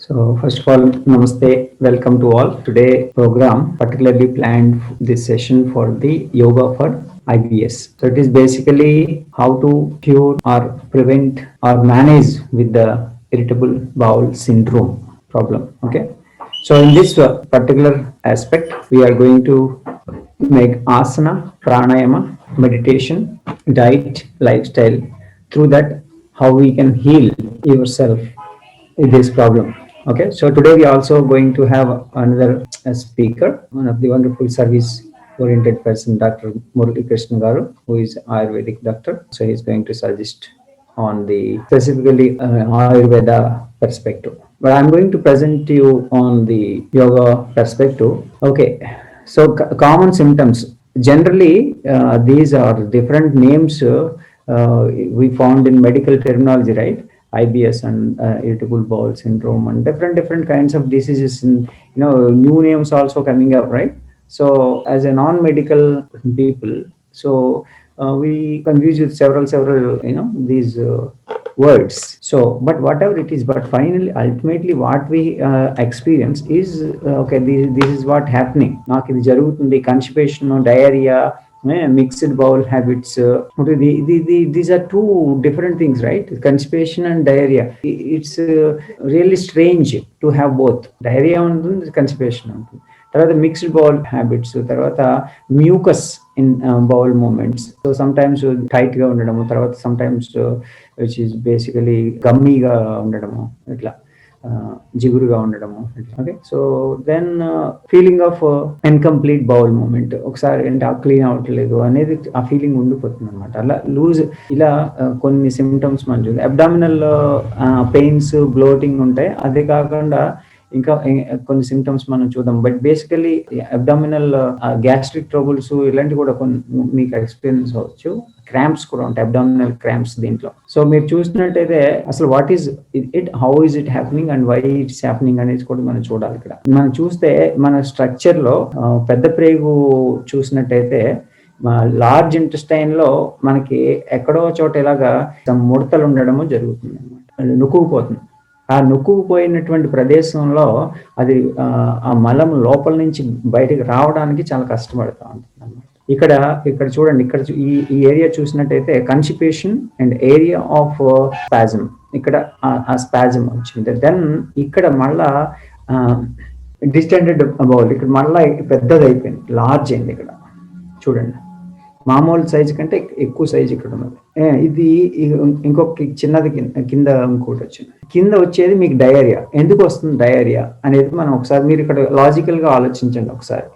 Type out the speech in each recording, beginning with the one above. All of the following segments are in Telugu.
So first of all, namaste, welcome to all. Today program particularly planned this session for the yoga for IBS. So it is basically how to cure or prevent or manage with the irritable bowel syndrome problem. Okay. So in this particular aspect, we are going to make asana, pranayama, meditation, diet, lifestyle. Through that, how we can heal yourself with this problem. Okay, so today we are also going to have another speaker, one of the wonderful service oriented person, Dr. Murali Krishna Garu, who is Ayurvedic doctor. So he's going to suggest on the specifically Ayurveda perspective. But I'm going to present to you on the yoga perspective. Okay, so common symptoms. Generally, these are different names we found in medical terminology, right? IBS and irritable bowel syndrome and different kinds of diseases. And new names also coming up, right? So as a non-medical people, so we confuse with several these words. So but whatever it is, but finally ultimately what we experience is okay, this is what happening నాకు ఇది జరుగుతుంది, constipation, diarrhea, mixed bowel habits. These are two different things, right? Constipation and diarrhea. It's really strange to have both. Diarrhea ఉంటుంది, constipation ఉంటుంది. తర్వాత మిక్స్డ్ బౌల్ హ్యాబిట్స్, తర్వాత mucus in bowel movements. So sometimes tight గా ఉండడము, తర్వాత sometimes which is basically గమ్మీగా ఉండడము, ఇట్లా జిగురుగా ఉండడము. Okay, so then feeling of incomplete bowel movement. ఒకసారి అంటే క్లీన్ అవ్వట్లేదు అనేది ఆ ఫీలింగ్ ఉండిపోతుంది అనమాట. అలా లూజ్, ఇలా కొన్ని సిమ్టమ్స్ మనం చూద్దాం. అబ్డామినల్ పెయిన్స్, బ్లోటింగ్ ఉంటాయి. అదే కాకుండా ఇంకా కొన్ని సిమ్టమ్స్ మనం చూద్దాం. But basically abdominal gastric troubles ఇలాంటివి కూడా కొన్ని మీకు ఎక్స్పీరియన్స్ అవ్వచ్చు. క్రాంప్స్ కూడా ఉంటాయి, అబ్డామినల్ క్రాంప్స్ దీంట్లో. సో మీరు చూసినట్టయితే అసలు what is it, how is it happening and why it's happening అనేది కూడా మనం చూడాలి. ఇక్కడ మనం చూస్తే మన స్ట్రక్చర్ లో పెద్ద ప్రేగు చూసినట్టయితే లార్జ్ ఇంటెస్టైన్ లో మనకి ఎక్కడో చోట ఇలాగా ముడతలు ఉండడము జరుగుతుంది అనమాట, నొక్కుపోతుంది. ఆ నొక్కుపోయినటువంటి ప్రదేశంలో అది ఆ మలం లోపల నుంచి బయటకు రావడానికి చాలా కష్టపడతా ఉంటుంది అన్నమాట. ఇక్కడ చూడండి, ఇక్కడ ఈ ఏరియా చూసినట్టయితే కన్స్టిపేషన్ అండ్ ఏరియా ఆఫ్ స్పాజం, ఇక్కడ ఆ స్పాజం వచ్చింది. దెన్ ఇక్కడ మళ్ళా డిస్టెండెడ్ బౌల్, ఇక్కడ మళ్ళా పెద్దది అయిపోయింది, లార్జ్ అయింది. ఇక్కడ చూడండి, మామూలు సైజు కంటే ఎక్కువ సైజు ఇక్కడ ఉన్నది. ఇది ఇంకొక చిన్నది కింద ఇంకోటి వచ్చింది. కింద వచ్చేది మీకు డయేరియా. ఎందుకు వస్తుంది డయేరియా అనేది మనం ఒకసారి మీరు ఇక్కడ లాజికల్ గా ఆలోచించండి ఒకసారి.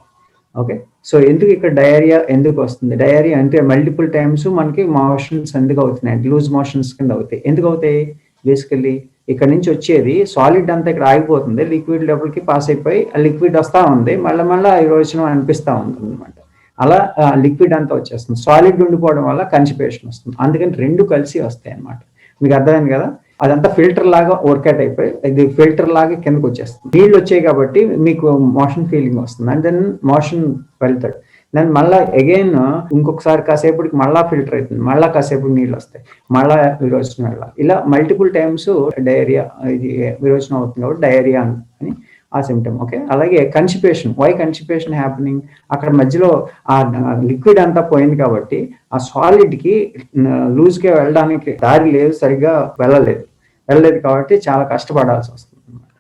ఓకే, సో ఎందుకు ఇక్కడ డయేరియా ఎందుకు వస్తుంది? డయేరియా అంటే మల్టిపుల్ టైమ్స్ మనకి మోషన్స్ ఎందుకు అవుతున్నాయి, లూజ్ మోషన్స్ కింద అవుతాయి. ఎందుకు అవుతాయి? బేసికల్లీ ఇక్కడ నుంచి వచ్చేది సాలిడ్ అంతా ఇక్కడ ఆగిపోతుంది, లిక్విడ్ లోపలికి పాస్ అయిపోయి ఆ లిక్విడ్ వస్తా ఉంది, మళ్ళీ ఈరోజు అనిపిస్తా ఉంటుంది అనమాట. అలా లిక్విడ్ అంతా వచ్చేస్తుంది. సాలిడ్ ఉండిపోవడం వల్ల కన్స్టిపేషన్ వస్తుంది. అందుకని రెండు కలిసి వస్తాయి అన్నమాట. మీకు అర్థమైంది కదా? అదంతా ఫిల్టర్ లాగా వర్కౌట్ అయిపోయి ఇది ఫిల్టర్ లాగా కిందకు వచ్చేస్తుంది. నీళ్ళు వచ్చాయి కాబట్టి మీకు మోషన్ ఫీలింగ్ వస్తుంది, అండ్ దెన్ మోషన్ వెళ్తాడు. దెన్ మళ్ళీ అగైన్ ఇంకొకసారి కాసేపటికి మళ్ళా ఫిల్టర్ అవుతుంది, మళ్ళా కాసేపు నీళ్ళు వస్తాయి, మళ్ళా విరోచనం వెళ్ళాలి. ఇలా మల్టిపుల్ టైమ్స్ డయేరియా, ఇది విరోచనం అవుతుంది కాబట్టి డయేరియా అని ఆ సిమ్టమ్. ఓకే, అలాగే కన్స్టిపేషన్. Why కన్స్టిపేషన్ happening? అక్కడ మధ్యలో ఆ లిక్విడ్ అంతా పోయింది కాబట్టి ఆ సాలిడ్ కి లూజ్ గా వెళ్ళడానికి దారి లేదు, సరిగ్గా వెళ్ళలేదు కాబట్టి చాలా కష్టపడాల్సి వస్తుంది అన్నమాట.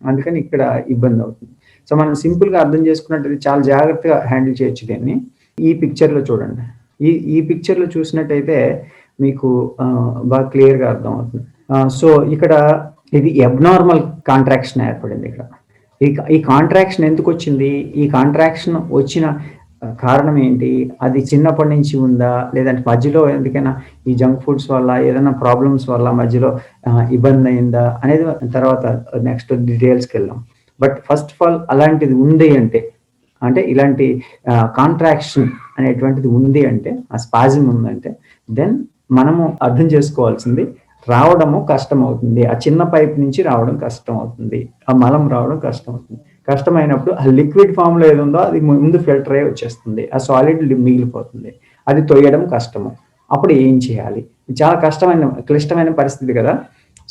అందుకని ఇక్కడ ఇబ్బంది అవుతుంది. సో మనం సింపుల్ గా అర్థం చేసుకున్నట్టు చాలా జాగ్రత్తగా హ్యాండిల్ చేయొచ్చు దీన్ని. ఈ పిక్చర్ లో చూడండి, ఈ పిక్చర్ లో చూసినట్టయితే మీకు బాగా క్లియర్ గా అర్థం అవుతుంది. సో ఇక్కడ ఇది అబ్నార్మల్ కాంట్రాక్షన్ ఏర్పడింది. ఇక్కడ ఈ కాంట్రాక్షన్ ఎందుకు వచ్చింది? ఈ కాంట్రాక్షన్ వచ్చిన కారణం ఏంటి? అది చిన్నప్పటి నుంచి ఉందా, లేదంటే మధ్యలో ఎందుకైనా ఈ జంక్ ఫుడ్స్ వల్ల, ఏదైనా ప్రాబ్లమ్స్ వల్ల మధ్యలో ఇబ్బంది అయిందా అనేది తర్వాత నెక్స్ట్ డీటెయిల్స్కి వెళ్దాం. బట్ ఫస్ట్ ఆఫ్ ఆల్ అలాంటిది ఉంది అంటే ఇలాంటి కాంట్రాక్షన్ అనేటువంటిది ఉంది అంటే, ఆ స్పాజం ఉందంటే, దెన్ మనము అర్థం చేసుకోవాల్సింది రావడము కష్టం అవుతుంది. ఆ చిన్న పైప్ నుంచి రావడం కష్టం అవుతుంది, ఆ మలం రావడం కష్టం అవుతుంది. కష్టమైనప్పుడు ఆ లిక్విడ్ ఫామ్ లో ఏది ఉందో అది ముందు ఫిల్టర్ అయ్యి వచ్చేస్తుంది, ఆ సాలిడ్ మిగిలిపోతుంది, అది తొయ్యడం కష్టము. అప్పుడు ఏం చేయాలి? చాలా క్లిష్టమైన పరిస్థితి కదా.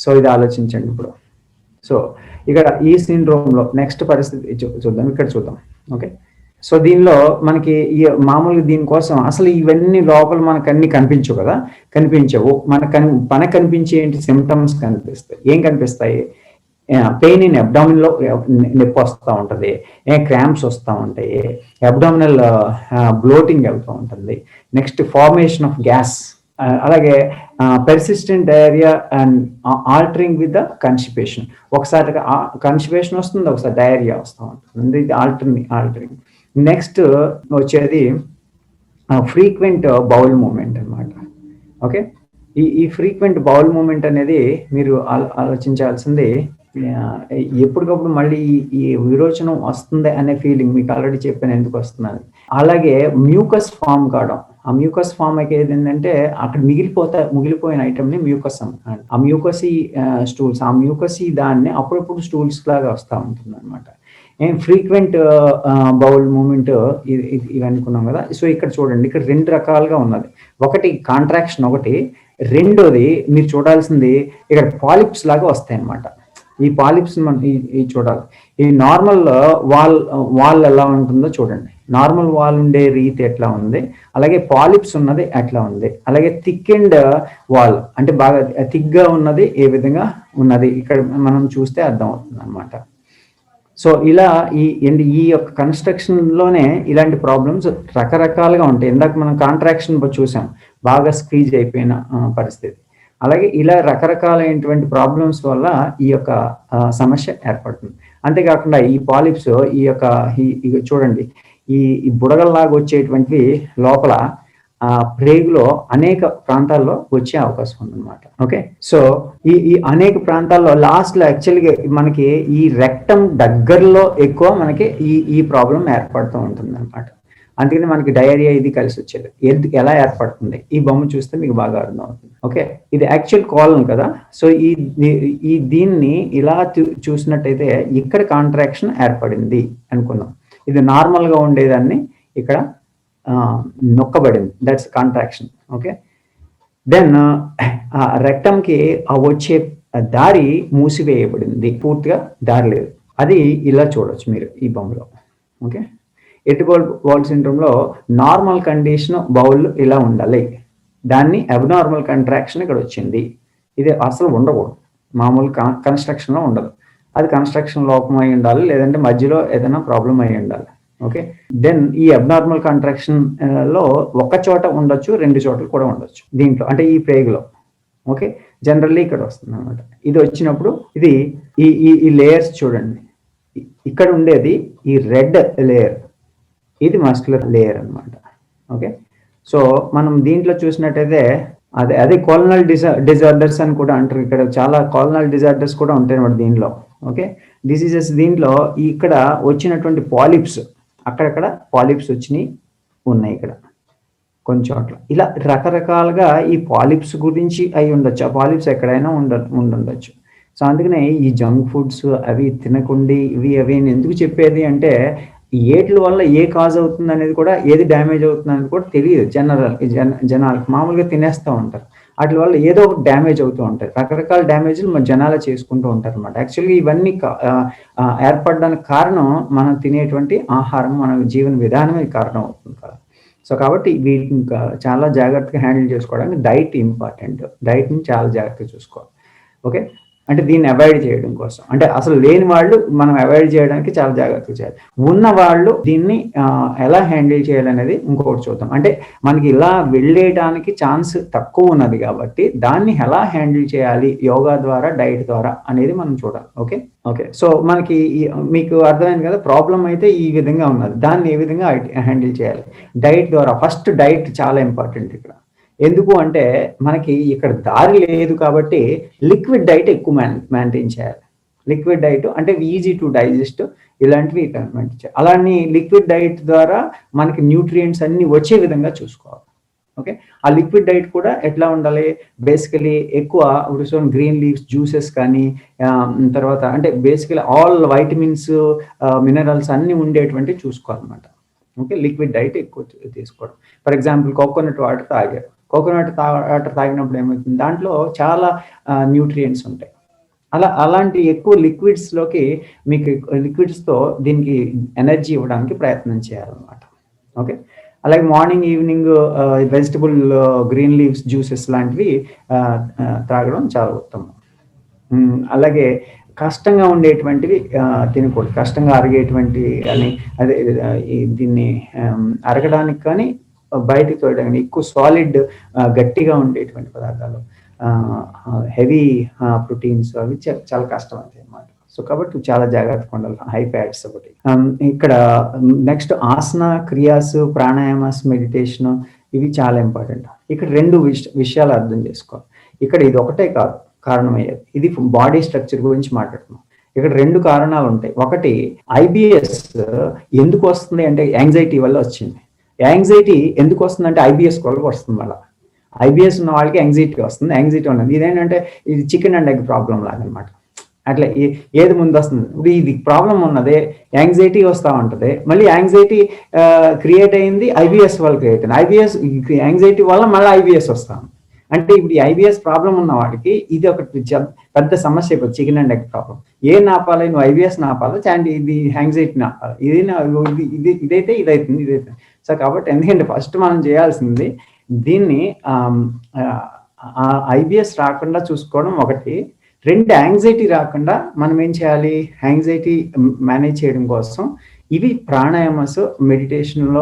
సో ఇది ఆలోచించండి ఇప్పుడు. సో ఇక్కడ ఈ సిండ్రోమ్లో నెక్స్ట్ పరిస్థితి చూద్దాం, ఇక్కడ చూద్దాం. ఓకే, సో దీనిలో మనకి మామూలుగా దీనికోసం అసలు ఇవన్నీ లోపల మనకు అన్ని కనిపించవు కదా, కనిపించవు. మనకు కనిపించే ఏంటి సిమ్టమ్స్ కనిపిస్తాయి. ఏం కనిపిస్తాయి? పెయిన్ ఇన్ అబ్డామిన్లో నొప్పి వస్తూ ఉంటుంది, క్రాంప్స్ వస్తూ ఉంటాయి, అబ్డామినల్ బ్లోటింగ్ వెళ్తూ ఉంటుంది, నెక్స్ట్ ఫార్మేషన్ ఆఫ్ గ్యాస్, అలాగే persistent diarrhoea and altering with the constipation. ఒకసారి కన్స్టిపేషన్ వస్తుంది, ఒకసారి డయేరియా వస్తూ ఉంటుంది. ఇది ఆల్టరింగ్. నెక్స్ట్ వచ్చేది ఫ్రీక్వెంట్ బౌల్ మూమెంట్ అనమాట. ఓకే, ఈ ఫ్రీక్వెంట్ బౌల్ మూమెంట్ అనేది మీరు ఆలోచించాల్సింది. ఎప్పటికప్పుడు మళ్ళీ ఈ విరోచనం వస్తుంది అనే ఫీలింగ్ మీకు ఆల్రెడీ చెప్పాను ఎందుకు వస్తున్నది. అలాగే మ్యూకస్ ఫామ్ కావడం. ఆ మ్యూకస్ ఫామ్ అయ్యేది ఏంటంటే అక్కడ మిగిలిపోయిన ఐటమ్ని మ్యూకస్ అంటారు. ఆ మ్యూకసీ స్టూల్స్, ఆ మ్యూకసీ దాన్ని అప్పుడప్పుడు స్టూల్స్ లాగా వస్తూ ఉంటుంది అనమాట. ఫ్రీక్వెంట్ బౌల్ మూమెంట్ ఇవి అనుకున్నాం కదా. సో ఇక్కడ చూడండి, ఇక్కడ 2 రకాలుగా ఉన్నది. ఒకటి కాంట్రాక్షన్, ఒకటి రెండోది మీరు చూడాల్సింది ఇక్కడ పాలిప్స్ లాగా వస్తాయి అన్నమాట. ఈ పాలిప్స్ మనం ఈ చూడాలి. ఈ నార్మల్ వాల్ ఎలా ఉంటుందో చూడండి. నార్మల్ వాల్ ఉండే రీతి ఎట్లా ఉంది, అలాగే పాలిప్స్ ఉన్నది ఎట్లా ఉంది, అలాగే థిక్ అండ్ వాల్ అంటే బాగా థిక్గా ఉన్నది ఏ విధంగా ఉన్నది ఇక్కడ మనం చూస్తే అర్థం అవుతుంది అనమాట. సో ఇలా ఈ యొక్క కన్స్ట్రక్షన్లోనే ఇలాంటి ప్రాబ్లమ్స్ రకరకాలుగా ఉంటాయి. ఇందాక మనం కాంట్రాక్షన్ చూసాం, బాగా స్క్వీజ్ అయిపోయిన పరిస్థితి. అలాగే ఇలా రకరకాలైనటువంటి ప్రాబ్లమ్స్ వల్ల ఈ యొక్క సమస్య ఏర్పడుతుంది. అంతేకాకుండా ఈ పాలిప్స్ చూడండి, ఈ బుడగల్లాగా వచ్చేటువంటివి లోపల ప్రేగులో అనేక ప్రాంతాల్లో వచ్చే అవకాశం ఉందన్నమాట. ఓకే, సో ఈ అనేక ప్రాంతాల్లో లాస్ట్లో యాక్చువల్గా మనకి ఈ రెక్టమ్ దగ్గరలో ఎక్కువ మనకి ఈ ప్రాబ్లం ఏర్పడుతూ ఉంటుంది అనమాట. అందుకని మనకి డయేరియా ఇది కలిసి వచ్చేది. ఎలా ఏర్పడుతుంది ఈ బొమ్మ చూస్తే మీకు బాగా అర్థం అవుతుంది. ఓకే, ఇది యాక్చువల్ కాలన్ కదా. సో దీన్ని ఇలా చూసినట్టయితే ఇక్కడ కాంట్రాక్షన్ ఏర్పడింది అనుకుందాం. ఇది నార్మల్గా ఉండేదాన్ని ఇక్కడ నొక్కబడింది, దట్స్ కాంట్రాక్షన్. ఓకే, దెన్ రెక్టమ్కి వచ్చే దారి మూసివేయబడింది, పూర్తిగా దారి లేదు. అది ఇలా చూడొచ్చు మీరు ఈ బొమ్మలో. ఓకే, ఎర్టిగోల్ బౌల్ సిండ్రోమ్లో నార్మల్ కండిషన్ బౌల్ ఇలా ఉండాలి, దాన్ని అబ్నార్మల్ కంట్రాక్షన్ ఇక్కడ వచ్చింది. ఇది అసలు ఉండకూడదు, మామూలు కన్స్ట్రక్షన్లో ఉండదు. అది కన్స్ట్రక్షన్ లోపం అయి ఉండాలి, లేదంటే మధ్యలో ఏదైనా ప్రాబ్లం అయి ఉండాలి. ఓకే, దెన్ ఈ అబ్నార్మల్ కంట్రాక్షన్ లో ఒక చోట ఉండొచ్చు, 2 చోట్ల కూడా ఉండొచ్చు దీంట్లో, అంటే ఈ ప్రేగులో. ఓకే, జనరల్లీ ఇక్కడ వస్తుంది అనమాట. ఇది వచ్చినప్పుడు ఇది ఈ లేయర్స్ చూడండి, ఇక్కడ ఉండేది ఈ రెడ్ లేయర్, ఇది మస్కులర్ లేయర్ అనమాట. ఓకే, సో మనం దీంట్లో చూసినట్టయితే అదే కోలనల్ డిజార్డర్స్ అని కూడా అంటారు. ఇక్కడ చాలా కోలనల్ డిజార్డర్స్ కూడా ఉంటాయి అన్నమాట దీంట్లో. ఓకే, డిసీజెస్ దీంట్లో ఇక్కడ వచ్చినటువంటి పాలిప్స్, అక్కడక్కడ పాలిప్స్ వచ్చినాయి ఉన్నాయి ఇక్కడ కొన్ని చోట్ల. ఇలా రకరకాలుగా ఈ పాలిప్స్ గురించి అయి ఉండొచ్చు, ఆ పాలిప్స్ ఎక్కడైనా ఉండొచ్చు. సో అందుకనే ఈ జంక్ ఫుడ్స్ అవి తినకుండా అవి ఎందుకు చెప్పేది అంటే, ఏట్ల వల్ల ఏ కాజ్ అవుతుంది అనేది కూడా, ఏది డ్యామేజ్ అవుతుంది అనేది కూడా తెలియదు జనాలకు. మామూలుగా తినేస్తూ ఉంటారు, వాటి వల్ల ఏదో ఒక డ్యామేజ్ అవుతూ ఉంటాయి. రకరకాల డ్యామేజ్లు మన జనాలు చేసుకుంటూ ఉంటారు అనమాట. యాక్చువల్గా ఇవన్నీ ఏర్పడడానికి కారణం మనం తినేటువంటి ఆహారం, మన జీవన విధానమే కారణం అవుతుంది కదా. సో కాబట్టి వీటిని చాలా జాగ్రత్తగా హ్యాండిల్ చేసుకోవడానికి డైట్ ఇంపార్టెంట్. డైట్ని చాలా జాగ్రత్తగా చూసుకోవాలి. ఓకే, అంటే దీన్ని అవాయిడ్ చేయడం కోసం, అంటే అసలు లేని వాళ్ళు మనం అవాయిడ్ చేయడానికి చాలా జాగ్రత్తగా చేయాలి. ఉన్న వాళ్ళు దీన్ని ఎలా హ్యాండిల్ చేయాలనేది ఇంకొకటి చూద్దాం. అంటే మనకి ఇలా వెళ్ళేయడానికి ఛాన్స్ తక్కువ ఉన్నది కాబట్టి దాన్ని ఎలా హ్యాండిల్ చేయాలి యోగా ద్వారా, డైట్ ద్వారా అనేది మనం చూడాలి. ఓకే, సో మనకి మీకు అర్థమైంది కదా, ప్రాబ్లం అయితే ఈ విధంగా ఉన్నది, దాన్ని ఏ విధంగా హ్యాండిల్ చేయాలి డైట్ ద్వారా. ఫస్ట్ డైట్ చాలా ఇంపార్టెంట్ ఇక్కడ. ఎందుకు అంటే మనకి ఇక్కడ దారి లేదు కాబట్టి లిక్విడ్ డైట్ ఎక్కువ మెయింటైన్ చేయాలి. లిక్విడ్ డైట్ అంటే ఈజీ టు డైజెస్ట్, ఇలాంటివి మెయింటైన్ చేయాలి. అలానే లిక్విడ్ డైట్ ద్వారా మనకి న్యూట్రియంట్స్ అన్ని వచ్చే విధంగా చూసుకోవాలి. ఓకే, ఆ లిక్విడ్ డైట్ కూడా ఎట్లా ఉండాలి, బేసికలీ ఎక్కువ గ్రీన్ లీవ్స్ జ్యూసెస్ కానీ, తర్వాత అంటే బేసికలీ ఆల్ వైటమిన్స్, మినరల్స్ అన్ని ఉండేటువంటి చూసుకోవాలన్నమాట. ఓకే, లిక్విడ్ డైట్ ఎక్కువ తీసుకోవడం. ఫర్ ఎగ్జాంపుల్ కోకోనట్ వాటర్ తాగారు, కోకోనట్ వాటర్ తాగినప్పుడు ఏమవుతుంది, దాంట్లో చాలా న్యూట్రియంట్స్ ఉంటాయి. అలాంటి ఎక్కువ లిక్విడ్స్లోకి మీకు లిక్విడ్స్తో దీనికి ఎనర్జీ ఇవ్వడానికి ప్రయత్నం చేయాలన్నమాట. ఓకే, అలాగే morning evening vegetable green leaves juices లాంటివి త్రాగడం చాలా ఉత్తమం. అలాగే కష్టంగా ఉండేటువంటివి తినకూడదు. కష్టంగా అరిగేటువంటి కానీ అదే దీన్ని అరగడానికి కానీ బయటికి తోయడానికి ఎక్కువ సాలిడ్ గట్టిగా ఉండేటువంటి పదార్థాలు, హెవీ ప్రోటీన్స్ అవి చాలా కష్టం అవుతాయి అన్నమాట. సో కాబట్టి చాలా జాగ్రత్తగా ఉండాలి. హై ఫ్యాట్స్ ఒకటి. ఇక్కడ నెక్స్ట్ ఆసన, క్రియాస్, ప్రాణాయామాస్, మెడిటేషన్ ఇవి చాలా ఇంపార్టెంట్. ఇక్కడ రెండు విషయాలు అర్థం చేసుకోవాలి. ఇక్కడ ఇది ఒకటే కాదు కారణమయ్యేది, ఇది బాడీ స్ట్రక్చర్ గురించి మాట్లాడుతున్నాం. ఇక్కడ రెండు కారణాలు ఉంటాయి. ఒకటి ఐబిఎస్ ఎందుకు వస్తుంది అంటే యాంగ్జైటీ వల్ల వచ్చింది. యాంగ్జైటీ ఎందుకు వస్తుంది అంటే ఐబిఎస్ వల్ల వస్తుంది. మళ్ళీ ఐబిఎస్ ఉన్న వాళ్ళకి యాంగ్జైటీ వస్తుంది. యాంగ్జైటీ ఉన్నది ఇదేంటంటే ఇది చికెన్ అండ్ ఎగ్ ప్రాబ్లం లాగా అనమాట. అట్లా ఏది ముందు వస్తుంది. ఇప్పుడు ఇది ప్రాబ్లం ఉన్నదే యాంగ్జైటీ వస్తూ ఉంటుంది. మళ్ళీ యాంగ్జైటీ క్రియేట్ అయింది ఐబిఎస్ వల్ల క్రియేట్ అయింది. ఐబిఎస్ యాంగ్జైటీ వల్ల మళ్ళీ ఐబిఎస్ వస్తాం. అంటే ఇప్పుడు ఐబిఎస్ ప్రాబ్లం ఉన్న వాడికి ఇది ఒక పెద్ద సమస్య. ఇప్పుడు చికెన్ అండ్ ఎగ్ ప్రాబ్లం ఏం నాపాలి, నువ్వు ఐబిఎస్ నాపాలి, ఇది యాంగ్జైటీ నాపాలి, ఇదైతే ఇదైతుంది. సో కాబట్టి ఎందుకంటే ఫస్ట్ మనం చేయాల్సింది దీన్ని ఐబిఎస్ రాకుండా చూసుకోవడం ఒకటి. రెండు, యాంగ్జైటీ రాకుండా మనం ఏం చేయాలి, యాంగ్జైటీ మేనేజ్ చేయడం కోసం ఇవి ప్రాణాయామస్, మెడిటేషన్లో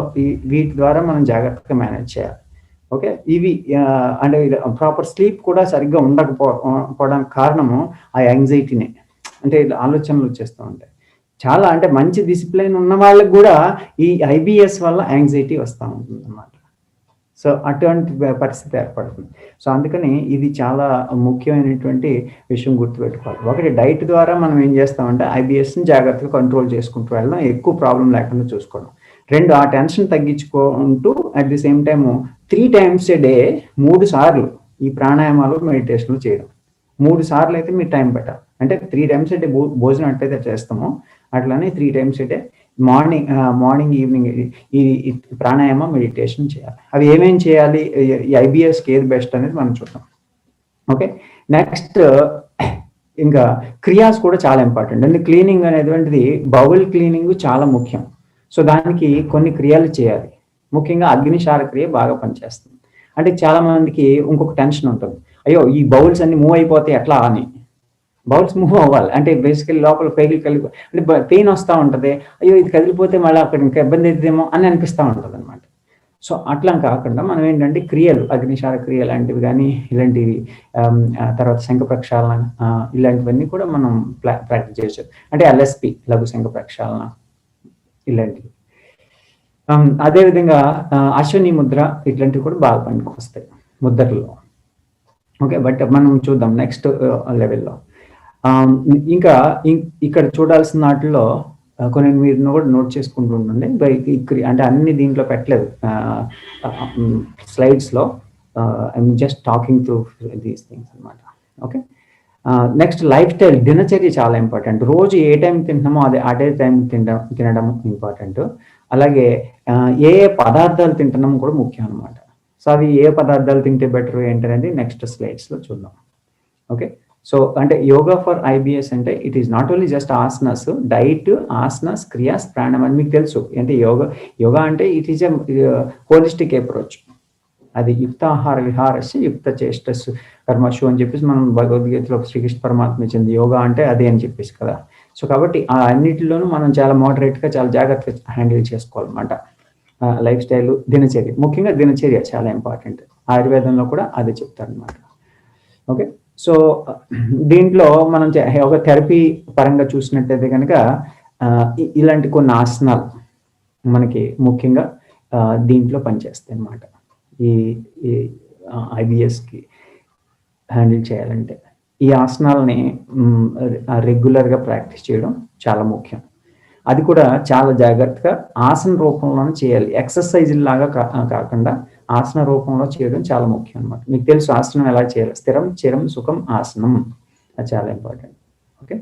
వీటి ద్వారా మనం జాగ్రత్తగా మేనేజ్ చేయాలి. ఓకే, ఇవి అంటే ప్రాపర్ స్లీప్ కూడా సరిగ్గా ఉండకపోవడానికి కారణము ఆ యాంగ్జైటీనే. అంటే ఆలోచనలు వచ్చేస్తూ ఉంటాయి చాలా. అంటే మంచి డిసిప్లిన్ ఉన్న వాళ్ళకి కూడా ఈ ఐబిఎస్ వల్ల యాంగ్జైటీ వస్తూ ఉంటుంది అన్నమాట. సో అటువంటి పరిస్థితి ఏర్పడుతుంది. సో అందుకని ఇది చాలా ముఖ్యమైనటువంటి విషయం గుర్తుపెట్టుకోవాలి. ఒకటి, డైట్ ద్వారా మనం ఏం చేస్తామంటే ఐబిఎస్ని జాగ్రత్తగా కంట్రోల్ చేసుకుంటూ వెళ్ళడం, ఎక్కువ ప్రాబ్లం లేకుండా చూసుకోవడం. రెండు, ఆ టెన్షన్ తగ్గించుకుంటూ at the same time 3 times a day 3 సార్లు ఈ ప్రాణాయామాలు, మెడిటేషన్లు చేయడం. 3 సార్లు అయితే మీరు టైం పెట్టాలి. అంటే 3 times a day భోజనం ఎట్లయితే చేస్తామో అట్లానే 3 times a day morning evening ఈ ప్రాణాయామ, మెడిటేషన్ చేయాలి. అవి ఏమేం చేయాలి, ఈ ఐబిఎస్కి ఏది బెస్ట్ అనేది మనం చూద్దాం. ఓకే, నెక్స్ట్ ఇంకా క్రియాస్ కూడా చాలా ఇంపార్టెంట్. అంటే క్లీనింగ్ అనేటువంటిది, బౌల్ క్లీనింగ్ చాలా ముఖ్యం. సో దానికి కొన్ని క్రియలు చేయాలి. ముఖ్యంగా అగ్నిశార క్రియ బాగా పనిచేస్తుంది. అంటే చాలా మందికి ఇంకొక టెన్షన్ ఉంటుంది, అయ్యో ఈ బౌల్స్ అన్ని మూవ్ అయిపోతాయి ఎట్లా అని. బౌల్స్ మూవ్ అవ్వాలి అంటే బేసికల్లీ లోపల పేగులు అంటే పెయిన్ వస్తూ ఉంటుంది. అయ్యో ఇది కదిలిపోతే మళ్ళీ అక్కడ ఇంకా ఇబ్బంది అవుతుందేమో అని అనిపిస్తూ ఉంటుంది అనమాట. సో అట్లా కాకుండా మనం ఏంటంటే క్రియలు, అగ్నిశార క్రియ లాంటివి కానీ ఇలాంటివి, తర్వాత శంఖ ప్రక్షాళన ఇలాంటివన్నీ కూడా మనం ప్రాక్టీస్ చేయొచ్చు. అంటే ఎల్ఎస్పి, లఘు శంఖ ప్రక్షాళన ఇలాంటివి. అదేవిధంగా అశ్వని ముద్ర ఇట్లాంటివి కూడా బాగా పనికి వస్తాయి ముద్రలో. ఓకే, బట్ మనం చూద్దాం నెక్స్ట్ లెవెల్లో. ఇంకా ఇక్కడ చూడాల్సిన వాటిలో కొన్ని మీరు కూడా నోట్ చేసుకుంటూ ఉండండి. అంటే అన్ని దీంట్లో పెట్టలేదు స్లైడ్స్లో. I'm just talking through these things అనమాట. ఓకే, నెక్స్ట్ లైఫ్ స్టైల్, దినచర్య చాలా ఇంపార్టెంట్. రోజు ఏ టైం తింటున్నామో అదే టైం తినడం ఇంపార్టెంట్. అలాగే ఏ పదార్థాలు తింటున్నామో కూడా ముఖ్యం అనమాట. సో అవి ఏ పదార్థాలు తింటే బెటర్ ఏంటనేది నెక్స్ట్ స్లైడ్స్లో చూద్దాం. ఓకే, సో అంటే యోగా ఫర్ ఐబిఎస్ అంటే it is not only just asanas, diet, asanas, kriyas, ప్రాణాయామం అని మీకు తెలుసు. అంటే యోగా అంటే it is a holistic approach. అది యుక్త ఆహార విహారస్య యుక్త చేష్టస్ కర్మషు అని చెప్పేసి మనం భగవద్గీతలో శ్రీకృష్ణ పరమాత్మ ఇచ్చింది. యోగా అంటే అదే అని చెప్పేసి కదా. సో కాబట్టి ఆ అన్నిటిలోనూ మనం చాలా మోడరేట్గా, చాలా జాగ్రత్తగా హ్యాండిల్ చేసుకోవాలన్నమాట. లైఫ్ స్టైల్, దినచర్య, ముఖ్యంగా దినచర్య చాలా ఇంపార్టెంట్. ఆయుర్వేదంలో కూడా అదే చెప్తారనమాట. ఓకే, సో దీంట్లో మనం ఒక థెరపీ పరంగా చూసినట్టయితే కనుక ఇలాంటి కొన్ని ఆసనాలు మనకి ముఖ్యంగా దీంట్లో పనిచేస్తాయి అన్నమాట. ఈ ఐబిఎస్కి హ్యాండిల్ చేయాలంటే ఈ ఆసనాలని రెగ్యులర్గా ప్రాక్టీస్ చేయడం చాలా ముఖ్యం. అది కూడా చాలా జాగ్రత్తగా ఆసన రూపంలోనే చేయాలి. ఎక్సర్సైజ్ లాగా కాకుండా ఆసన రూపంలో చేయడం చాలా ముఖ్యం అన్నమాట. మీకు తెలుసు ఆసనం ఎలా చేయాలి. స్థిరం, చిరం, సుఖం ఆసనం, అది చాలా ఇంపార్టెంట్. ఓకే,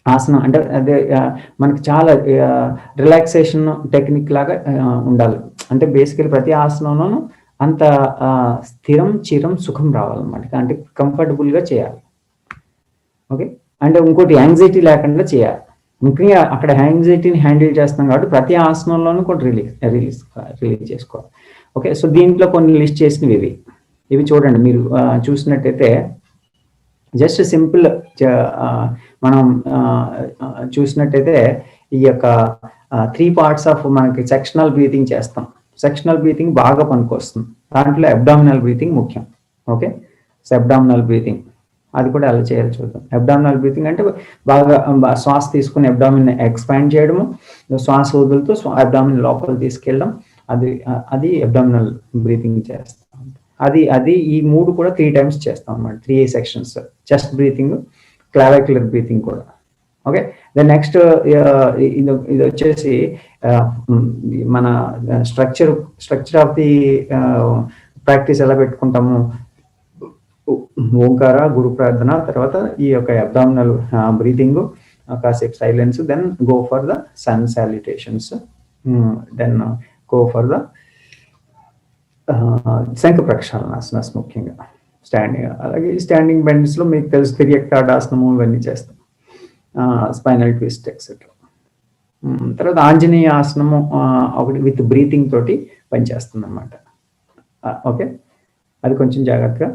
ఆసనం అంటే అదే మనకి చాలా రిలాక్సేషన్ టెక్నిక్ లాగా ఉండాలి. అంటే బేసికలీ ప్రతి ఆసనంలోనూ అంత స్థిరం, చిరం, సుఖం రావాలన్నమాట. అంటే కంఫర్టబుల్గా చేయాలి. ఓకే. అంటే ఇంకోటి యాంగ్జైటీ లేకుండా చేయాలి. ముఖ్యంగా అక్కడ యాంగ్జైటీని హ్యాండిల్ చేస్తాం కాబట్టి ప్రతి ఆసనంలోనూ కూడా రిలీజ్ చేసుకోవాలి. ఓకే. సో దీంట్లో కొన్ని లిస్ట్ చేసినవి ఇవి చూడండి. మీరు చూసినట్టయితే జస్ట్ సింపుల్ మనం చూసినట్టయితే ఈ యొక్క 3 parts ఆఫ్ మనకి సెక్షనల్ బ్రీతింగ్ చేస్తాం. సెక్షనల్ బ్రీతింగ్ బాగా పనికొస్తుంది. దాంట్లో అబ్డామినల్ బ్రీతింగ్ ముఖ్యం. ఓకే. సో అబ్డామినల్ బ్రీతింగ్ అది కూడా ఎలా చేయాలో చూద్దాం. అబ్డామినల్ బ్రీతింగ్ అంటే బాగా శ్వాస తీసుకుని అబ్డామిన్ ఎక్స్పాండ్ చేయడము, శ్వాస వదులుతూ అబ్డామిన్ లోపల తీసుకెళ్ళడం, అది అబ్డామినల్ బ్రీతింగ్ చేస్తాం. అది ఈ 3 కూడా 3 times చేస్తాం అన్నమాట. 3 sections, chest breathing, clavicular breathing కూడా. ఓకే. దెన్ నెక్స్ట్ ఇది వచ్చేసి మన స్ట్రక్చర్ ఆఫ్ ది ప్రాక్టీస్ ఎలా పెట్టుకుంటాము, ఓంకార, గురు ప్రార్థన, తర్వాత ఈ యొక్క అబ్డామినల్ బ్రీతింగ్, కాసేపు silence, then go for the sun salutations, then go for the శంఖ ప్రక్షాళనాసనాస్ ముఖ్యంగా స్టాండింగ్. అలాగే స్టాండింగ్ బెండ్స్ లో మీకు తెలుసు తిరియక్ తాడాసనము ఇవన్నీ చేస్తాం, స్పైనల్ ట్విస్ట్ ఎక్సెట్రా. తర్వాత ఆంజనేయ ఆసనము ఒకటి విత్ బ్రీతింగ్ తోటి పనిచేస్తుంది అనమాట. ఓకే. అది కొంచెం జాగ్రత్తగా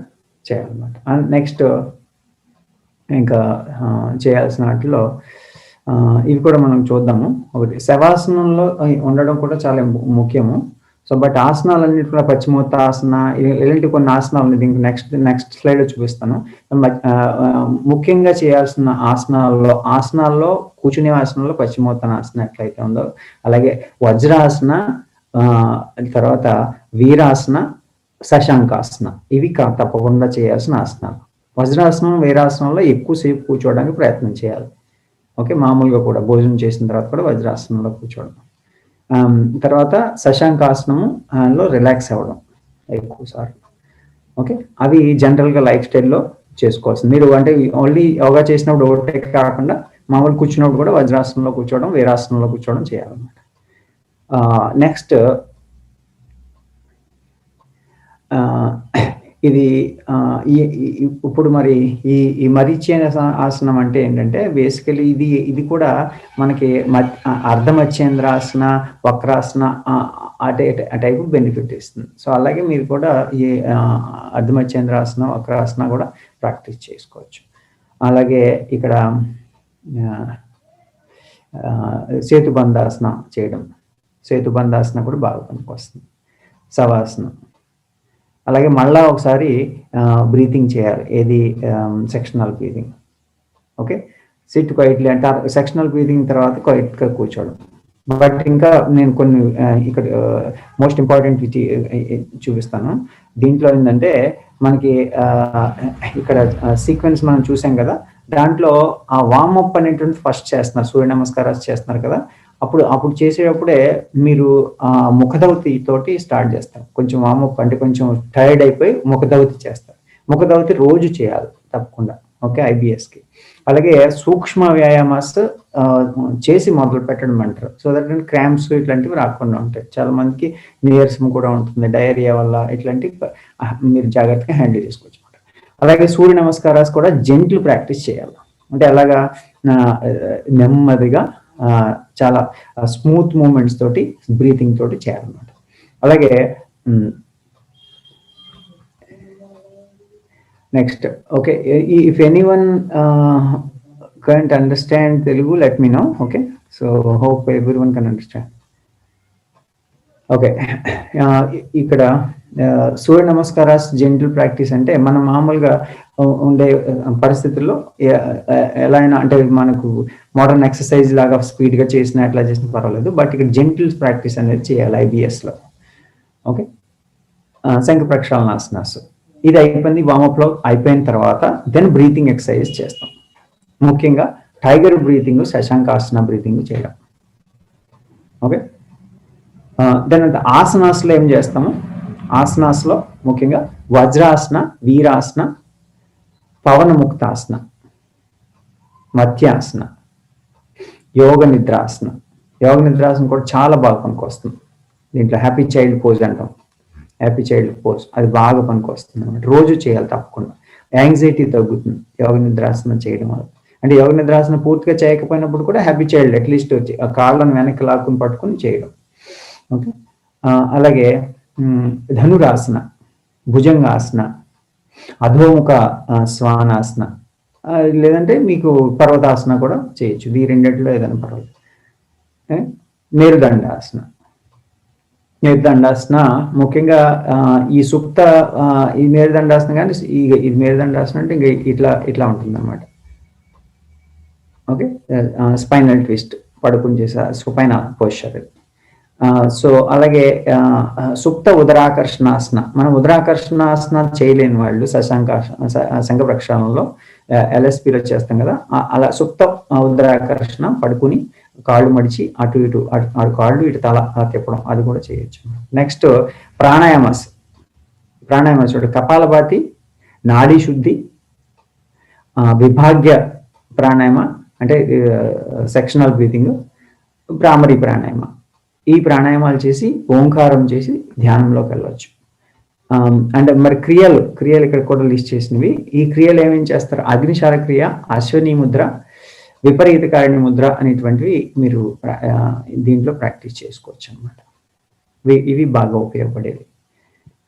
చేయాలన్నమాట. నెక్స్ట్ ఇంకా చేయాల్సిన వాటిలో ఇవి కూడా మనం చూద్దాము. ఒకటి శవాసనంలో ఉండడం కూడా చాలా ముఖ్యము. సో బట్ ఆసనాలన్నిటి కూడా పశ్చిమోత్తాసన ఇలాంటి కొన్ని ఆసనాలు దీనికి నెక్స్ట్ స్లైడ్ చూపిస్తాను. ముఖ్యంగా చేయాల్సిన ఆసనాల్లో కూర్చునే ఆసనంలో పశ్చిమోత్తానాసన ఎట్లయితే ఉందో, అలాగే వజ్రాసన, తర్వాత వీరాసన, శశాంకాసన ఇవి తప్పకుండా చేయాల్సిన ఆసనాలు. వజ్రాసనం, వీరాసనంలో ఎక్కువసేపు కూర్చోవడానికి ప్రయత్నం చేయాలి. ఓకే. మామూలుగా కూడా భోజనం చేసిన తర్వాత కూడా వజ్రాసనంలో కూర్చోవడం. తర్వాత శశాంకాసనము లో రిలాక్స్ అవ్వడం ఎక్కువ సార్లు. ఓకే. అవి జనరల్గా లైఫ్ స్టైల్లో చేసుకోవాల్సింది. మీరు అంటే ఓన్లీ యోగా చేసినప్పుడు ఒకటే కాకుండా మామూలు కూర్చున్నప్పుడు కూడా వజ్రాసనంలో కూర్చోవడం, వీరాసనంలో కూర్చోవడం చేయాలన్నమాట. నెక్స్ట్ ఇది ఇప్పుడు మరి ఈ మరీచి ఆసనం అంటే ఏంటంటే బేసికలీ ఇది కూడా మనకి అర్ధమచ్చేంద్రాసన, వక్రాసన ఆ టైప్ బెనిఫిట్ ఇస్తుంది. సో అలాగే మీరు కూడా ఈ అర్ధమచ్చేంద్రాసన, వక్రాసన కూడా ప్రాక్టీస్ చేసుకోవచ్చు. అలాగే ఇక్కడ సేతుబంధాసన చేయడం, సేతుబంధాసన కూడా బాగా పనికొస్తుంది. శవాసనం. అలాగే మళ్ళా ఒకసారి బ్రీతింగ్ చేయాలి. ఏది sectional breathing. Okay. SIT quietly అంటే సెక్షనల్ బ్రీతింగ్ తర్వాత క్వైట్గా కూర్చోవడం. బట్ ఇంకా నేను కొన్ని ఇక్కడ మోస్ట్ ఇంపార్టెంట్ చూపిస్తాను. దీంట్లో ఏంటంటే మనకి ఇక్కడ సీక్వెన్స్ మనం చూసాం కదా, దాంట్లో ఆ వార్మప్ అనేటువంటి ఫస్ట్ చేస్తున్నారు, సూర్య నమస్కారాలు చేస్తున్నారు కదా. అప్పుడు చేసేటప్పుడే మీరు ముఖదౌతి తోటి స్టార్ట్ చేస్తారు. కొంచెం వార్మప్ అంటే కొంచెం టైర్డ్ అయిపోయి ముఖదౌతి చేస్తారు. ముఖదౌతి రోజు చేయాలి తప్పకుండా. ఓకే. IBSకి. అలాగే సూక్ష్మ వ్యాయామాస్ చేసి మొదలు పెట్టడం అంటారు. సో దట్ క్రాంప్స్ ఇట్లాంటివి రాకుండా ఉంటాయి. చాలా మందికి నీరసం కూడా ఉంటుంది డయేరియా వల్ల. ఇట్లాంటివి మీరు జాగ్రత్తగా హ్యాండిల్ చేసుకోవచ్చు. అలాగే సూర్య నమస్కారాలు కూడా జెంట్లు ప్రాక్టీస్ చేయాలి. అంటే అలాగా నెమ్మదిగా చాలా స్మూత్ మూమెంట్స్ తోటి బ్రీతింగ్ తోటి చేయాలన్నమాట. అలాగే next okay. If anyone can't understand Telugu, let me know. Okay, so hope everyone can understand. Okay. ఇక్కడ సూర్య నమస్కారాస్ జెంటిల్ ప్రాక్టీస్ అంటే మనం మామూలుగా ఉండే పరిస్థితుల్లో ఎలా అయినా అంటే మనకు మోడర్న్ ఎక్సర్సైజ్ లాగా స్పీడ్గా చేసినా ఎట్లా చేసినా పర్వాలేదు. బట్ ఇక్కడ జెంటిల్ ప్రాక్టీస్ అనేది చేయాలి IBSలో. ఓకే. శంఖ ప్రక్షాళనాసనాస్ ఇది అయిపోయింది. వామప్లో అయిపోయిన తర్వాత దెన్ బ్రీతింగ్ ఎక్సర్సైజ్ చేస్తాం. ముఖ్యంగా టైగర్ బ్రీతింగ్, శశాంకాసన బ్రీతింగ్ చేయడం. ఓకే. దెన్ ఆసనాస్లో ఏం చేస్తాము, ఆసనాస్లో ముఖ్యంగా వజ్రాసన, వీరాసన, పవన ముక్తాసన, మధ్యాసన, యోగ నిద్రాసన. యోగ నిద్రాసన కూడా చాలా బాగా పనికొస్తుంది. దీంట్లో హ్యాపీ చైల్డ్ పోజ్ అంటాం. హ్యాపీ చైల్డ్ పోజ్ అది బాగా పనికొస్తుంది అన్నమాట. రోజు చేయాలి తప్పకుండా. యాంగ్జైటీ తగ్గుతుంది యోగ నిద్రాసనం చేయడం వల్ల. అంటే యోగ నిద్రాసనం పూర్తిగా చేయకపోయినప్పుడు కూడా హ్యాబిచువల్ అట్లీస్ట్ కాళ్ళను వెనక్కి లాక్కుని పట్టుకుని చేయడం. ఓకే. అలాగే ధనురాసన, భుజంగాసన, అధోముఖ శ్వానాసన, లేదంటే మీకు పర్వతాసన కూడా చేయొచ్చు. ఈ రెండిట్లో ఏదైనా పర్వాలేదు. మేరుదండాసన. మేరుదండాసన ముఖ్యంగా ఈ సుప్త ఈ మేరుదండాసన కానీ ఇది మేరుదండాసన అంటే ఇంకా ఇట్లా ఉంటుంది అనమాట. ఓకే. స్పైనల్ ట్విస్ట్ పడుకుని చేసే సుపైన పోస్చర్. సో అలాగే సుప్త ఉదరాకర్షణాసన. మనం ఉదరాకర్షణాసన చేయలేని వాళ్ళు శంఖ ప్రక్షాళనలో LSPలో చేస్తాం కదా, అలా సుప్త ఉదరాకర్షణ పడుకుని కాళ్ళు మడిచి అటు ఇటు కాళ్ళు ఇటు తల తిప్పడం, అది కూడా చేయొచ్చు. నెక్స్ట్ ప్రాణాయామస్. చూడండి, కపాలభాతి, నాడీ శుద్ధి, విభాగ్య ప్రాణాయామ అంటే సెక్షనల్ బ్రీతింగ్, భ్రామరీ ప్రాణాయామ. ఈ ప్రాణాయామాలు చేసి ఓంకారం చేసి ధ్యానంలోకి వెళ్ళవచ్చు. అంటే మరి క్రియలు ఇక్కడ కూడా లిస్ట్ చేసినవి. ఈ క్రియలు ఏమేమి చేస్తారు? అగ్నిశార క్రియ, అశ్వనీ ముద్ర, విపరీతకారిణి ముద్ర అనేటువంటివి మీరు దీంట్లో ప్రాక్టీస్ చేసుకోవచ్చు అనమాట. ఇవి బాగా ఉపయోగపడేవి.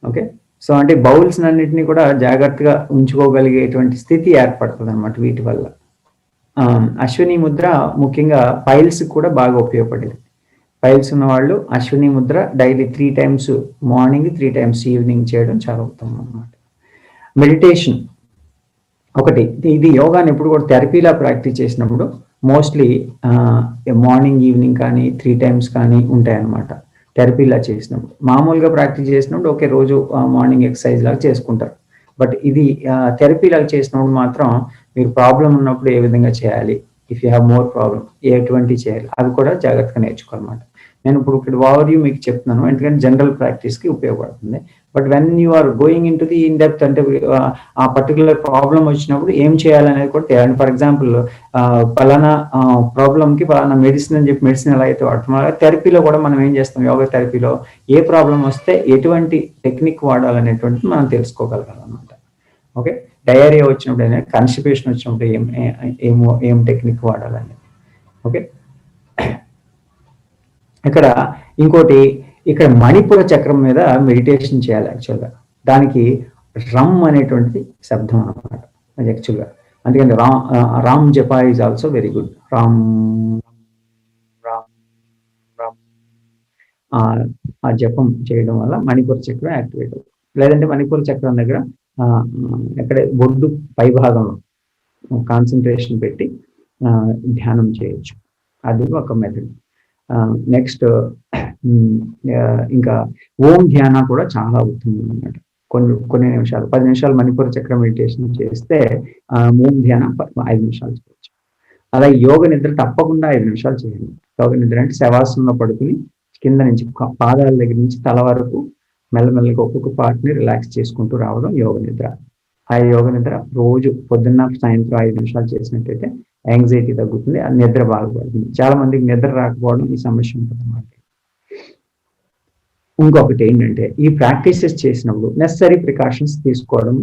ఓకే. సో అంటే బౌల్స్ అన్నింటినీ కూడా జాగ్రత్తగా ఉంచుకోగలిగేటువంటి స్థితి ఏర్పడుతుంది అనమాట వీటి వల్ల. అశ్వనీ ముద్ర ముఖ్యంగా పైల్స్ కూడా బాగా ఉపయోగపడేది. పైల్స్ ఉన్న వాళ్ళు Ashwini Mudra daily 3 times morning, 3 times evening చేయడం చాలా ఉత్తమం అన్నమాట. మెడిటేషన్ ఒకటి. ఇది యోగాని ఎప్పుడు కూడా థెరపీలా ప్రాక్టీస్ చేసినప్పుడు మోస్ట్లీ మార్నింగ్ ఈవినింగ్ కానీ 3 times కానీ ఉంటాయి అన్నమాట. థెరపీలా చేసినప్పుడు, మామూలుగా ప్రాక్టీస్ చేసినప్పుడు ఓకే రోజు మార్నింగ్ ఎక్సర్సైజ్ లాగా చేసుకుంటారు. బట్ ఇది థెరపీ లాగా చేసినప్పుడు మాత్రం మీరు ప్రాబ్లం ఉన్నప్పుడు ఏ విధంగా చేయాలి, if you have more problem ఎటువంటి చేయాలి, అవి కూడా జాగ్రత్తగా నేర్చుకోవాలన్నమాట. నేను ఇప్పుడు ఇక్కడ ఓవర్వ్యూ మీకు చెప్తున్నాను, ఎందుకంటే జనరల్ ప్రాక్టీస్కి ఉపయోగపడుతుంది. But when you are going in to the in depth, అంటే ఆ పర్టికులర్ ప్రాబ్లం వచ్చినప్పుడు ఏం చేయాలనేది కూడా తెలియాలి. ఫర్ ఎగ్జాంపుల్ పలానా ప్రాబ్లంకి పలానా మెడిసిన్ అని చెప్పి మెడిసిన్ ఎలా అయితే వాడుతున్నాం, థెరపీలో కూడా మనం ఏం చేస్తాం, యోగా థెరపీలో ఏ ప్రాబ్లం వస్తే ఎటువంటి టెక్నిక్ వాడాలనేటువంటిది మనం తెలుసుకోగలగాలన్నమాట. ఓకే. డయేరియా వచ్చినప్పుడు, కాన్స్టిపేషన్ వచ్చినప్పుడు ఏం టెక్నిక్ వాడాలని. ఓకే. ఇక్కడ ఇంకోటి, ఇక్కడ మణిపుర చక్రం మీద మెడిటేషన్ చేయాలి యాక్చువల్గా. దానికి రమ్ అనేటువంటిది శబ్దం అన్నమాట అది యాక్చువల్గా. అందుకని Ram japa is also very good. Ram Ram Ram ఆ జపం చేయడం వల్ల మణిపుర చక్రం యాక్టివేట్ అవుతుంది. లేదంటే మణిపుర చక్రం దగ్గర ఎక్కడ బొడ్డు పై భాగంలో కాన్సన్ట్రేషన్ పెట్టి ధ్యానం చేయొచ్చు. అది ఒక మెథడ్. నెక్స్ట్ ఇంకా ఓం ధ్యాన కూడా చాలా ఉత్తమం అన్నమాట. కొన్ని నిమిషాలు, 10 నిమిషాలు మణిపుర చక్ర మెడిటేషన్ చేస్తే ఓం ధ్యాన 5 నిమిషాలు చేయొచ్చు. అలాగే యోగ నిద్ర తప్పకుండా 5 నిమిషాలు చేయండి. యోగ నిద్ర అంటే శవాసనంలో పడుకుని కింద నుంచి పాదాల దగ్గర నుంచి తల వరకు మెల్లమెల్లగా ఒక్కొక్క పార్ట్ని రిలాక్స్ చేసుకుంటూ రావడం యోగ నిద్ర. ఆ యోగ నిద్ర రోజు పొద్దున్న సాయంత్రం 5 నిమిషాలు చేసినట్టయితే యాంగ్జైటీ తగ్గుతుంది, ఆ నిద్ర బాగుపడుతుంది. చాలా మందికి నిద్ర రాకపోవడం ఈ సమస్య ఉంటుంది అన్నమాట. ఇంకొకటి ఏంటంటే, ఈ ప్రాక్టీసెస్ చేసినప్పుడు నెసరీ ప్రికాషన్స్ తీసుకోవడం,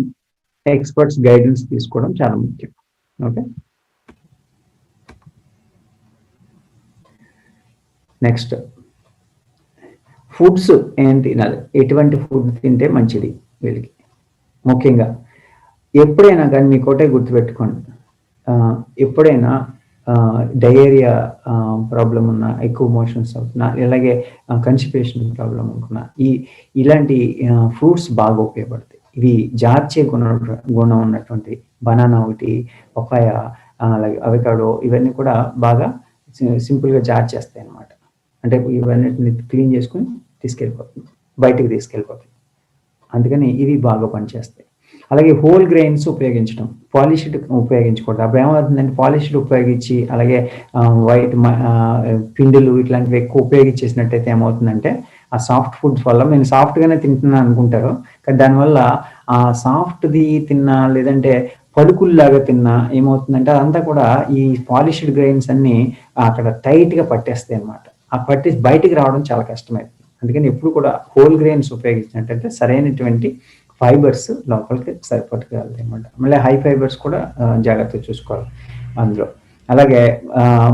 ఎక్స్పర్ట్స్ గైడెన్స్ తీసుకోవడం చాలా ముఖ్యం. ఓకే. నెక్స్ట్ ఫుడ్స్ ఏం తినాలి, ఎటువంటి ఫుడ్ తింటే మంచిది వీళ్ళకి. ముఖ్యంగా ఎప్పుడైనా కానీ మీకు ఒకటే గుర్తుపెట్టుకోండి, ఎప్పుడైనా డయేరియా ప్రాబ్లం ఉన్నా, ఎక్కువ మోషన్స్ అవుతున్నా, అలాగే కాన్స్టిపేషన్ ప్రాబ్లం అనుకున్నా, ఇలాంటి ఫ్రూట్స్ బాగా ఉపయోగపడతాయి. ఇవి జార్చే గుణం ఉన్నటువంటి బనానా ఒకటి, పపాయ, అలాగే అవకాడో, ఇవన్నీ కూడా బాగా సింపుల్గా జార్ చేస్తాయి అన్నమాట. అంటే ఇవన్నిటిని క్లీన్ చేసుకుని బయటకు తీసుకెళ్ళిపోతుంది. అందుకని ఇవి బాగా పనిచేస్తాయి. అలాగే హోల్ గ్రెయిన్స్ ఉపయోగించడం, పాలిష్డ్ ఉపయోగించకూడదు. అప్పుడు ఏమవుతుందంటే పాలిష్డ్ ఉపయోగించి, అలాగే వైట్ పిండిలు ఇట్లాంటివి ఎక్కువ ఉపయోగించేసినట్టయితే ఏమవుతుందంటే ఆ సాఫ్ట్ ఫుడ్స్ వల్ల, నేను సాఫ్ట్గానే తింటున్నాను అనుకుంటారు, కానీ దానివల్ల ఆ సాఫ్ట్ది తిన్నా లేదంటే పలుకుల్లాగా తిన్నా ఏమవుతుందంటే అదంతా కూడా ఈ పాలిష్డ్ గ్రెయిన్స్ అన్ని అక్కడ టైట్గా పట్టేస్తాయి అన్నమాట. ఆ పట్టేసి బయటికి రావడం చాలా కష్టమైంది. అందుకని ఎప్పుడు కూడా హోల్ గ్రెయిన్స్ ఉపయోగించినట్టయితే సరైనటువంటి ఫైబర్స్ లోపలికి సరిపట్టుకు వెళ్తాయి అనమాట. మళ్ళీ హై ఫైబర్స్ కూడా జాగ్రత్తగా చూసుకోవాలి అందులో. అలాగే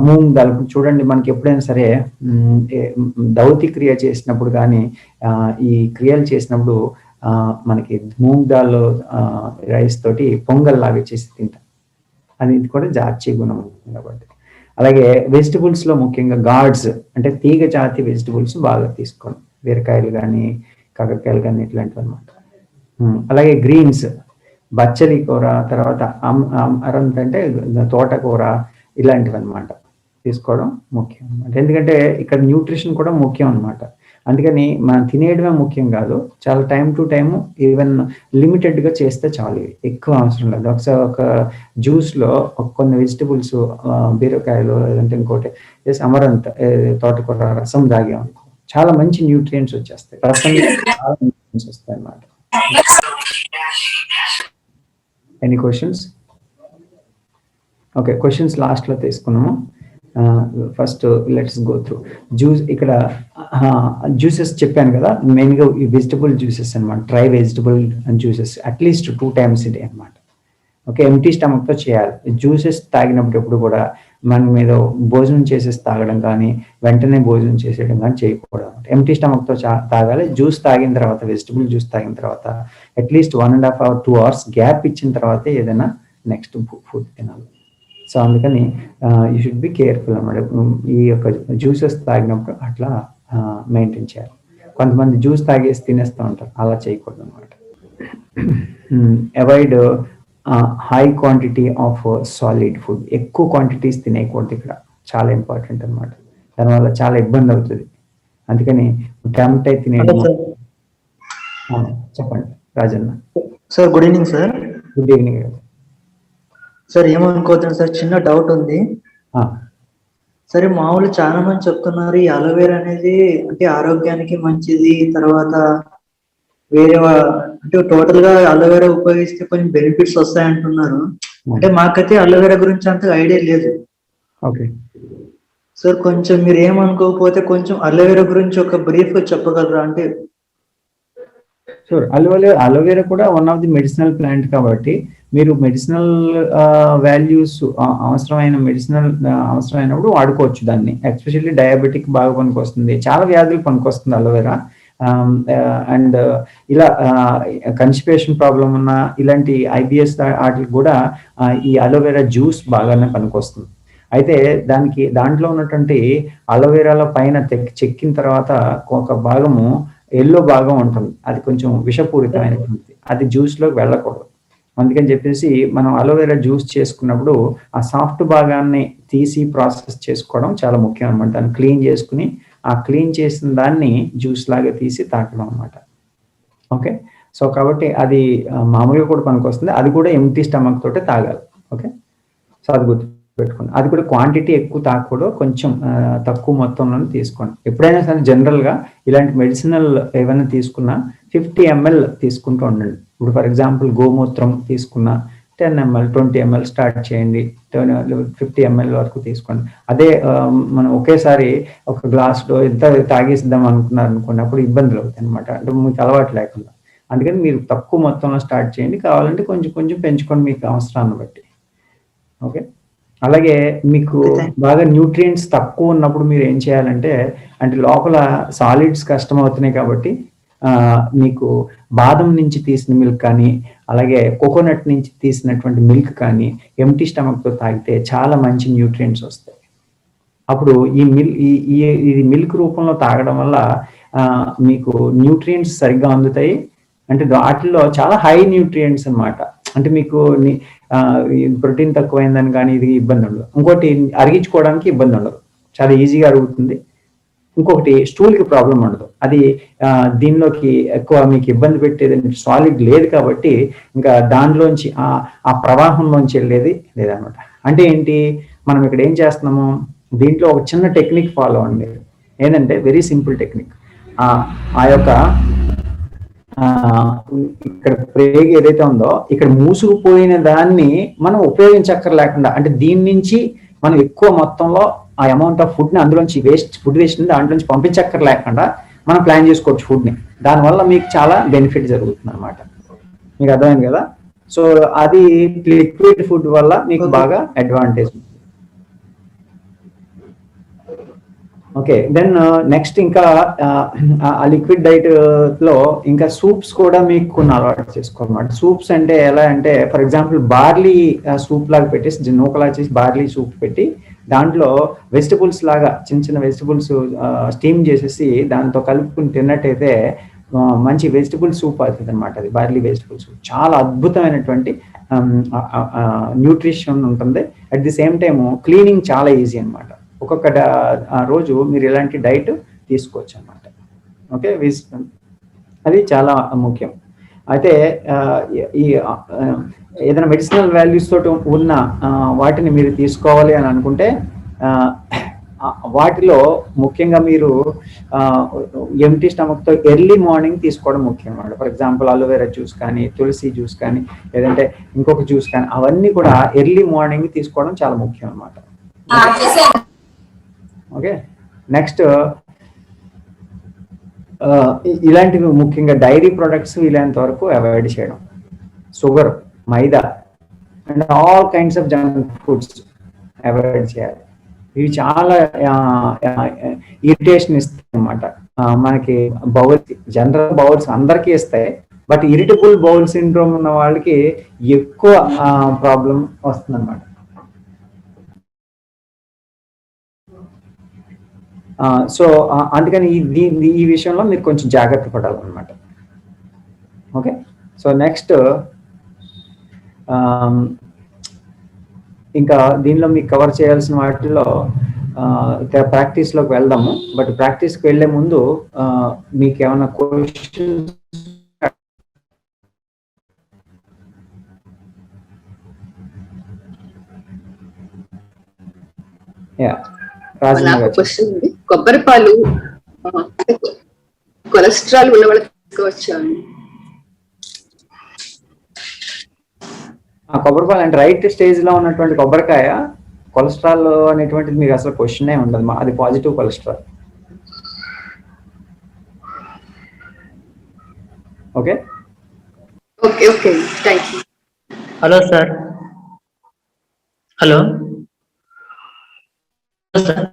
మూంగ్ దాల్ చూడండి, మనకి ఎప్పుడైనా సరే దౌతి క్రియ చేసినప్పుడు కానీ ఈ క్రియలు చేసినప్పుడు మనకి మూంగ్ దాల్ రైస్ తోటి పొంగల్ లాగా చేసి తింటాం. అది కూడా జార్చీ గుణం ఉంటుంది కాబట్టి. అలాగే వెజిటబుల్స్ లో ముఖ్యంగా గార్డ్స్ అంటే తీగ జాతి వెజిటబుల్స్ బాగా తీసుకోండి, బీరకాయలు కానీ కాకరకాయలు కానీ ఇట్లాంటివి అనమాట. అలాగే గ్రీన్స్, బచ్చలి కూర, తర్వాత అరంత్ అంటే తోటకూర, ఇలాంటివి అనమాట తీసుకోవడం ముఖ్యం అనమాట. ఎందుకంటే ఇక్కడ న్యూట్రిషన్ కూడా ముఖ్యం అనమాట. అందుకని మనం తినేయడమే ముఖ్యం కాదు, చాలా టైం టు టైము ఈవెన్ లిమిటెడ్గా చేస్తే చాలు, ఎక్కువ అవసరం లేదు. ఒకసారి ఒక జ్యూస్లో కొన్ని వెజిటబుల్స్, బీరకాయలు లేదంటే ఇంకోటి అమరంత్ తోటకూర రసం తాగామనుకో చాలా మంచి న్యూట్రియంట్స్ వచ్చేస్తాయి, రసం చాలా న్యూట్రియంట్స్ వస్తాయి అన్నమాట. Any questions? ఓకే, క్వశ్చన్స్ లాస్ట్లో తీసుకున్నాము. First let's go through juice. ఇక్కడ జ్యూసెస్ చెప్పాను కదా, మెయిన్గా ఈ వెజిటబుల్ జ్యూసెస్ అనమాట, dry vegetable juices at least 2 times a day అనమాట. ఓకే, ఎంటీ స్టమక్తో చేయాలి. జ్యూసెస్ తాగినప్పుడు ఎప్పుడు కూడా మనం మీద భోజనం చేసేసి తాగడం కానీ వెంటనే భోజనం చేసేయడం కానీ చేయకూడదు. ఎంటీ స్టమక్తో తాగాలి. జ్యూస్ తాగిన తర్వాత, వెజిటబుల్ జ్యూస్ తాగిన తర్వాత అట్లీస్ట్ 1.5 hours 2 hours గ్యాప్ ఇచ్చిన తర్వాత ఏదైనా నెక్స్ట్ ఫుడ్ తినాలి. సో అందుకని యూ షుడ్ బి కేర్ఫుల్ అన్నమాట. ఈ యొక్క జ్యూసెస్ తాగినప్పుడు అట్లా మెయింటైన్ చేయాలి. కొంతమంది జ్యూస్ తాగేసి తినేస్తూ ఉంటారు, అలా చేయకూడదు అనమాట. Avoid high quantity of solid food, ఎక్కువ క్వాంటిటీస్ తినేయకూడదు, ఇక్కడ చాలా ఇంపార్టెంట్ అనమాట. దానివల్ల చాలా ఇబ్బంది అవుతుంది. అందుకని టమాటా తినేయడం. చెప్పండి Rajanna. Sir good evening sir. Good evening sir. ఏమనుకోవద్దు సార్, చిన్న డౌట్ ఉంది. సరే, మామూలు చాలా మంది చెప్తున్నారు ఈ అలోవేరా అనేది అంటే ఆరోగ్యానికి మంచిది, తర్వాత వేరే అంటే టోటల్ గా అలోవేరా ఉపయోగిస్తే కొంచెం బెనిఫిట్స్ వస్తాయి అంటున్నారు. అంటే మాకైతే అలోవేరా గురించి అంత ఐడియా లేదు. ఓకే సార్, కొంచెం మీరు ఏమనుకోకపోతే కొంచెం అలోవేరా గురించి ఒక బ్రీఫ్ గా చెప్పగలరా? అంటే షూర్. అలోవేరా కూడా one of the medicinal plant కాబట్టి మీరు మెడిసినల్ వాల్యూస్ అవసరమైనప్పుడు వాడుకోవచ్చు దాన్ని. ఎస్పెషల్లీ డయాబెటిక్ బాగా పనికొస్తుంది, చాలా వ్యాధులు పనికొస్తుంది అలోవేరా. అండ్ ఇలా కన్స్టిపేషన్ ప్రాబ్లం ఉన్న ఇలాంటి IBS వాటికి కూడా ఈ అలోవేరా జ్యూస్ బాగానే పనికొస్తుంది. అయితే దాంట్లో ఉన్నటువంటి అలోవేరాల పైన చెక్కిన తర్వాత ఒక భాగము ఎల్లో భాగం ఉంటుంది, అది కొంచెం విషపూరితమైనటువంటి, అది జ్యూస్లోకి వెళ్ళకూడదు. అందుకని చెప్పేసి మనం అలోవేరా జ్యూస్ చేసుకున్నప్పుడు ఆ సాఫ్ట్ భాగాన్ని తీసి ప్రాసెస్ చేసుకోవడం చాలా ముఖ్యం అనమాట. దాన్ని క్లీన్ చేసుకుని ఆ క్లీన్ చేసిన దాన్ని జ్యూస్ లాగా తీసి తాగడం అనమాట. ఓకే, సో కాబట్టి అది మామూలుగా కూడా పనికొస్తుంది, అది కూడా ఎంటీ స్టమక్ తోటే తాగాలి. ఓకే, సో అది గుర్తుపెట్టుకోండి. అది కూడా క్వాంటిటీ ఎక్కువ తాగకూడదు, కొంచెం తక్కువ మొత్తంలో తీసుకోండి. ఎప్పుడైనా సరే జనరల్గా ఇలాంటి మెడిసినల్ ఏమైనా తీసుకున్నా 50 ml తీసుకుంటూ ఉండండి. ఇప్పుడు ఫర్ ఎగ్జాంపుల్ గోమూత్రం తీసుకున్న 10 ml 20 ml స్టార్ట్ చేయండి, 50 ml వరకు తీసుకోండి. అదే మనం ఒకేసారి ఒక గ్లాస్లో ఎంత తాగేసిద్దాం అనుకున్నప్పుడు ఇబ్బందులు అవుతాయి అనమాట, అంటే మీకు అలవాటు లేకుండా. అందుకని మీరు తక్కువ మొత్తంలో స్టార్ట్ చేయండి, కావాలంటే కొంచెం కొంచెం పెంచుకోండి మీకు అవసరాన్ని బట్టి. ఓకే, అలాగే మీకు బాగా న్యూట్రియంట్స్ తక్కువ ఉన్నప్పుడు మీరు ఏం చేయాలంటే, అంటే లోపల సాలిడ్స్ కష్టమవుతున్నాయి కాబట్టి మీకు బాదం నుంచి తీసిన మిల్క్ కానీ అలాగే కోకోనట్ నుంచి తీసినటువంటి మిల్క్ కానీ ఎంటీ స్టమక్తో తాగితే చాలా మంచి న్యూట్రియంట్స్ వస్తాయి. అప్పుడు ఇది మిల్క్ రూపంలో తాగడం వల్ల మీకు న్యూట్రియంట్స్ సరిగ్గా అందుతాయి. అంటే వాటిల్లో చాలా హై న్యూట్రియంట్స్ అనమాట. అంటే మీకు ప్రోటీన్ తక్కువైందని కానీ ఇది ఇబ్బంది ఉండదు. ఇంకోటి అరిగించుకోవడానికి ఇబ్బంది ఉండదు, చాలా ఈజీగా అరుగుతుంది. ఇంకొకటి స్టూల్కి ప్రాబ్లం ఉండదు. అది దీనిలోకి ఎక్కువ మీకు ఇబ్బంది పెట్టేది సాలిడ్ లేదు కాబట్టి ఇంకా దానిలోంచి ఆ ప్రవాహంలోంచి వెళ్ళేది లేదనమాట. అంటే ఏంటి, మనం ఇక్కడ ఏం చేస్తున్నాము, దీంట్లో ఒక చిన్న టెక్నిక్ ఫాలో అవ్వండి. ఏంటంటే వెరీ సింపుల్ టెక్నిక్. ఆ యొక్క ఇక్కడ ప్రేగ్ ఏదైతే ఉందో ఇక్కడ మూసుకుపోయిన దాన్ని మనం ఉపయోగించక్కర్లేకుండా, అంటే దీని నుంచి మనం ఎక్కువ మొత్తంలో ఆ అమౌంట్ ఆఫ్ ఫుడ్ని అందులోంచి ఫుడ్ వేస్ట్ దాంట్లోంచి పంపించక్కర్లేకుండా మనం ప్లాన్ చేసుకోవచ్చు ఫుడ్ని. దానివల్ల మీకు చాలా బెనిఫిట్ జరుగుతుంది అనమాట. మీకు అర్థమైంది కదా. సో అది లిక్విడ్ ఫుడ్ వల్ల మీకు బాగా అడ్వాంటేజ్. ఓకే, దెన్ నెక్స్ట్ ఇంకా ఆ లిక్విడ్ డైట్ లో ఇంకా సూప్స్ కూడా మీకు కొన్ని అలవాటు చేసుకోవాలన్నమాట. సూప్స్ అంటే ఎలా అంటే, ఫర్ ఎగ్జాంపుల్ బార్లీ సూప్ లాగా పెట్టేసి నూకలా చేసి బార్లీ సూప్ పెట్టి దాంట్లో వెజిటబుల్స్ లాగా చిన్న చిన్న వెజిటబుల్స్ స్టీమ్ చేసేసి దాంతో కలుపుకుని తిన్నట్టయితే మంచి వెజిటబుల్ సూప్ అవుతుంది అనమాట. అది బార్లీ వెజిటబుల్ సూప్ చాలా అద్భుతమైనటువంటి న్యూట్రిషన్ ఉంటుంది. At the same time cleaning చాలా ఈజీ అనమాట. ఒక్కొక్క రోజు మీరు ఇలాంటి డైట్ తీసుకోవచ్చు అనమాట. ఓకే, అది చాలా ముఖ్యం. అయితే ఈ ఏదైనా మెడిసినల్ వాల్యూస్ తోటి ఉన్న వాటిని మీరు తీసుకోవాలి అని అనుకుంటే వాటిలో ముఖ్యంగా మీరు ఎంటీ స్టమక్తో ఎర్లీ మార్నింగ్ తీసుకోవడం ముఖ్యం అన్నమాట. ఫర్ ఎగ్జాంపుల్ అలోవెరా జ్యూస్ కానీ, తులసి జ్యూస్ కానీ, లేదంటే ఇంకొక జ్యూస్ కానీ, అవన్నీ కూడా ఎర్లీ మార్నింగ్ తీసుకోవడం చాలా ముఖ్యం అన్నమాట. ఓకే, నెక్స్ట్ ఇలాంటివి ముఖ్యంగా డైరీ ప్రొడక్ట్స్ వీలైనంత వరకు అవాయిడ్ చేయడం. Sugar, maida and all kinds of junk foods avoid చేయాలి. ఇవి చాలా ఇరిటేషన్ ఇస్తాయి అన్నమాట మనకి. బౌల్స్, జనరల్ బౌల్స్ అందరికీ ఇస్తాయి, బట్ ఇరిటబుల్ బౌల్ సిండ్రోమ్ ఉన్న వాళ్ళకి ఎక్కువ ప్రాబ్లం వస్తుంది అన్నమాట. సో అందుకని ఈ విషయంలో మీరు కొంచెం జాగ్రత్త పడాలన్నమాట. ఓకే, సో నెక్స్ట్ ఇంకా దీనిలో మీకు కవర్ చేయాల్సిన వాటిలో ప్రాక్టీస్లోకి వెళ్దాము. బట్ ప్రాక్టీస్కి వెళ్ళే ముందు మీకు ఏమైనా క్వశ్చన్స్? క్వశ్చన్ ఉంది. కొబ్బరి పాలు కొలెస్ట్రాల్ ఉన్న వాళ్ళకి తీసుకోవచ్చా? కొబ్బరిపాలు అంటే రైట్ స్టేజ్ లో ఉన్నటువంటి కొబ్బరికాయ కొలెస్ట్రాల్ అనేటువంటిది మీకు అసలు క్వశ్చనే ఉండదు. అది positive cholesterol. Okay okay okay, thank you. Hello sir. Hello sir.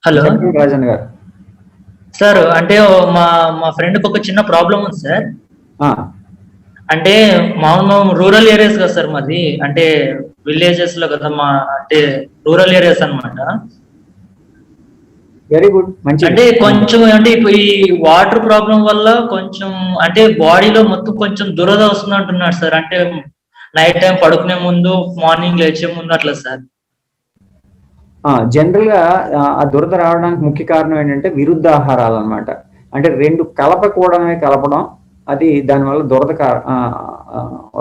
Hello Rajan గారు. సార్, అంటే మా ఫ్రెండ్కి ఒక చిన్న ప్రాబ్లం ఉంది సార్. అంటే మామూలు రూరల్ ఏరియాస్ కదా సార్ మాది, అంటే విలేజెస్ లో కదా అంటే రూరల్ ఏరియాస్ అన్నమాట. వెరీ గుడ్, మంచి. అంటే కొంచెం అంటే ఈ వాటర్ ప్రాబ్లం వల్ల కొంచెం అంటే బాడీలో మొత్తం కొంచెం దురద వస్తుంది అంటున్నాడు సార్. అంటే నైట్ టైం పడుకునే ముందు, మార్నింగ్ లేచే ముందు అట్లా సార్. జనరల్ గా ఆ దురద రావడానికి ముఖ్య కారణం ఏంటంటే విరుద్ధ ఆహారాలు అన్నమాట. అంటే రెండు కలపడం, అది దానివల్ల దురద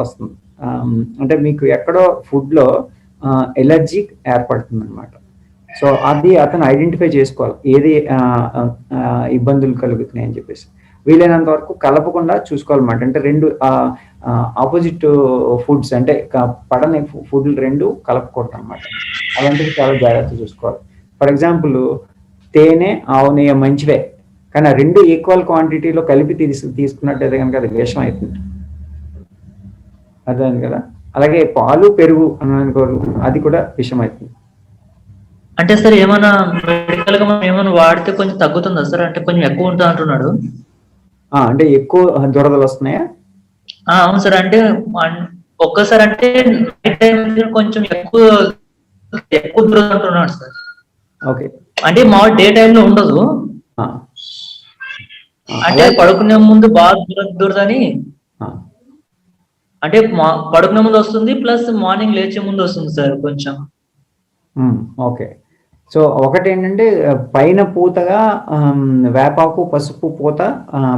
వస్తుంది. అంటే మీకు ఎక్కడో ఫుడ్ లో ఎలర్జీ ఏర్పడుతుంది అనమాట. సో అది అతను ఐడెంటిఫై చేసుకోవాలి, ఏది ఇబ్బందులు కలుగుతున్నాయి అని చెప్పేసి. వీలైనంత వరకు కలపకుండా చూసుకోవాలన్నమాట. అంటే రెండు ఆపోజిట్ ఫుడ్స్, అంటే పడని ఫుడ్లు రెండు కలపకూడదు అనమాట. అలాంటివి చాలా జాగ్రత్త చూసుకోవాలి. ఫర్ ఎగ్జాంపుల్ తేనె, ఆవు నెయ్యి మంచివే, కానీ ఆ రెండు ఈక్వల్ క్వాంటిటీలో కలిపి తీసుకున్నట్టయితే కనుక అది విషం అవుతుంది. అర్థమైంది కదా. అలాగే పాలు, పెరుగు అనుకో, అది కూడా విషం అవుతుంది. అంటే సార్ ఏమైనా మెడికల్ గా ఏమైనా వాడితే కొంచెం తగ్గుతుందా సార్? అంటే కొంచెం ఎక్కువ ఉంటుంది అంటున్నాడు. అంటే ఎక్కువ దురదలు వస్తున్నాయా? అవును సార్. అంటే ఒక్కసారి అంటే నైట్ టైం కొంచెం ఎక్కువ దురద అంటున్నాడు సార్. ఓకే, అంటే మా డే టైంలో ఉండదు, అంటే పడుకునే ముందు బాగా దురదని. అంటే పడుకునే ముందు వస్తుంది, ప్లస్ మార్నింగ్ లేచే ముందు వస్తుంది సార్ కొంచెం. ఓకే, సో ఒకటి ఏంటంటే పైన పూతగా వేపాకు, పసుపు పూత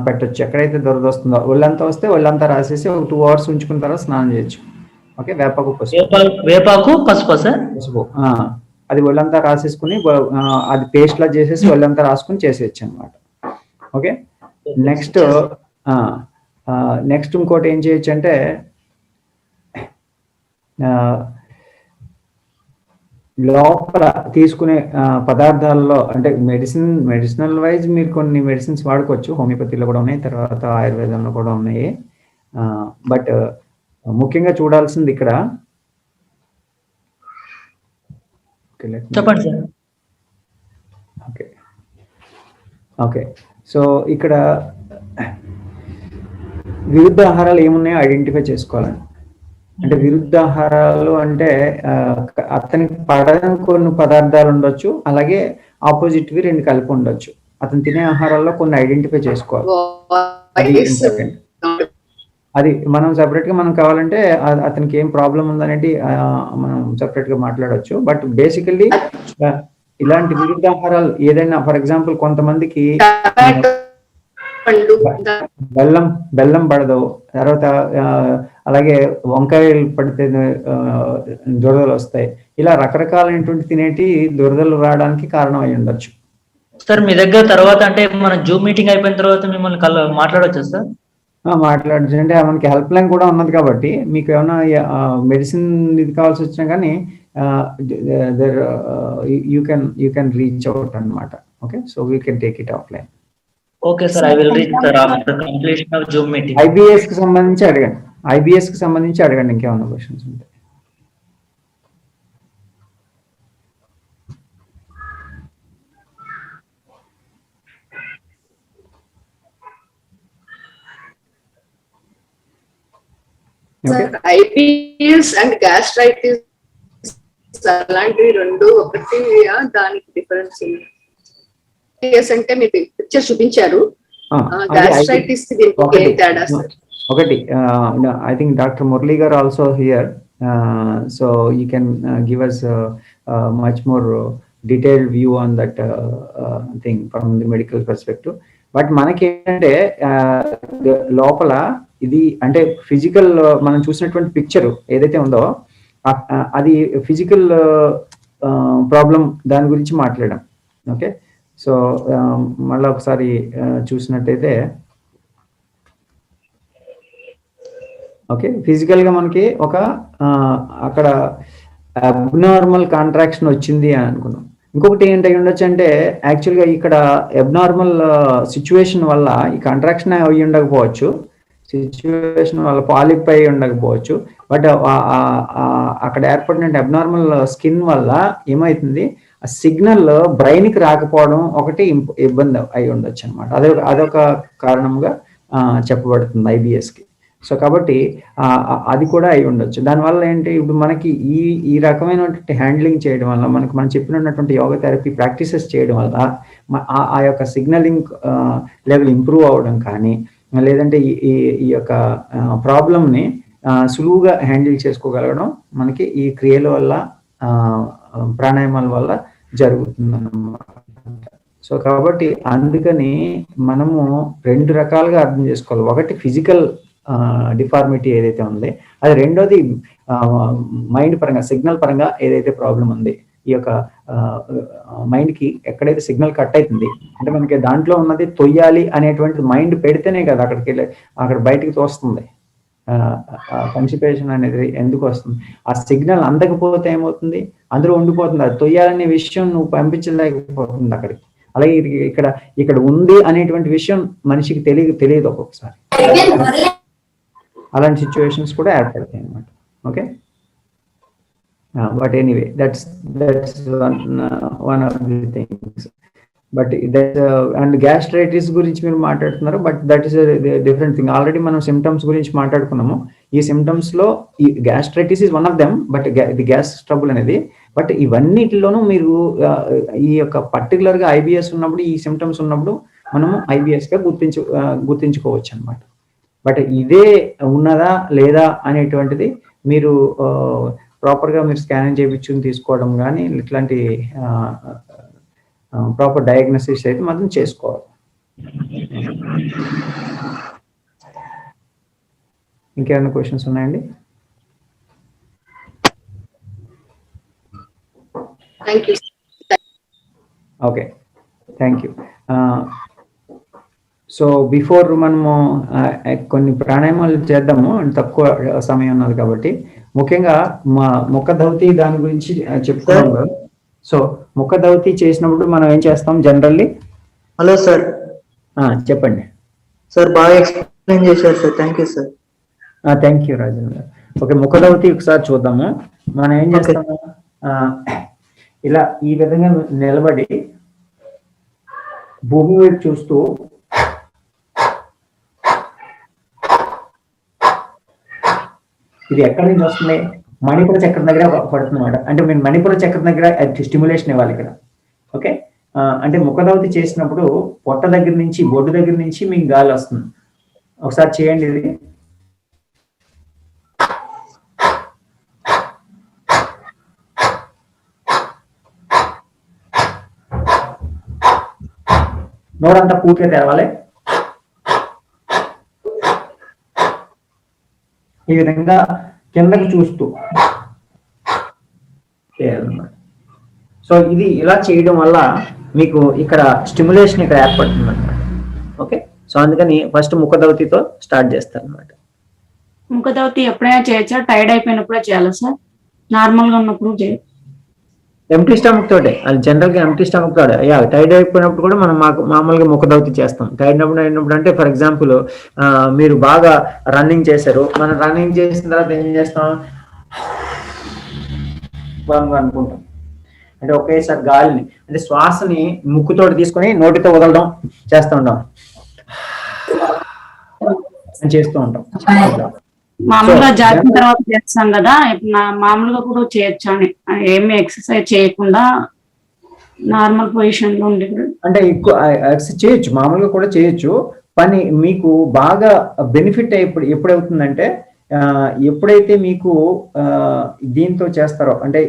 పెట్టచ్చు. ఎక్కడైతే దురద వస్తుందో ఒళ్ళంతా వస్తే ఒళ్ళంతా రాసేసి ఒక 2 hours ఉంచుకున్న తర్వాత స్నానం చేయొచ్చు. ఓకే, వేపాకు పసుపు సార్. పసుపు అది ఒళ్ళంతా రాసేసుకుని అది పేస్ట్ లా చేసేసి ఒళ్ళంతా రాసుకుని చేసేయచ్చు అనమాట. ఓకే, నెక్స్ట్ ఇంకోటి ఏం చేయొచ్చు అంటే లోపల తీసుకునే పదార్థాల్లో అంటే మెడిసినల్ వైజ్ మీరు కొన్ని మెడిసిన్స్ వాడుకోవచ్చు, హోమియోపతిలో కూడా ఉన్నాయి, తర్వాత ఆయుర్వేదంలో కూడా ఉన్నాయి. బట్ ముఖ్యంగా చూడాల్సింది ఇక్కడ చెప్పండి సార్. ఓకే ఓకే, సో ఇక్కడ విరుద్ధ ఆహారాలు ఏమున్నాయో ఐడెంటిఫై చేసుకోవాలండి. అంటే విరుద్ధ ఆహారాలు అంటే అతనికి పడని కొన్ని పదార్థాలు ఉండొచ్చు, అలాగే ఆపోజిట్వి రెండు కలిపి ఉండొచ్చు. అతను తినే ఆహారాల్లో కొన్ని ఐడెంటిఫై చేసుకోవాలి, అది ఇంపార్టెంట్. అది మనం సెపరేట్ గా మనం కావాలంటే అతనికి ఏం ప్రాబ్లం ఉందనేది మనం సెపరేట్ గా మాట్లాడవచ్చు. బట్ బేసికల్లీ ఇలాంటి విరుద్ధ ఆహారాలు ఏదైనా, ఫర్ ఎగ్జాంపుల్ కొంతమందికి బెల్లం పడదు, తర్వాత అలాగే వంకాయలు పడితే దురదలు వస్తాయి. ఇలా రకరకాలైనటువంటి తినేటి దురదలు రావడానికి కారణం అయి ఉండొచ్చు. సార్ మీ దగ్గర తర్వాత అంటే మన జూమ్ మీటింగ్ అయిపోయిన తర్వాత మిమ్మల్ని మాట్లాడవచ్చు సార్? మాట్లాడచ్చు, అంటే మనకి హెల్ప్ లైన్ కూడా ఉన్నది కాబట్టి మీకు ఏమైనా మెడిసిన్ ఇది కావాల్సి వచ్చినా కానీ యూ కెన్ రీచ్ అవుట్ అన్నమాట. Okay, so we can take it of line. Okay sir, I will reach sir after completion of Zoom meeting. IBS కి సంబంధించి అడగండి, ఇంకేమన్నా క్వశ్చన్స్ ఉంటాయి. ఐబిఎస్ అండ్ గ్యాస్ట్రైటిస్ అలాంటివి రెండు ఒకటి, దానికి డిఫరెన్స్ అంటే మీరు పిక్చర్ చూపించారు. గ్యాస్ట్రైటిస్ తేడా సార్? ఒకటి, ఐ థింక్ డాక్టర్ మురళీ గారు also here, so you can give us much more detailed view on that thing from the medical perspective. But మనకి ఏంటంటే లోపల ఇది అంటే ఫిజికల్ మనం చూసినటువంటి పిక్చర్ ఏదైతే ఉందో అది ఫిజికల్ ప్రాబ్లం, దాని గురించి మాట్లాడాం. ఓకే, సో మళ్ళీ ఒకసారి చూసినట్టయితే ఓకే, ఫిజికల్ గా మనకి ఒక అక్కడ అబ్నార్మల్ కాంట్రాక్షన్ వచ్చింది అని అనుకున్నాం. ఇంకొకటి ఏంటి ఉండొచ్చు అంటే యాక్చువల్గా ఇక్కడ అబ్నార్మల్ సిచ్యువేషన్ వల్ల ఈ కాంట్రాక్షన్ అయ్యి ఉండకపోవచ్చు, సిచ్యువేషన్ వల్ల పాలిప్ అయి ఉండకపోవచ్చు. బట్ అక్కడ ఏర్పడిన అబ్నార్మల్ స్కిన్ వల్ల ఏమవుతుంది, ఆ సిగ్నల్ బ్రెయిన్ కి రాకపోవడం ఒకటి ఇబ్బంది అయి ఉండొచ్చు అనమాట. అదొక కారణంగా చెప్పబడుతుంది ఐబిఎస్ కి. సో కాబట్టి అది కూడా అయి ఉండొచ్చు. దానివల్ల ఏంటి, ఇప్పుడు మనకి ఈ రకమైనటువంటి హ్యాండ్లింగ్ చేయడం వల్ల మనం చెప్పినటువంటి యోగా థెరపీ ప్రాక్టీసెస్ చేయడం వల్ల ఆ యొక్క సిగ్నలింగ్ లెవెల్ ఇంప్రూవ్ అవ్వడం కానీ, లేదంటే ఈ యొక్క ప్రాబ్లమ్ని సులువుగా హ్యాండిల్ చేసుకోగలగడం మనకి ఈ క్రియల వల్ల, ప్రాణాయామాల వల్ల జరుగుతుంది అన్నమాట. సో కాబట్టి అందుకని మనము రెండు రకాలుగా అర్థం చేసుకోవాలి. ఒకటి ఫిజికల్ డిఫార్మిటీ ఏదైతే ఉంది, అది రెండోది మైండ్ పరంగా, సిగ్నల్ పరంగా ఏదైతే ప్రాబ్లం ఉంది. ఈ యొక్క మైండ్ కి ఎక్కడైతే సిగ్నల్ కట్ అవుతుంది అంటే మనకి దాంట్లో ఉన్నది తొయ్యాలి అనేటువంటిది మైండ్ పెడితేనే కదా అక్కడ బయటికి తోస్తుంది. కాన్స్టిపేషన్ అనేది ఎందుకు వస్తుంది, ఆ సిగ్నల్ అందకపోతే ఏమవుతుంది, అందులో ఉండిపోతుంది. అది తొయ్యాలనే విషయం నువ్వు పంపించలేకపోతుంది అక్కడికి. అలాగే ఇక్కడ ఉంది అనేటువంటి విషయం మనిషికి తెలియదు ఒక్కొక్కసారి. అలాంటి సిచ్యువేషన్స్ కూడా ఏర్పడతాయి అన్నమాట. Okay, but anyway that's one of the things. But and gastritis గురించి మీరు మాట్లాడుతున్నారు, but that is different thing. Already మనం సిమ్టమ్స్ గురించి మాట్లాడుకున్నాము. ఈ సిమ్టమ్స్ లో ఈ gastritis is one of them, but the gas trouble అనేది. బట్ ఇవన్నిటిలోనూ మీరు ఈ యొక్క పర్టికులర్ గా ఐబిఎస్ ఉన్నప్పుడు, ఈ సిమ్టమ్స్ ఉన్నప్పుడు మనము ఐబిఎస్ గా గుర్తించుకోవచ్చు అనమాట. బట్ ఇదే ఉన్నదా లేదా అనేటువంటిది మీరు ప్రాపర్ గా మీరు స్కానింగ్ చేయించుకుని తీసుకోవడం కానీ, ఇట్లాంటి ప్రాపర్ డయాగ్నోసిస్ అయితే మాత్రం చేసుకోవాలి. ఇంకేమైనా క్వశ్చన్స్ ఉన్నాయండి? Okay, thank you. So before మనము కొన్ని ప్రాణాయామాలు చేద్దాము, తక్కువ సమయం ఉన్నది కాబట్టి ముఖ్యంగా మా ముఖ ధౌతి దాని గురించి చెప్పుకున్నాం కదా. సో ముఖ ధౌతి చేసినప్పుడు మనం ఏం చేస్తాం జనరల్లీ? Hello sir. చెప్పండి సార్. బాగా ఎక్స్ప్లెయిన్ చేశారు sir. Thank you sir. Thank you Rajendra. Okay, ముఖ ధౌతి ఒకసారి చూద్దాము. మనం ఏం చేస్తాము, ఇలా ఈ విధంగా నిలబడి భూమి వైపు చూస్తూ ఇది ఎక్కడి నుంచి వస్తుంది? మణిపుర చక్రం దగ్గర పడుతుంది అనమాట. అంటే మీరు మణిపుర చక్రం దగ్గర స్టిమ్యులేషన్ ఇవ్వాలి ఇక్కడ. ఓకే, అంటే ముఖధౌతి చేసినప్పుడు పొట్ట దగ్గర నుంచి బొడ్డు దగ్గర నుంచి మీకు గాలి వస్తుంది. ఒకసారి చేయండి ఇది. నోరంతా పూర్తిగా తెరవాలి. ఈ విధంగా కిందకు చూస్తూ చేయాలన్నమాట. సో ఇది ఇలా చేయడం వల్ల మీకు ఇక్కడ స్టిమ్యులేషన్ ఇక్కడ ఏర్పడుతుంది అనమాట. ఓకే, సో అందుకని ఫస్ట్ ముఖధౌతితో స్టార్ట్ చేస్తారు అనమాట. ముఖధౌతి ఎప్పుడైనా చేయొచ్చా? టైర్డ్ అయిపోయినప్పుడే చేయాలా సార్? నార్మల్ గా ఉన్నప్పుడు చేయొచ్చు? ఎంటీ స్టమక్ తోటే, అది జనరల్ గా ఎంటీ స్టమక్ తోటే. టైర్డ్ అయిపోయినప్పుడు కూడా మనం మామూలుగా ముఖధౌతి చేస్తాం. టైర్డ్ అయినప్పుడు అంటే ఫర్ ఎగ్జాంపుల్ మీరు బాగా రన్నింగ్ చేశారు, మనం రన్నింగ్ చేసిన తర్వాత ఏం చేస్తాం అనుకుంటాం. అంటే ఒకేసారి గాలిని అంటే శ్వాసని ముక్కుతోటి తీసుకొని నోటితో వదలడం చేస్తూ ఉంటాం, చేస్తూ ఉంటాం. మామూలుగా జాగిన తర్వాత చేస్తాం కదా, మామూలుగా కూడా చేయొచ్చు అని ఏమి ఎక్సర్సైజ్ చేయకుండా నార్మల్ పొజిషన్ లో ఉండి అంటే ఎక్కువ ఎక్సర్సైజ్ చేయొచ్చు, మామూలుగా కూడా చేయొచ్చు. పని మీకు బాగా బెనిఫిట్ ఎప్పుడవుతుందంటే ఎప్పుడైతే మీకు దీంతో చేస్తారో అంటే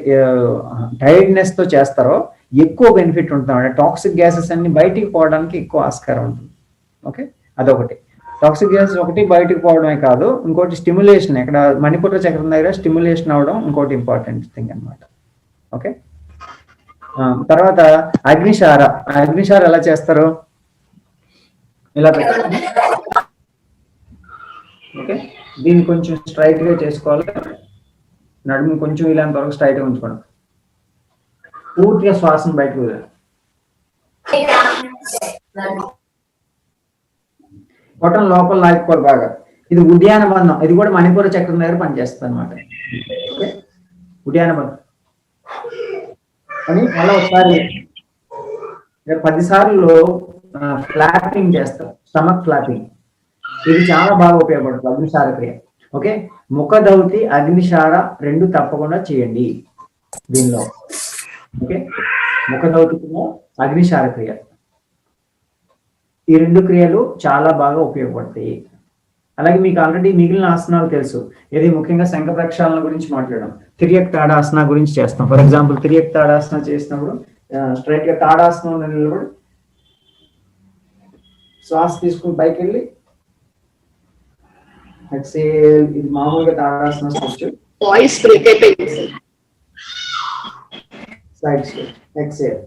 టైర్డ్నెస్ తో చేస్తారో ఎక్కువ బెనిఫిట్ ఉంటుంది. అంటే టాక్సిక్ గ్యాసెస్ అన్ని బయటికి పోవడానికి ఎక్కువ ఆస్కారం ఉంటుంది. ఓకే, అదొకటి. టాక్సిక్ గ్యాసెస్ ఒకటి బయటకు పోవడమే కాదు, ఇంకోటి స్టిమ్యులేషన్, ఇక్కడ మణిపుర చక్రం దగ్గర స్టిమ్యులేషన్ అవడం ఇంకోటి ఇంపార్టెంట్ థింగ్ అనమాట. ఓకే, తర్వాత అగ్నిశార. అగ్నిశార ఎలా చేస్తారు? ఇలా పెట్టండి. ఓకే, దీన్ని కొంచెం స్ట్రైట్ గా చేసుకోవాలి. నడుము కొంచెం ఇలాంటి వరకు స్ట్రైట్ గా ఉంచుకోండి. పూర్తిగా శ్వాసను బయటకు వదిలేదు. పొట్టం లోపల లాక్కోవాలి బాగా. ఇది ఉద్యాన బంధం, ఇది కూడా మణిపుర చక్రం దగ్గర పనిచేస్తుంది అనమాట. ఉద్యాన బంధం అని మళ్ళీ ఒకసారి 10 సార్లు ఫ్లాపింగ్ చేస్తారు, స్టమక్ ఫ్లాపింగ్. ఇది చాలా బాగా ఉపయోగపడుతుంది అగ్నిశార క్రియ. ఓకే, ముఖధౌతి అగ్నిశార రెండు తప్పకుండా చేయండి దీనిలో. ఓకే, ముఖధౌతికి అగ్నిశార క్రియ, ఈ రెండు క్రియలు చాలా బాగా ఉపయోగపడతాయి. అలాగే మీకు ఆల్రెడీ మిగిలిన ఆసనాలు తెలుసు. ఇది ముఖ్యంగా శంఖ ప్రక్షాళన గురించి మాట్లాడడం. తిరియక్ తాడాసన గురించి చేస్తాం. ఫర్ ఎగ్జాంపుల్ తిరియక్ తాడాసన చేసినప్పుడు స్ట్రైట్ గా తాడాసనం నిలబడి శ్వాస తీసుకుని పైకి వెళ్ళి ఎక్సేల్. ఇది మామూలుగా తాడాసన స్ట్రక్చర్. వాయిస్ బ్రేక్ అయిపోయింది. Side stretch. Exhale,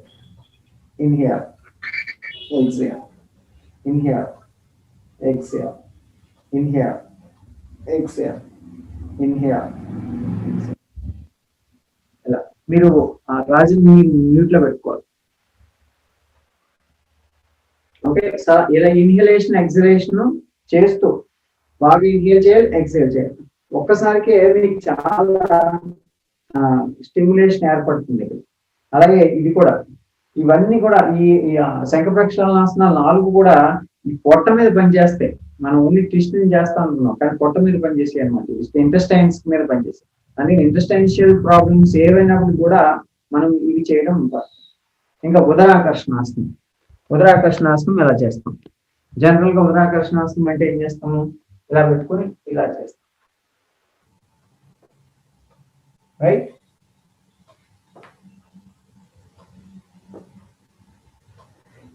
inhale, exhale, inhale, exhale, inhale, exhale, inhale, exhale. ఇలా మీరు ఆ రాజుని మ్యూట్ లో పెట్టుకోవాలి. ఓకే, ఇలా ఇన్హలేషన్ ఎక్సలేషన్ చేస్తూ బాగా ఇన్హేల్ చేయాలి, ఎక్సలేల్ చేయాలి. ఒక్కసారికే మీకు చాలా స్టిమ్యులేషన్ ఏర్పడుతుంది. అలాగే ఇది కూడా, ఇవన్నీ కూడా ఈ శంఖ ప్రక్షాళనాసనాలు 4 కూడా ఈ పొట్ట మీద పనిచేస్తాయి. మనం ఓన్లీ ట్విస్ట్ చేస్తా ఉంటున్నాం, కానీ పొట్ట మీద పనిచేసాయి అనమాట. ఇంటెస్టైన్స్ మీద పనిచేస్తాయి. అందుకే ఇంటెస్టైన్షియల్ ప్రాబ్లమ్స్ ఏవైనప్పుడు కూడా మనం ఇవి చేయడం ఉంటుంది. ఇంకా ఉదరాకర్షణాసనం. ఉదరాకర్షణాసనం ఎలా చేస్తాం? జనరల్ గా ఉదరాకర్షణాసనం అంటే ఏం చేస్తాము? ఇలా పెట్టుకొని ఇలా చేస్తాం, రైట్?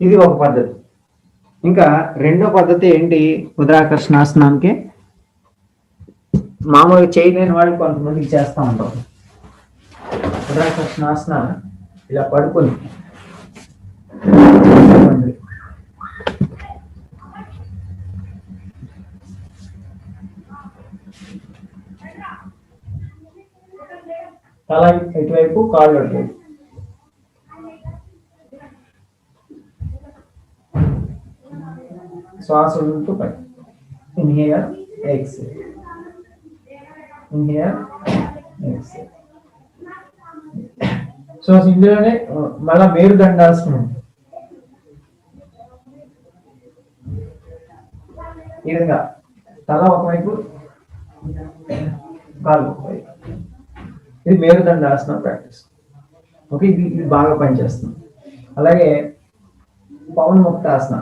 ఇది ఒక పద్ధతి. ఇంకా రెండో పద్ధతి ఏంటి? ఉదరాకర్షణాసనానికి మామూలుగా చేయలేని వాళ్ళు కొంతమందికి చేస్తూ ఉంటాం. ఉదరాకర్షణాసన ఇలా పడుకొని తల ఇటువైపు, కాళ్ళు అటువైపు. శ్వాస వదులుతూ పై. Inhale, exhale. Inhale, exhale. So ఇందులోనే మళ్ళా మేరుదండాసనం. ఈ విధంగా తల ఒకవైపు, కాళ్ళు ఒకవైపు. ఇది మేరుదండాసనం ప్రాక్టీస్. ఓకే, ఇది బాగా పనిచేస్తుంది. అలాగే పవన్ ముక్తాసన,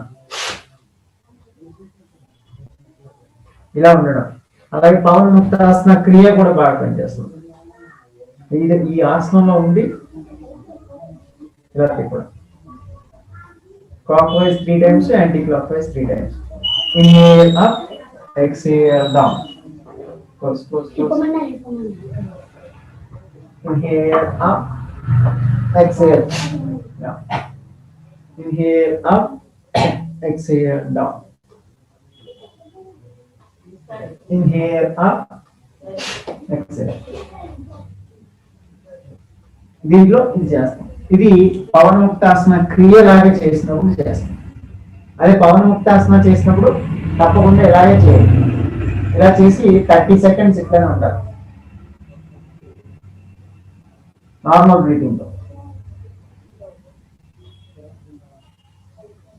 ఇలా ఉండడం. అలాగే పవన్ ముక్తాసన క్రియ కూడా బాగా పనిచేస్తుంది. ఇది ఈ ఆసనంలో ఉండి ఇలా తిప్పడం. Clock wise 3 times, anti clock wise 3 times. Inhale up, exhale down. Close. Inhale up, exhale down. Inhale up, exhale down. Inhale up, exhale. దీంట్లో ఇది చేస్తాం. ఇది పవన్ ముక్తాసన క్రియ లాగా చేసినప్పుడు చేస్తాం. అదే పవన్ ముక్తాసన చేసినప్పుడు తప్పకుండా ఇలాగే చేయాలి. ఇలా చేసి 30 seconds ఇట్లానే ఉంటారు నార్మల్ బ్రీతింగ్ తో.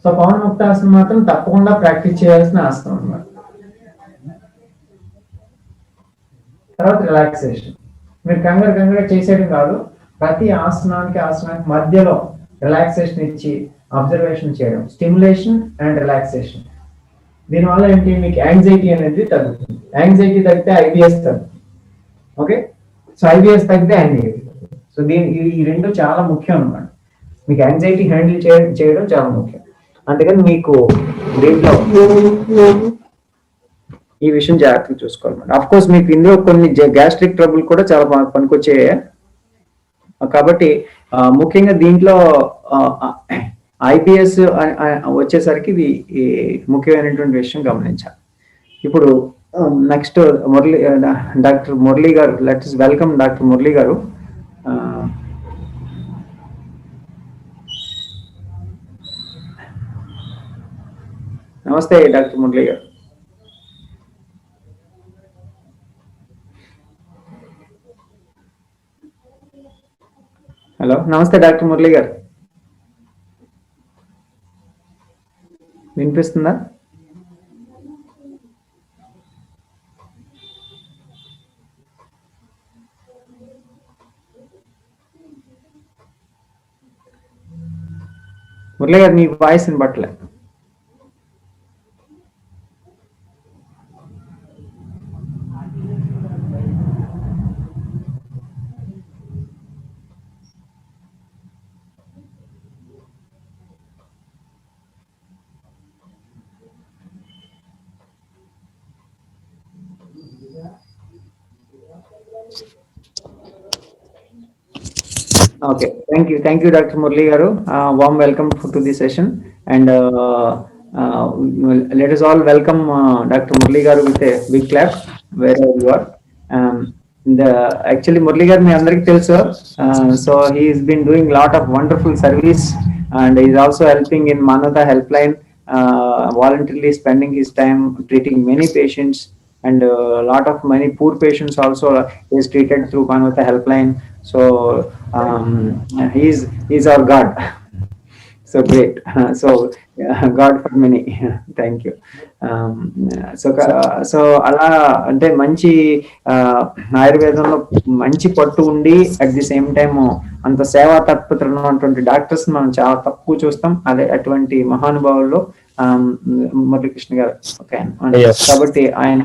సో పవన్ ముక్తాసన మాత్రం తప్పకుండా ప్రాక్టీస్ చేయాల్సిన ఆసనం అన్నమాట. తర్వాత రిలాక్సేషన్. మీరు కంగారు చేసేయడం కాదు, ప్రతి ఆసనానికి మధ్యలో రిలాక్సేషన్ ఇచ్చి అబ్జర్వేషన్ చేయడం. Stimulation and relaxation. దీనివల్ల ఏంటి, మీకు యాంగ్జైటీ అనేది తగ్గుతుంది. యాంగ్జైటీ తగ్గితే ఐబిఎస్ తగ్గుతుంది. ఓకే, సో ఐబిఎస్ తగ్గితే యాంగ్జైటీ. సో ఈ రెండు చాలా ముఖ్యం అన్నమాట. మీకు యాంగ్జైటీ హ్యాండిల్ చేయడం చాలా ముఖ్యం. అందుకని మీకు దీంట్లో ఈ విషయం జాగ్రత్తగా చూసుకోవాలన్నమాట. అఫ్ కోర్స్ మీకు ఇందులో కొన్ని గ్యాస్ట్రిక్ ట్రబుల్ కూడా చాలా పనికొచ్చాయి. కాబట్టి ముఖ్యంగా దీంట్లో ఐబిఎస్ వచ్చేసరికి ఇది ముఖ్యమైనటువంటి విషయం గమనించాలి. ఇప్పుడు నెక్స్ట్ డాక్టర్ మురళి గారు. లెట్స్ వెల్కమ్ డాక్టర్ మురళి గారు. నమస్తే డాక్టర్ మురళి గారు. హలో, నమస్తే డాక్టర్ మురళి గారు, వినిపిస్తుందా? మురళి గారు, మీ voice వినపట్లే. Okay, thank you, Dr. Murli Garu. Warm welcome to the session, and let us all welcome Dr. Murli Garu with a big clap wherever you are. Actually Murli Garu మీ అందరికీ తెలుసు. So he has been doing lot of wonderful service, and he is also helping in Manavata Helpline, voluntarily spending his time treating many patients, and a lot of many poor patients also is treated through Manavata Helpline. So he's our God. So great. So God for many. Thank you. So అలా అంటే మంచి ఆయుర్వేదంలో మంచి పట్టు ఉండి అట్ ది సేమ్ టైమ్ అంత సేవా తత్పరత ఉన్నటువంటి డాక్టర్స్ మనం చాలా తక్కువ చూస్తాం. అదే అటువంటి మహానుభావుల్లో మురళీకృష్ణ గారు ఓకే. కాబట్టి ఆయన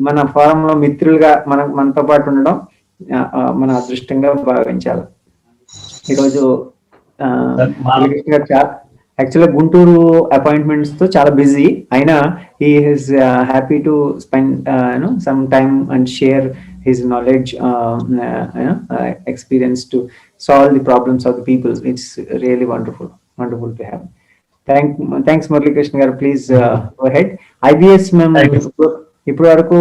మన ఫోరం లో మిత్రులుగా మనతో పాటు ఉండడం మన అదృష్టంగా భావించాలి. ఈరోజు మురళీకృష్ణ గారు యాక్చువల్గా గుంటూరు అపాయింట్మెంట్స్ తో చాలా బిజీ అయినా he is happy to spend some time and share his knowledge, experience to solve the problems of the people. It's really wonderful to have. Thanks Murali Krishna garu. Please go ahead. IBS ma'am ఇప్పటి వరకు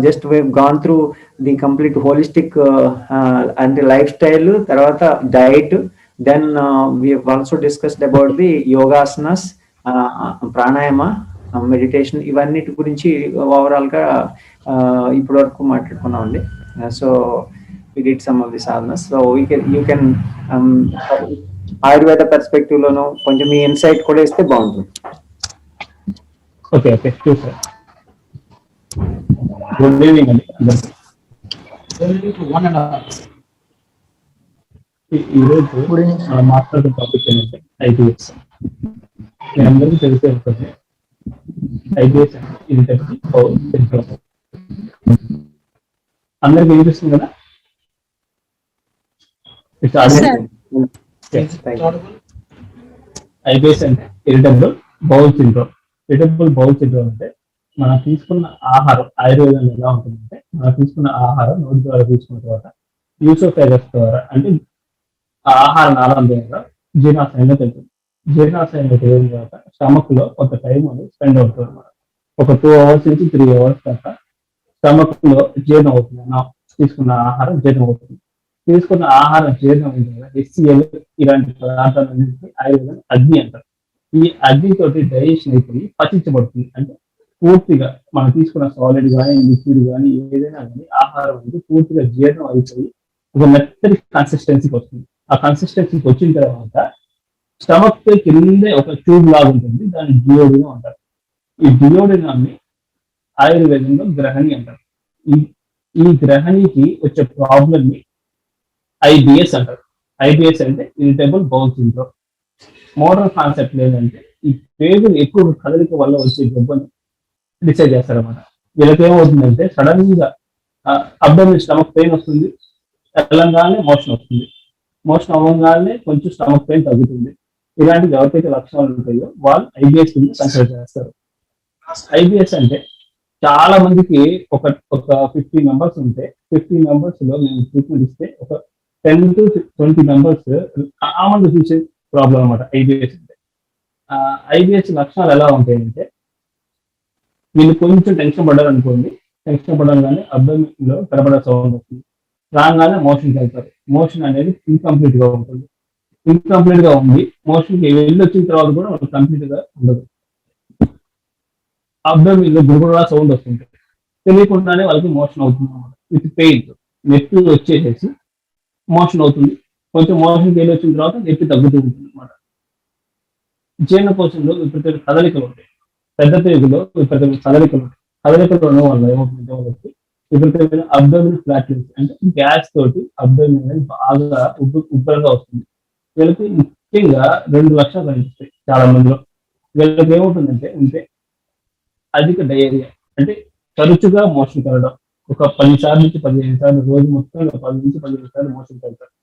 just we gone through the complete holistic అంటే లైఫ్ స్టైల్, తర్వాత diet, then we also discussed about the yogasanas, pranayama, meditation, ఇవన్నిటి గురించి ఓవరాల్ గా ఇప్పటి వరకు మాట్లాడుకున్నామండి. So we did some of the sadhanas, so you can Ayurveda perspective లోను కొంచెం మీ ఇన్సైట్ కూడా ఇస్తే బాగుంటుంది. ఓకే ఓకే చూసారు. గుడ్ ఈవినింగ్ అండి. ఈరోజు మాట్లాడుతున్న టాపిక్ ఏంటంటే IBS. మీ అందరికీ తెలిసే ఉంటుంది IBS ఇరిటబుల్ బౌల్ సిండ్రోమ్. అందరికి వినిపిస్తుంది కదా? IBS అంటే irritable bowel syndrome. Irritable bowel syndrome అంటే మనం తీసుకున్న ఆహారం ఆయుర్వేదంలో ఎలా ఉంటుందంటే, మనం తీసుకున్న ఆహారం నోటి ద్వారా తీసుకున్న తర్వాత యూసోఫేగస్ ద్వారా అంటే ఆహార నాళం ద్వారా జీర్ణాశయంలో వెళ్తుంది. జీర్ణాశయంలో వెళ్ళిన తర్వాత స్టమక్ లో కొంత టైం అనేది స్పెండ్ అవుతుంది అన్నమాట. ఒక 2 hours నుంచి 3 hours దాకా స్టమక్ లో జీర్ణం అవుతుంది. తీసుకున్న ఆహారం జీర్ణం అవుతుంది. తీసుకున్న ఆహారం జీర్ణం అయిన తర్వాత HCl ఇలాంటి పదార్థాలన్నింటినీ ఆయుర్వేదం అగ్ని అంటారు. ఈ అగ్నితోటి డైజెషన్ అయిపోయి పచించబడుతుంది. అంటే పూర్తిగా మనం తీసుకున్న సాలిడ్ కానీ లిక్విడ్ కానీ ఏదైనా కానీ ఆహారం అనేది పూర్తిగా జీర్ణం అయిపోయి ఒక మెత్తటి కన్సిస్టెన్సీకి వస్తుంది. ఆ కన్సిస్టెన్సీకి వచ్చిన తర్వాత స్టమక్ కిందే ఒక ట్యూబ్ లాగా ఉంటుంది, దాన్ని డియోడినం అంటారు. ఈ డియోడినాన్ని ఆయుర్వేదంలో గ్రహణి అంటారు. ఈ గ్రహణికి వచ్చే ప్రాబ్లమ్ ని IBS అంటారు. IBS అంటే irritable bowel syndrome. Modern concept ఏంటంటే ఈ పేగులు ఎక్కువ కదలిక వల్ల వచ్చే జబ్బుని డిసైడ్ చేస్తారన్నమాట. వీళ్ళకి ఏమవుతుందంటే సడన్ గా అబ్డోమిన్ స్టమక్ పెయిన్ వస్తుంది, తెలంగానే మోషన్ వస్తుంది, మోషన్ అవ్వగానే కొంచెం స్టమక్ పెయిన్ తగ్గుతుంది. ఇలాంటి ఎవరికైతే లక్షణాలు ఉంటాయో వాళ్ళు IBS కింద కన్సిడర్ చేస్తారు. IBS అంటే చాలా మందికి ఒక 50 మెంబర్స్ ఉంటే 50 మెంబర్స్ లో మేము ట్రీట్మెంట్ ఇస్తే ఒక 10 to 20 మెంబర్స్ కామన్ గా చూసే ప్రాబ్లం అనమాట IBS అంటే. IBS లక్షణాలు ఎలా ఉంటాయంటే, వీళ్ళు కొంచెం టెన్షన్ పడ్డారు అనుకోండి, టెన్షన్ పడగానే అబ్డోమిన్ లో గడబడ సౌండ్ వస్తుంది, రాగానే మోషన్కి వెళ్తారు. మోషన్ అనేది ఇన్కంప్లీట్ గా ఉంటుంది. ఇన్కంప్లీట్ గా ఉంది, మోషన్ కి వెళ్ళి వచ్చిన తర్వాత కూడా వాళ్ళకి కంప్లీట్ గా ఉండదు. అబ్డోమిన్ లో గురుగురా సౌండ్ వస్తుంది, తెలియకుండానే వాళ్ళకి మోషన్ అవుతుంది అన్నమాట. విత్ పెయిన్ నొప్పి వచ్చేసేసి మోషన్ అవుతుంది. కొంచెం మోషన్కి వెళ్ళి వచ్చిన తర్వాత నొప్పి తగ్గుతూ ఉంటుంది అన్నమాట. జీర్ణకోశంలో విపరీతమైన కదలికలు ఉంటాయి, పెద్ద పేగులో విపరీతమైన కదలికలు ఉంటాయి. కదలికలు ఉండడం వల్ల ఏమవుతుందంటే వాళ్ళకి విపరీతమైన అబ్డోమిన్ ఫ్లాట్యులెన్స్ అంటే గ్యాస్ తోటి అబ్డోమిన్ అనేది బాగా ఉబ్బరంగా వస్తుంది. వీళ్ళకి ముఖ్యంగా 2 లక్షణాలు కనిపిస్తాయి చాలా మందిలో. వీళ్ళకి ఏమవుతుందంటే అధిక డయేరియా అంటే తరచుగా మోషన్ కలగడం, ఒక 10 సార్లు నుంచి 15 సార్లు రోజు మొత్తం 10 నుంచి 15 సార్లు మోషన్ కలుగుతారు.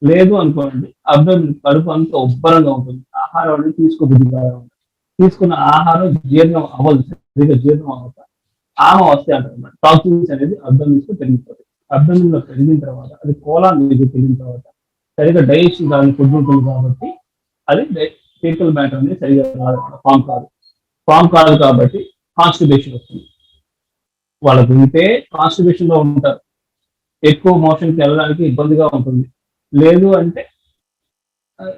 లేదు అనుకోండి, అబ్డోమిన్ కడుపు అంతా ఉబ్బరంగా ఉంటుంది, ఆహారం అనేది తీసుకోబుద్ధిగా ఉంటుంది, తీసుకున్న ఆహారం జీర్ణం అవ్వదు, సరిగ్గా జీర్ణం అవ్వక ఆమె వస్తాయి అంటారు. టాక్సిన్స్ అనేది అబ్డోమిన్స్ లో పెరిగిపోతాయి. అబ్డోమిన్ లో పెరిగిన తర్వాత అది కోలాన్ మీద పెరిగిన తర్వాత సరిగ్గా డైజెషన్ దాని ఫుడ్ ఉంటుంది కాబట్టి అది ఫీకల్ మ్యాటర్ అనేది సరిగ్గా ఫామ్ కాదు కాబట్టి కాన్స్టిపేషన్ వస్తుంది. వాళ్ళకు ఉంటే కాన్స్టిపేషన్ లో ఉంటారు, ఎక్కువ మోషన్కి వెళ్ళడానికి ఇబ్బందిగా ఉంటుంది. లేదు అంటే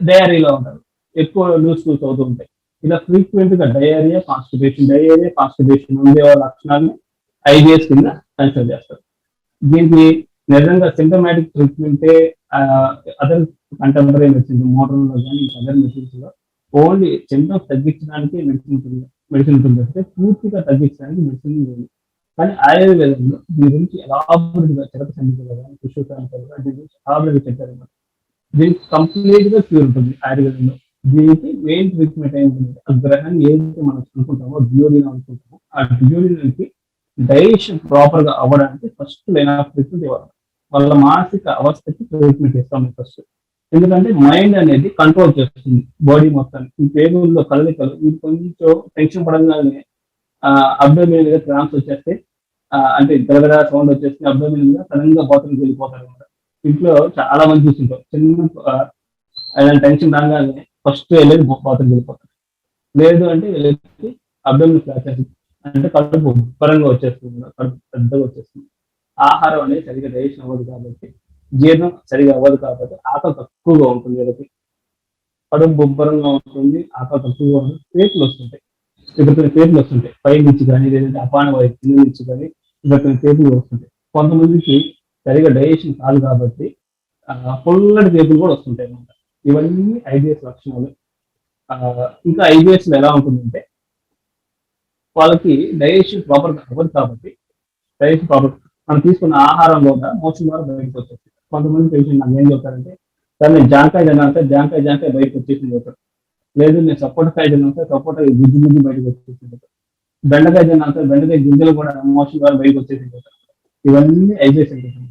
డయారీలో ఉంటారు, ఎక్కువ లూజ్ అవుతూ ఉంటాయి. ఇలా ఫ్రీక్వెంట్ గా డయేరియా కాన్స్టిపేషన్ ఉండే వాళ్ళ లక్షణాన్ని IBS కింద కన్సిడర్ చేస్తారు. దీనికి నిజంగా సింటమాటిక్ ట్రీట్మెంటే అదర్ కంటెంపరీ మెడిసిన్ మోడర్న్ లో కానీ అదర్ మెడిసిన్స్ లో ఓన్లీ సింటమ్స్ తగ్గించడానికి మెడిసిన్ ఉంటుంది అంటే పూర్తిగా తగ్గించడానికి మెడిసిన్ లేదు. కానీ ఆయుర్వేదంలో దీని గురించి ఎలాబొరేట్గా చరక సంగీతంలో కానీ పుష్పకాంతాలు కానీ దీని గురించి ఎలాబొరేట్గా చెప్పారన్నమాట. దీనికి కంప్లీట్ గా క్యూర్ ఉంటుంది ఆయుర్వేదంలో. దీనికి మెయిన్ ట్రీట్మెంట్ ఏంటంటే ఆ గ్రహాన్ని ఏదైతే మనం అనుకుంటామో డియోడినం అనుకుంటామో ఆ డియోడినంకి డైజెషన్ ప్రాపర్ గా అవ్వడానికి ఫస్ట్ లైన్ ఆఫ్ ట్రీట్మెంట్ ఇవ్వాలి. వాళ్ళ మానసిక అవస్థకి ట్రీట్మెంట్ ఇస్తాం ఫస్ట్. ఎందుకంటే మైండ్ అనేది కంట్రోల్ చేస్తుంది బాడీ మొత్తాన్ని. ఈ పేగుల్లో కదలికలు వీళ్ళు కొంచెం టెన్షన్ పడగానే అబ్డోమిన్ మీద క్రాంప్స్ వచ్చేస్తే, అంటే గలగల సౌండ్ వచ్చేస్తే అబ్డోమిన్ మీద సడన్ గా బాత్రూమ్కి వెళ్ళిపోతారు అనమాట. ఇంట్లో చాలా మంది చూస్తుంటారు, చిన్న టెన్షన్ రాగానే ఫస్ట్ వెళ్ళేది బాత్రూమ్కి వెళ్ళిపోతారు. లేదు అంటే వెళ్ళి అబ్డోమిన్ ఫ్లాట్ అంటే కడుపు ఉబ్బరంగా వచ్చేస్తుంది, కడుపు పెద్దగా వచ్చేస్తుంది. ఆహారం అనేది సరిగా డైజెషన్ అవ్వదు కాబట్టి, జీర్ణం సరిగా అవ్వదు కాబట్టి ఆకలి తక్కువగా ఉంటుంది వీళ్ళకి. కడుపు ఉబ్బరంగా ఉంటుంది, ఆకలి తక్కువగా ఉంటుంది, పేపులు వస్తుంటాయి, విపరీతమైన పేపులు వస్తుంటాయి పై నుంచి కానీ, లేదంటే అపాన వాయు కింద నుంచి కానీ విపరీతమైన పేపులు వస్తుంటాయి. కొంతమందికి సరిగా డైజెషన్ కాదు కాబట్టి పొల్లటి పేపులు కూడా వస్తుంటాయి అన్నమాట. ఇవన్నీ ఐబిఎస్ లక్షణాలు. ఇంకా ఐబిఎస్ ఎలా ఉంటుందంటే, వాళ్ళకి డైజెషన్ ప్రాపర్ అవ్వదు కాబట్టి, డైజెషన్ ప్రాపర్ మనం తీసుకున్న ఆహారం కూడా మోషన్ ద్వారా బయటకు వచ్చేస్తుంది. కొంతమంది పేషెంట్ నాకు ఏం చెప్తారంటే, సార్ నేను జాంకాయ తిన్నాను, జాంకాయ బయటకు వచ్చేసింది చెప్తారు. లేదు నేను సపోటాకాయ తిన్నాను, సపోటా గుజ్జు బయటకు వచ్చేసింది చెప్తారు. బెండకాయ తిన్నాను, బెండకాయ గింజలు కూడా మోషన్ ద్వారా బయటకు వచ్చేసింది చెప్తారు. ఇవన్నీ ఐబిఎస్ ఉంటుంది.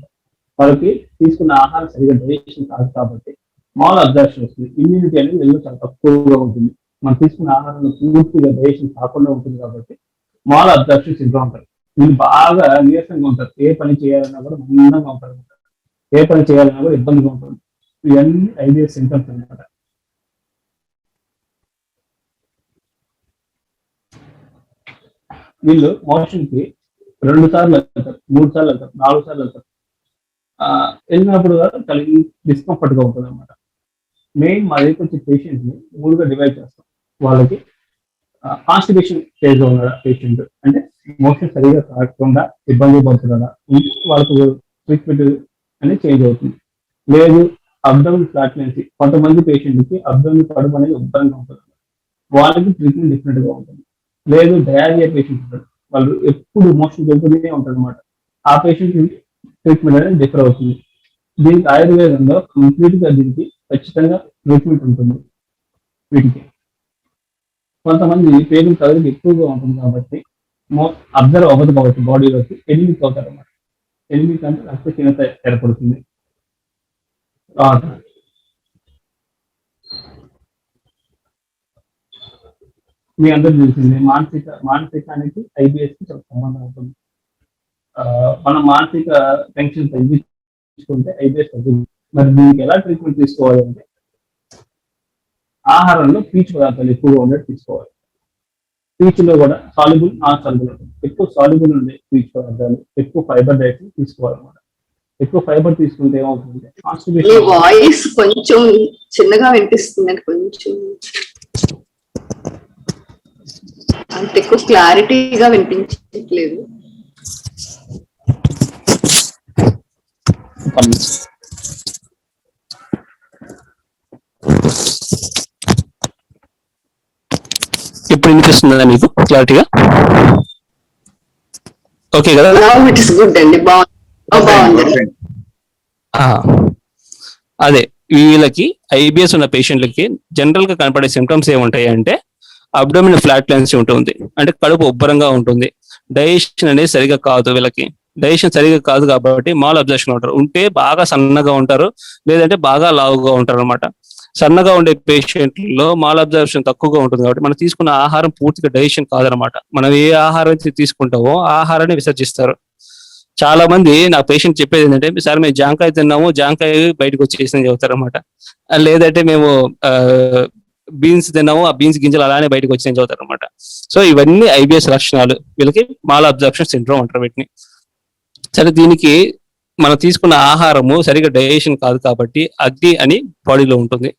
వాళ్ళకి తీసుకున్న ఆహారం సరిగా డైజెషన్ కాదు కాబట్టి మాల్ అబ్జర్షన్ వస్తుంది. ఇమ్యూనిటీ అనేది వీళ్ళు చాలా తక్కువగా ఉంటుంది. మనం తీసుకున్న ఆహారంలో పూర్తిగా డైజెషన్ కాకుండా ఉంటుంది కాబట్టి మాల్ అబ్జర్షన్ సిండ్రోమ్ ఉంటారు. వీళ్ళు బాగా నీరసంగా ఉంటారు, ఏ పని చేయాలన్నా కూడా మందంగా ఉంటారు, ఏ పని చేయాలన్నా కూడా ఇబ్బందిగా ఉంటుంది. ఇవన్నీ ఐబిఎస్ సింటమ్స్ అనమాట. వీళ్ళు మోషన్ కి 2 సార్లు వెళ్తారు, 3 సార్లు వెళ్తారు, 4 సార్లు వెళ్తారు. వెళ్ళినప్పుడు చాలా డిస్కంఫర్ట్ గా ఉంటుంది అనమాట. మెయిన్ మా దగ్గర వచ్చే పేషెంట్ ని 3గా డివైడ్ చేస్తాం. వాళ్ళకి కాన్స్టిపేషన్ స్టేజ్ లో ఉన్నాడా పేషెంట్, అంటే మోషన్ సరిగా కాకుండా ఇబ్బంది పడుతున్నాడా, వాళ్ళకు ట్రీట్మెంట్ అనేది చేంజ్ అవుతుంది. లేదు అబ్డోమినల్ ఫ్లాట్యులెన్సీ, కొంతమంది పేషెంట్ కి అబ్డోమినల్ కడుపు అనేది ఉబ్బరంగా ఉంటుంది, వాళ్ళకి ట్రీట్మెంట్ డిఫరెంట్ గా ఉంటుంది. లేదు డయారియా పేషెంట్ ఉంటాడు, వాళ్ళు ఎప్పుడు మోషన్ వెళ్తూనే ఉంటారు అనమాట, ఆ పేషెంట్ ట్రీట్మెంట్ అనేది డిఫర్ అవుతుంది. దీనికి ఆయుర్వేదంలో కంప్లీట్ గా దీనికి ఖచ్చితంగా ట్రీట్మెంట్ ఉంటుంది. వీటికి కొంతమంది పేగుల కదలిక ఎక్కువగా ఉంటుంది కాబట్టి అబ్జర్వ్ అవ్వదు కాబట్టి బాడీలోకి ఎనిమిక్ అవుతారు అన్నమాట. ఎనిమిక్ అంటే రక్తహీనత ఏర్పడుతుంది. మీ అందరూ తెలిసింది మానసికానికి ఐబిఎస్ కి చాలా సంబంధం ఉంటుంది. మనం మానసిక టెన్షన్ తగ్గించుకుంటే ఐబిఎస్ తగ్గుతుంది. మరి దీనికి ఎలా ట్రీట్మెంట్ తీసుకోవాలి అంటే, ఆహారంలో పీచు పదార్థాలు ఎక్కువగా ఉండేది తీసుకోవాలి. పీచులో కూడా సాల్యుబుల్, నాన్ సాల్యుబుల్ ఉంటుంది. ఎక్కువ సాల్యుబుల్ ఉండే పీచు పదార్థాలు, ఎక్కువ ఫైబర్ డైట్ తీసుకోవాలన్నమాట. ఎక్కువ ఫైబర్ తీసుకుంటే ఏమవుతుందంటే కాన్స్టిపేషన్. వాయిస్ కొంచెం చిన్నగా వినిపిస్తుంది, కొంచెం అంత ఎక్కువ క్లారిటీగా వినిపించట్లేదు. ఇప్పుడు వినిపిస్తుందా మీకు క్లారిటీగా? ఓకే కదా? ఇట్ ఇస్ గుడ్ అండి, బాగుంది. అదే వీళ్ళకి ఐబిఎస్ ఉన్న పేషెంట్లకి జనరల్ గా కనపడే సిమ్టమ్స్ ఏముంటాయి అంటే, అబ్డోమినల్ ఫ్లాట్యులెన్సీ ఉంటుంది, అంటే కడుపు ఉబ్బరంగా ఉంటుంది. డైజెషన్ అనేది సరిగా కాదు, వీళ్ళకి డైజెషన్ సరిగా కాదు కాబట్టి మాల్ అబ్జర్షన్ ఉంటారు. ఉంటే బాగా సన్నగా ఉంటారు, లేదంటే బాగా లావుగా ఉంటారు అనమాట. సన్నగా ఉండే పేషెంట్లో మాల్ అబ్జర్షన్ తక్కువగా ఉంటుంది కాబట్టి మనం తీసుకున్న ఆహారం పూర్తిగా డైజెషన్ కాదనమాట. మనం ఏ ఆహారం అయితే తీసుకుంటామో ఆ ఆహారాన్ని విసర్జిస్తారు. చాలా మంది నా పేషెంట్ చెప్పేది ఏంటంటే, సార్ మేము జాంకాయ తిన్నాము, జాంకాయ బయటకు వచ్చేసిందని చెబుతారు అనమాట. లేదంటే మేము బీన్స్ తిన్నాము, ఆ బీన్స్ గింజలు అలానే బయటకు వచ్చాయని చదువుతారు అనమాట. సో ఇవన్నీ ఐబిఎస్ లక్షణాలు. వీళ్ళకి మాల్ అబ్జర్ప్షన్ సిండ్రోమ్ అంటారు వీటిని. సరే, దీనికి మనం తీసుకున్న ఆహారము సరిగా డైజెషన్ కాదు కాబట్టి అగ్ని అని బాడీలో ఉంటుంది.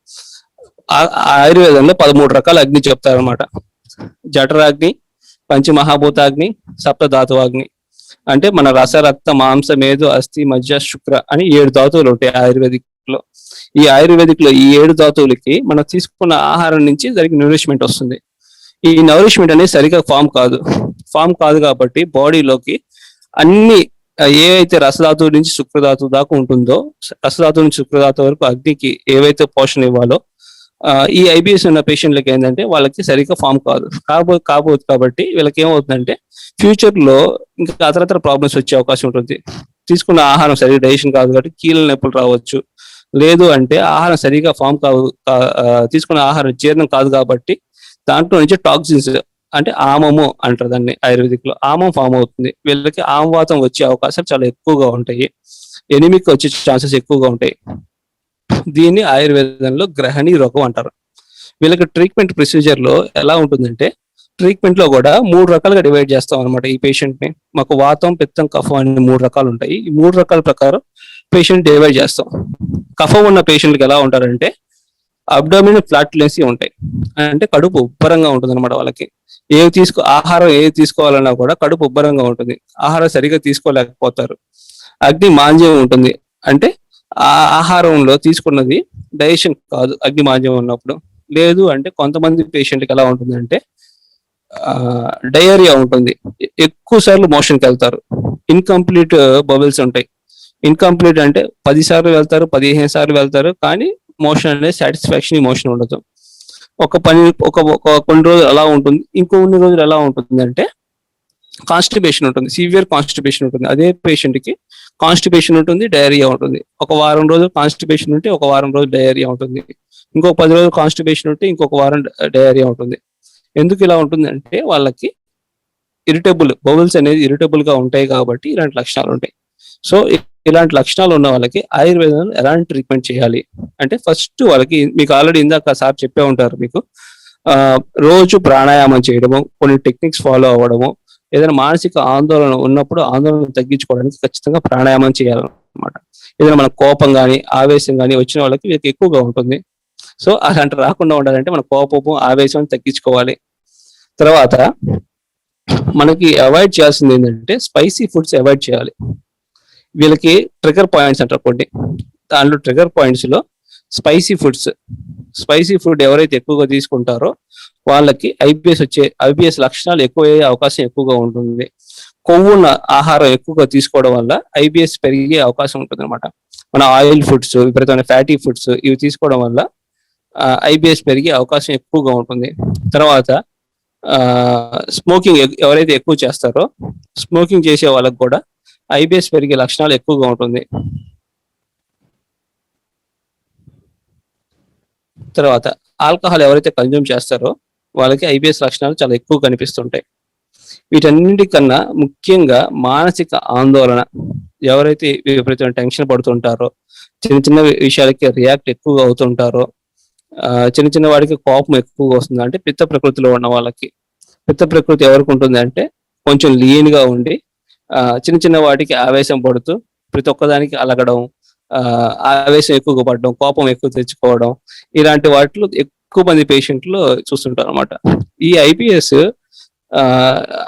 ఆయుర్వేదంలో 13 రకాల అగ్ని చెప్తారనమాట. జఠరాగ్ని, పంచమహాభూతాగ్ని, సప్తధాతువాగ్ని. అంటే మన రస, రక్త, మాంస, మేధు, అస్థి, మజ్జ, శుక్ర అని 7 ధాతువులు ఉంటాయి ఆయుర్వేదిక్ లో. ఈ ఆయుర్వేదిక్ లో ఈ 7 ధాతువులకి మనం తీసుకున్న ఆహారం నుంచి జరిగే నూరిష్మెంట్ వస్తుంది. ఈ నూరిష్మెంట్ అనేది సరిగా ఫామ్ కాదు కాబట్టి బాడీలోకి అన్ని ఏవైతే రసధాతువు నుంచి శుక్రధాతువు దాకా ఉంటుందో, రసధాతువు నుంచి శుక్రధాతువు వరకు అగ్నికి ఏవైతే పోషణ ఇవ్వాలో, ఈ ఐబిఎస్ ఉన్న పేషెంట్లకి ఏంటంటే వాళ్ళకి సరిగ్గా ఫామ్ కాబోదు కాబట్టి వీళ్ళకి ఏమవుతుందంటే ఫ్యూచర్ లో ఇంకా అతరతర ప్రాబ్లమ్స్ వచ్చే అవకాశం ఉంటుంది. తీసుకున్న ఆహారం సరిగ్గా డైజెషన్ కాదు కాబట్టి కీళ్ళ నొప్పులు రావచ్చు. లేదు అంటే ఆహారం సరిగా తీసుకున్న ఆహారం జీర్ణం కాదు కాబట్టి దాంట్లో నుంచి టాక్సిన్స్, అంటే ఆమము అంటారు దాన్ని ఆయుర్వేదిక్ లో, ఆమం ఫామ్ అవుతుంది. వీళ్ళకి ఆమవాతం వచ్చే అవకాశాలు చాలా ఎక్కువగా ఉంటాయి. ఎనిమిక్ వచ్చే ఛాన్సెస్ ఎక్కువగా ఉంటాయి. దీన్ని ఆయుర్వేదంలో గ్రహణి రోగం అంటారు. వీళ్ళకి ట్రీట్మెంట్ ప్రొసీజర్ లో ఎలా ఉంటుందంటే, ట్రీట్మెంట్ లో కూడా 3 రకాలుగా డివైడ్ చేస్తాం అనమాట ఈ పేషెంట్ ని. మాకు వాతం, పిత్తం, కఫం అనే 3 రకాలు ఉంటాయి. ఈ 3 రకాల ప్రకారం పేషెంట్ డివైడ్ చేస్తాం. కఫం ఉన్న పేషెంట్కి ఎలా ఉంటారంటే అబ్డామినల్ ఫ్లాటులెన్సీ ఉంటాయి, అంటే కడుపు ఉబ్బరంగా ఉంటుంది అనమాట. వాళ్ళకి ఆహారం ఏది తీసుకోవాలన్నా కూడా కడుపు ఉబ్బరంగా ఉంటుంది, ఆహారం సరిగా తీసుకోలేకపోతారు. అగ్ని మాంద్యం ఉంటుంది, అంటే ఆ ఆహారంలో తీసుకున్నది డైజెషన్ కాదు అగ్ని మాంద్యం ఉన్నప్పుడు. లేదు అంటే కొంతమంది పేషెంట్కి ఎలా ఉంటుందంటే డయేరియా ఉంటుంది, ఎక్కువ సార్లు మోషన్కి వెళ్తారు, ఇన్కంప్లీట్ బబుల్స్ ఉంటాయి. ఇన్కంప్లీట్ అంటే 10 సార్లు వెళ్తారు, 15 సార్లు వెళ్తారు, కానీ మోషన్ అనేది సాటిస్ఫాక్షన్ మోషన్ ఉండదు. కొన్ని రోజులు అలా ఉంటుంది, ఇంకొన్ని రోజులు ఎలా ఉంటుంది అంటే కాన్స్టిపేషన్ ఉంటుంది, సివియర్ కాన్స్టిపేషన్ ఉంటుంది. అదే పేషెంట్ కి కాన్స్టిపేషన్ ఉంటుంది, డయేరియా ఉంటుంది. ఒక వారం రోజులు కాన్స్టిపేషన్ ఉంటే ఒక వారం రోజులు డయేరియా ఉంటుంది, ఇంకొక 10 రోజులు కాన్స్టిపేషన్ ఉంటే ఇంకొక వారం డయేరియా ఉంటుంది. ఎందుకు ఇలా ఉంటుంది అంటే వాళ్ళకి ఇరిటబుల్ బబుల్స్ అనేది ఇరిటబుల్ గా ఉంటాయి కాబట్టి ఇలాంటి లక్షణాలు ఉంటాయి. సో ఇలాంటి లక్షణాలు ఉన్న వాళ్ళకి ఆయుర్వేదంలో ఎలాంటి ట్రీట్మెంట్ చేయాలి అంటే, ఫస్ట్ వాళ్ళకి మీకు ఆల్రెడీ ఇందాక సార్ చెప్పే ఉంటారు మీకు, రోజు ప్రాణాయామం చేయడము, కొన్ని టెక్నిక్స్ ఫాలో అవ్వడము, ఏదైనా మానసిక ఆందోళన ఉన్నప్పుడు ఆందోళన తగ్గించుకోవడానికి ఖచ్చితంగా ప్రాణాయామం చేయాలన్నమాట. ఏదైనా మన కోపం కానీ ఆవేశం కానీ వచ్చిన వాళ్ళకి వీళ్ళకి ఎక్కువగా ఉంటుంది. సో అలాంటి రాకుండా ఉండాలంటే మన కోపము ఆవేశం తగ్గించుకోవాలి. తర్వాత మనకి అవాయిడ్ చేయాల్సింది ఏంటంటే స్పైసీ ఫుడ్స్ అవాయిడ్ చేయాలి. వీళ్ళకి ట్రిగర్ పాయింట్స్ అంటారు కొన్ని, దాంట్లో ట్రిగర్ పాయింట్స్ లో స్పైసీ ఫుడ్ ఎవరైతే ఎక్కువగా తీసుకుంటారో వాళ్ళకి ఐబిఎస్ లక్షణాలు ఎక్కువయ్యే అవకాశం ఎక్కువగా ఉంటుంది. కొవ్వున్న ఆహారం ఎక్కువగా తీసుకోవడం వల్ల ఐబిఎస్ పెరిగే అవకాశం ఉంటుంది అనమాట. మన ఆయిల్ ఫుడ్స్, విపరీతమైన ఫ్యాటీ ఫుడ్స్ ఇవి తీసుకోవడం వల్ల ఐబిఎస్ పెరిగే అవకాశం ఎక్కువగా ఉంటుంది. తర్వాత స్మోకింగ్ ఎవరైతే ఎక్కువ చేస్తారో స్మోకింగ్ చేసే వాళ్ళకి కూడా ఐబిఎస్ పెరిగే లక్షణాలు ఎక్కువగా ఉంటుంది. తర్వాత ఆల్కహాల్ ఎవరైతే కన్జ్యూమ్ చేస్తారో వాళ్ళకి ఐబిఎస్ లక్షణాలు చాలా ఎక్కువ కనిపిస్తుంటాయి. వీటన్నిటికన్నా ముఖ్యంగా మానసిక ఆందోళన, ఎవరైతే విపరీతమైన టెన్షన్ పడుతుంటారో, చిన్న చిన్న విషయాలకి రియాక్ట్ ఎక్కువగా అవుతుంటారో, చిన్న చిన్న వాడికి కోపం ఎక్కువగా వస్తుంది, అంటే పిత్త ప్రకృతిలో ఉన్న వాళ్ళకి. పిత్త ప్రకృతి ఎవరికి ఉంటుంది అంటే కొంచెం లీన్ గా ఉండి చిన్న చిన్న వాటికి ఆవేశం పడుతూ ప్రతి ఒక్కదానికి అలగడం, ఆవేశం ఎక్కువగా పడడం, కోపం ఎక్కువ తెచ్చుకోవడం, ఇలాంటి వాటిలో ఎక్కువ మంది పేషెంట్లు చూస్తుంటారు అనమాట. ఈ ఐబిఎస్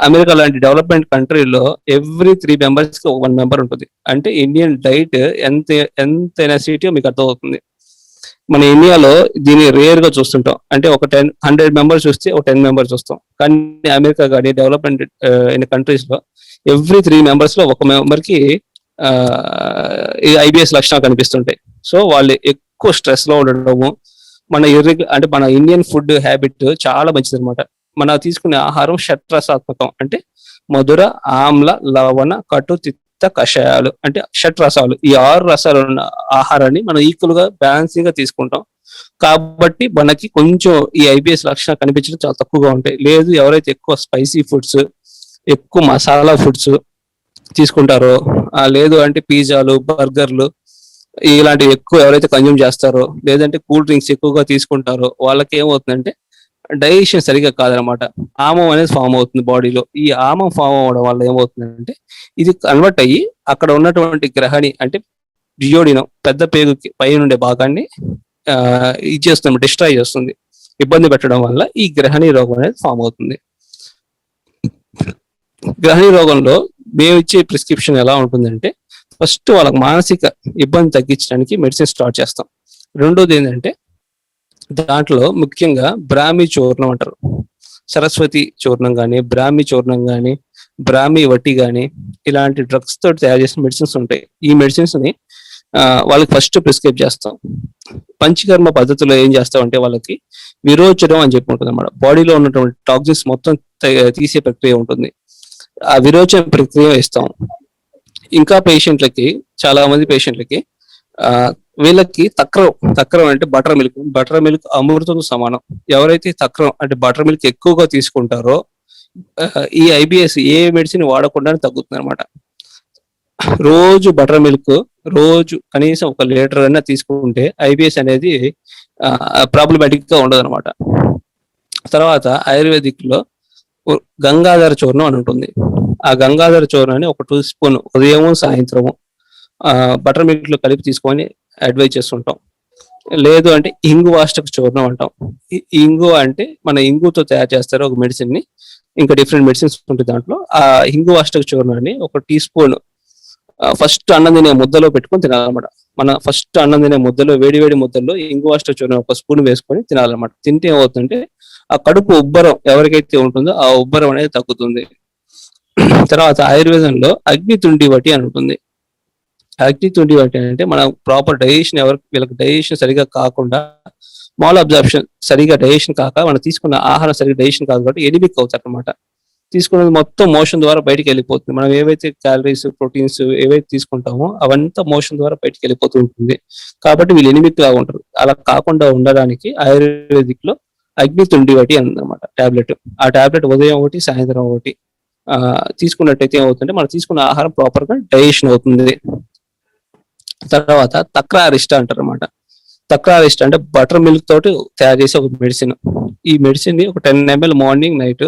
అమెరికా లాంటి డెవలప్మెంట్ కంట్రీలో ఎవ్రీ 3 members కి 1 member ఉంటుంది. అంటే ఇండియన్ డైట్ ఎంత ఎనర్సిటీ మీకు అర్థమవుతుంది. మన ఇండియాలో దీన్ని రేర్ గా చూస్తుంటాం, అంటే ఒక 100 members చూస్తే ఒక 10 members చూస్తాం. కానీ అమెరికా కానీ డెవలప్మెంట్ అయిన కంట్రీస్ లో ఎవ్రీ 3 members లో 1 member కి ఐబిఎస్ లక్షణాలు కనిపిస్తుంటాయి. సో వాళ్ళు ఎక్కువ స్ట్రెస్ లో ఉండడము, అంటే మన ఇండియన్ ఫుడ్ హ్యాబిట్ చాలా మంచిది అనమాట. మనం తీసుకునే ఆహారం షట్రసాత్మకం, అంటే మధుర, ఆమ్ల, లవణ, కటు, తిత్త, కషాయాలు, అంటే షట్రసాలు. ఈ 6 రసాలు ఉన్న ఆహారాన్ని మనం ఈక్వల్ గా బ్యాలెన్సింగ్ గా తీసుకుంటాం. కాబట్టి మనకి కొంచెం ఈ ఐబిఎస్ లక్షణాలు కనిపించడం చాలా తక్కువగా ఉంటాయి. లేదు ఎవరైతే ఎక్కువ స్పైసీ ఫుడ్స్, ఎక్కువ మసాలా ఫుడ్స్ తీసుకుంటారో, లేదు అంటే పిజ్జాలు, బర్గర్లు ఇలాంటివి ఎక్కువ ఎవరైతే కన్జ్యూమ్ చేస్తారో, లేదంటే కూల్ డ్రింక్స్ ఎక్కువగా తీసుకుంటారో వాళ్ళకి ఏమవుతుందంటే డైజెషన్ సరిగా కాదనమాట. ఆమం అనేది ఫామ్ అవుతుంది బాడీలో. ఈ ఆమం ఫామ్ అవ్వడం వల్ల ఏమవుతుందంటే ఇది కన్వర్ట్ అయ్యి అక్కడ ఉన్నటువంటి గ్రహణి, అంటే జియోడినం, పెద్ద పేగుకి పైన ఉండే భాగాన్ని ఇది చేస్తుంది, డిస్ట్రాయ్ చేస్తుంది. ఇబ్బంది పెట్టడం వల్ల ఈ గ్రహణి రోగం అనేది ఫామ్ అవుతుంది. గ్రహణి రోగంలో మేము ఇచ్చే ప్రిస్క్రిప్షన్ ఎలా ఉంటుందంటే, ఫస్ట్ వాళ్ళకి మానసిక ఇబ్బంది తగ్గించడానికి మెడిసిన్ స్టార్ట్ చేస్తాం. రెండోది ఏంటంటే దాంట్లో ముఖ్యంగా బ్రాహ్మీ చూర్ణం అంటారు, సరస్వతి చూర్ణం కానీ, బ్రాహ్మీ చూర్ణం కానీ, బ్రాహ్మీ వట్టి కానీ, ఇలాంటి డ్రగ్స్ తోటి తయారు చేసిన మెడిసిన్స్ ఉంటాయి. ఈ మెడిసిన్స్ ని వాళ్ళకి ఫస్ట్ ప్రిస్క్రైబ్ చేస్తాం. పంచకర్మ పద్ధతిలో ఏం చేస్తామంటే వాళ్ళకి విరోచనం అని చెప్పి ఉంటుంది అన్నమాట. బాడీలో ఉన్నటువంటి టాక్సిన్స్ మొత్తం తీసే ప్రక్రియ ఉంటుంది. ఆ విరోచన ప్రక్రియ ఇస్తాం. ఇంకా పేషెంట్లకి, చాలా మంది పేషెంట్లకి వీళ్ళకి తక్రం అంటే బటర్ మిల్క్ అమృతంతో సమానం. ఎవరైతే తక్రం అంటే బటర్ మిల్క్ ఎక్కువగా తీసుకుంటారో ఈ ఐబిఎస్ ఏ మెడిసిన్ వాడకుండానే తగ్గుతుంది అనమాట. రోజు బటర్ మిల్క్ రోజు కనీసం 1 లీటర్ అయినా తీసుకుంటే ఐబిఎస్ అనేది ప్రాబ్లమాటిక్ గా ఉండదు అనమాట. తర్వాత ఆయుర్వేదిక్ లో గంగాధర చూర్ణం అని ఉంటుంది. ఆ గంగాధర చూర్ణాన్ని ఒక 2 స్పూన్ ఉదయం సాయంత్రము బటర్ మిల్క్ లో కలిపి తీసుకొని అడ్వైజ్ చేస్తుంటాం. లేదు అంటే ఇంగువాష్టక చూర్ణం అంటాం. ఇంగు అంటే మన ఇంగుతో తయారు చేస్తారు ఒక మెడిసిన్ ని, ఇంకా డిఫరెంట్ మెడిసిన్స్ ఉంటుంది దాంట్లో. ఆ ఇంగువాష్టక చూర్ణాన్ని ఒక టీ స్పూన్ ఫస్ట్ అన్నం తినే ముద్దలో పెట్టుకొని తినాలన్నమాట. మన ఫస్ట్ అన్నం తినే ముద్దలో, వేడి ముద్దల్లో ఇంగువాష్టక చూర్ణం ఒక స్పూన్ వేసుకొని తినాలన్నమాట. తింటే ఏమవుతుందంటే ఆ కడుపు ఉబ్బరం ఎవరికైతే ఉంటుందో ఆ ఉబ్బరం అనేది తగ్గుతుంది. తర్వాత ఆయుర్వేదంలో అగ్నితుండి వటి అని ఉంటుంది. అగ్నితుండి వటి అంటే మన ప్రాపర్ డైజెషన్ వీళ్ళకి డైజెషన్ సరిగా కాకుండా, మాల్ అబ్జార్ప్షన్ సరిగా డైజెషన్ కాక, మనం తీసుకున్న ఆహారం సరిగా డైజెషన్ కాదు కాబట్టి ఎనిమిక్ అవుతారు అనమాట. తీసుకున్నది మొత్తం మోషన్ ద్వారా బయటికి వెళ్ళిపోతుంది. మనం ఏవైతే క్యాలరీస్, ప్రోటీన్స్ ఏవైతే తీసుకుంటామో అవంతా మోషన్ ద్వారా బయటికి వెళ్ళిపోతూ ఉంటుంది. కాబట్టి వీళ్ళు ఎనిమిక్ గా ఉంటారు. అలా కాకుండా ఉండడానికి ఆయుర్వేదిక్ లో అగ్నితుండి వటి అన్నమాట టాబ్లెట్. ఆ టాబ్లెట్ ఉదయం ఒకటి, సాయంత్రం ఒకటి తీసుకున్నట్టయితే ఏమవుతుందంటే మనం తీసుకున్న ఆహారం ప్రాపర్ గా డైజెషన్ అవుతుంది. తర్వాత తక్రారిష్ట అంటారు అనమాట. తక్రారిష్ట అంటే బటర్ మిల్క్ తోటి తయారు చేసే ఒక మెడిసిన్. ఈ మెడిసిన్ ని ఒక 10 ml morning night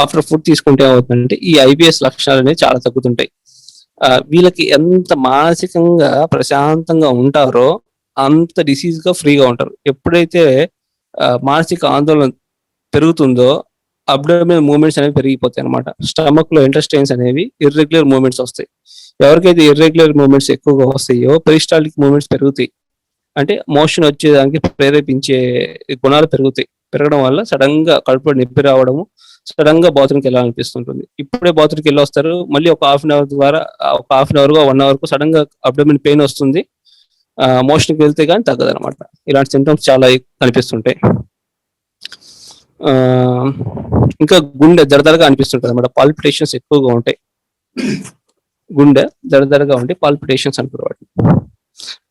after food తీసుకుంటే ఏమవుతుందంటే ఈ ఐబిఎస్ లక్షణాలు అనేవి చాలా తగ్గుతుంటాయి. వీళ్ళకి ఎంత మానసికంగా ప్రశాంతంగా ఉంటారో అంత డిసీజ్ గా ఫ్రీగా ఉంటారు. ఎప్పుడైతే మానసిక ఆందోళన పెరుగుతుందో అబ్డోమినల్ మూవ్మెంట్స్ అనేవి పెరిగిపోతాయి అనమాట. స్టమక్ లో ఇంటెస్టైన్స్ అనేవి ఇర్రెగ్యులర్ మూవ్మెంట్స్ వస్తాయి. ఎవరికైతే ఇర్రెగ్యులర్ మూవ్మెంట్స్ ఎక్కువగా వస్తాయో పెరిస్టాల్టిక్ మూవ్మెంట్స్ పెరుగుతాయి. అంటే మోషన్ వచ్చేదానికి ప్రేరేపించే గుణాలు పెరుగుతాయి. పెరగడం వల్ల సడన్ గా కడుపులో నొప్పి రావడము, సడన్ గా బాత్రూమ్కి వెళ్ళాలనిపిస్తుంటుంది. ఇప్పుడే బాత్రూమ్కి వెళ్ళి వస్తారు, మళ్ళీ ఒక హాఫ్ అన్ అవర్ 1 అవర్ కు సడన్ గా అబ్డోమిన్ పెయిన్ వస్తుంది. మోషన్కి వెళ్తే కానీ తగ్గదు అనమాట. ఇలాంటి సింటమ్స్ చాలా కనిపిస్తుంటాయి. ఇంకా గుండె దడదడగా అనిపిస్తుంటది అనమాట. పాల్పిటేషన్స్ ఎక్కువగా ఉంటాయి. గుండె దడదడగా ఉంటే పాల్పిటేషన్స్ అంటారు వాటిని.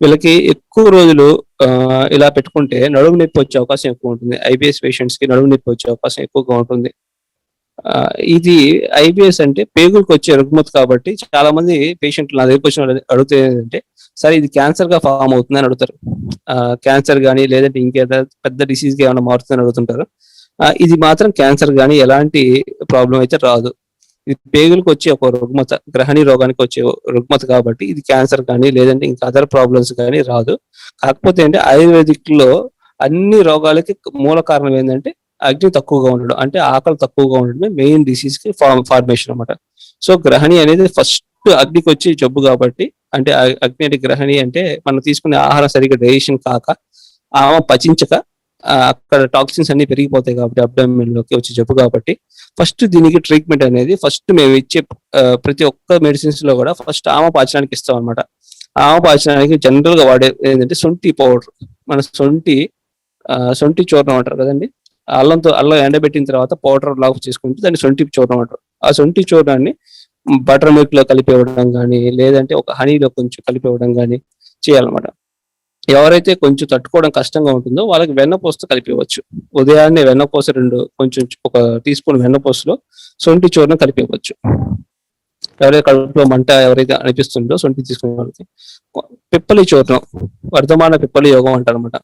వీళ్ళకి ఎక్కువ రోజులు ఇలా పెట్టుకుంటే నడుము నొప్పి వచ్చే అవకాశం ఎక్కువ ఉంటుంది. ఐబిఎస్ పేషెంట్స్ కి నడుము నొప్పి వచ్చే అవకాశం ఎక్కువగా ఉంటుంది. ఇది ఐబిఎస్ అంటే పేగులకు వచ్చే రుగ్మత కాబట్టి చాలా మంది పేషెంట్లు నా దగ్గరికి వచ్చిన అడిగితే ఏంటంటే, సరే ఇది క్యాన్సర్ గా ఫామ్ అవుతుంది అని అడుగుతారు. క్యాన్సర్ కానీ లేదంటే ఇంకేదో పెద్ద డిసీజ్ గా ఏమైనా మారుతుందని అడుగుతుంటారు. ఇది మాత్రం క్యాన్సర్ కానీ ఎలాంటి ప్రాబ్లం అయితే రాదు. ఇది పేగులకు వచ్చే ఒక రుగ్మత, గ్రహణి రోగానికి వచ్చే రుగ్మత కాబట్టి ఇది క్యాన్సర్ కానీ లేదంటే ఇంకా అదర్ ప్రాబ్లమ్స్ కానీ రాదు. కాకపోతే అంటే ఆయుర్వేదిక్ లో అన్ని రోగాలకి మూల కారణం ఏంటంటే అగ్ని తక్కువగా ఉండడం, అంటే ఆకలి తక్కువగా ఉండడమే మెయిన్ డిసీజ్ కి ఫార్మేషన్ అనమాట. సో గ్రహణి అనేది ఫస్ట్ అగ్నికి వచ్చే జబ్బు కాబట్టి, అంటే అగ్ని అంటే గ్రహణి అంటే మనం తీసుకునే ఆహారం సరిగ్గా డైజెషన్ కాక, ఆమె పచించక అక్కడ టాక్సిన్స్ అన్ని పెరిగిపోతాయి కాబట్టి అబ్డామిన్ లోకి వచ్చే జబ్బు కాబట్టి ఫస్ట్ దీనికి ట్రీట్మెంట్ అనేది ఫస్ట్ మేము ఇచ్చే ప్రతి ఒక్క మెడిసిన్స్ లో కూడా ఫస్ట్ ఆమపాచనానికి ఇస్తాం అనమాట. ఆమపాచనానికి జనరల్ గా వాడే ఏంటంటే శొంఠి పౌడర్. మన శొంఠి చూర్ణం అంటారు కదండి, అల్లం ఎండబెట్టిన తర్వాత పౌడర్ లాగా చేసుకుంటే దాన్ని శొంఠి చూర్ణం అంటారు. ఆ శొంఠి చూర్ణాన్ని బటర్ మిల్క్ లో కలిపి ఇవ్వడం కానీ లేదంటే ఒక హనీలో కొంచెం కలిపి ఇవ్వడం కానీ చేయాలన్నమాట. ఎవరైతే కొంచెం తట్టుకోవడం కష్టంగా ఉంటుందో వాళ్ళకి వెన్నపూసతో కలిపి ఇవ్వచ్చు. ఉదయాన్నే వెన్నపూస కొంచెం ఒక టీ స్పూన్ వెన్నపూసలో శొంఠి చూర్ణం కలిపి ఇవ్వచ్చు. ఎవరైతే కడుపులో మంట ఎవరైతే అనిపిస్తుందో శొంఠి తీసుకునే వాళ్ళకి. పిప్పలి చూర్ణం, వర్ధమాన పిప్పలి యోగం అంటారు అనమాట.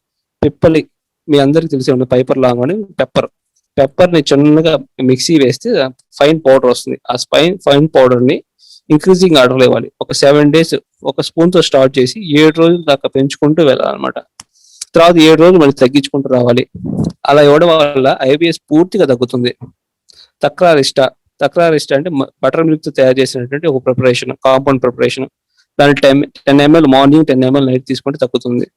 పిప్పలి మీ అందరికి తెలిసి ఉన్న పైపర్ లాగానే పెప్పర్ ని చిన్నగా మిక్సీ వేస్తే ఫైన్ పౌడర్ వస్తుంది. ఆ ఫైన్ పౌడర్ ని ఇంక్రీజింగ్ ఆర్డర్లో ఇవ్వాలి. ఒక 7 days ఒక స్పూన్ తో స్టార్ట్ చేసి 7 రోజుల దాకా పెంచుకుంటూ వెళ్ళాలన్నమాట. తర్వాత 7 రోజులు మళ్ళీ తగ్గించుకుంటూ రావాలి. అలా ఇవ్వడం వల్ల ఐబిఎస్ పూర్తిగా తగ్గుతుంది. తక్రారిష్ట అంటే బటర్ మిల్క్ తో తయారు చేసినటువంటి ఒక ప్రిపరేషన్, కాంపౌండ్ ప్రిపరేషన్. దాని 10 ml మార్నింగ్ 10 ml నైట్ తీసుకుంటే తగ్గుతుంది.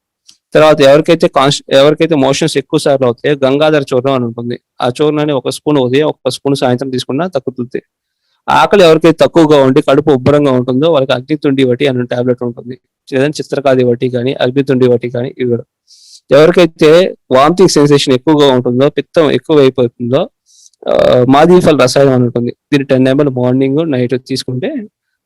తర్వాత ఎవరికైతే మోషన్స్ ఎక్కువ సార్లు అవుతాయో గంగాధర చూర్ణం అని ఉంటుంది. ఆ చూర్ణాన్ని 1 స్పూన్ ఉదయం 1 స్పూన్ సాయంత్రం తీసుకున్నా తగ్గుతుంది. ఆకలి ఎవరికైతే తక్కువగా ఉండి కడుపు ఉబ్బరంగా ఉంటుందో వాళ్ళకి అగ్నితుండి వటి అనే టాబ్లెట్ ఉంటుంది. లేదంటే చిత్రకాది వటి కానీ అగ్నితుండి వటి కానీ ఇవి. ఎవరికైతే వామిటింగ్ సెన్సేషన్ ఎక్కువగా ఉంటుందో, పిత్తం ఎక్కువ అయిపోతుందో మాదీఫల్ రసాయనం అని ఉంటుంది. దీన్ని 10 ml మార్నింగ్ నైట్ తీసుకుంటే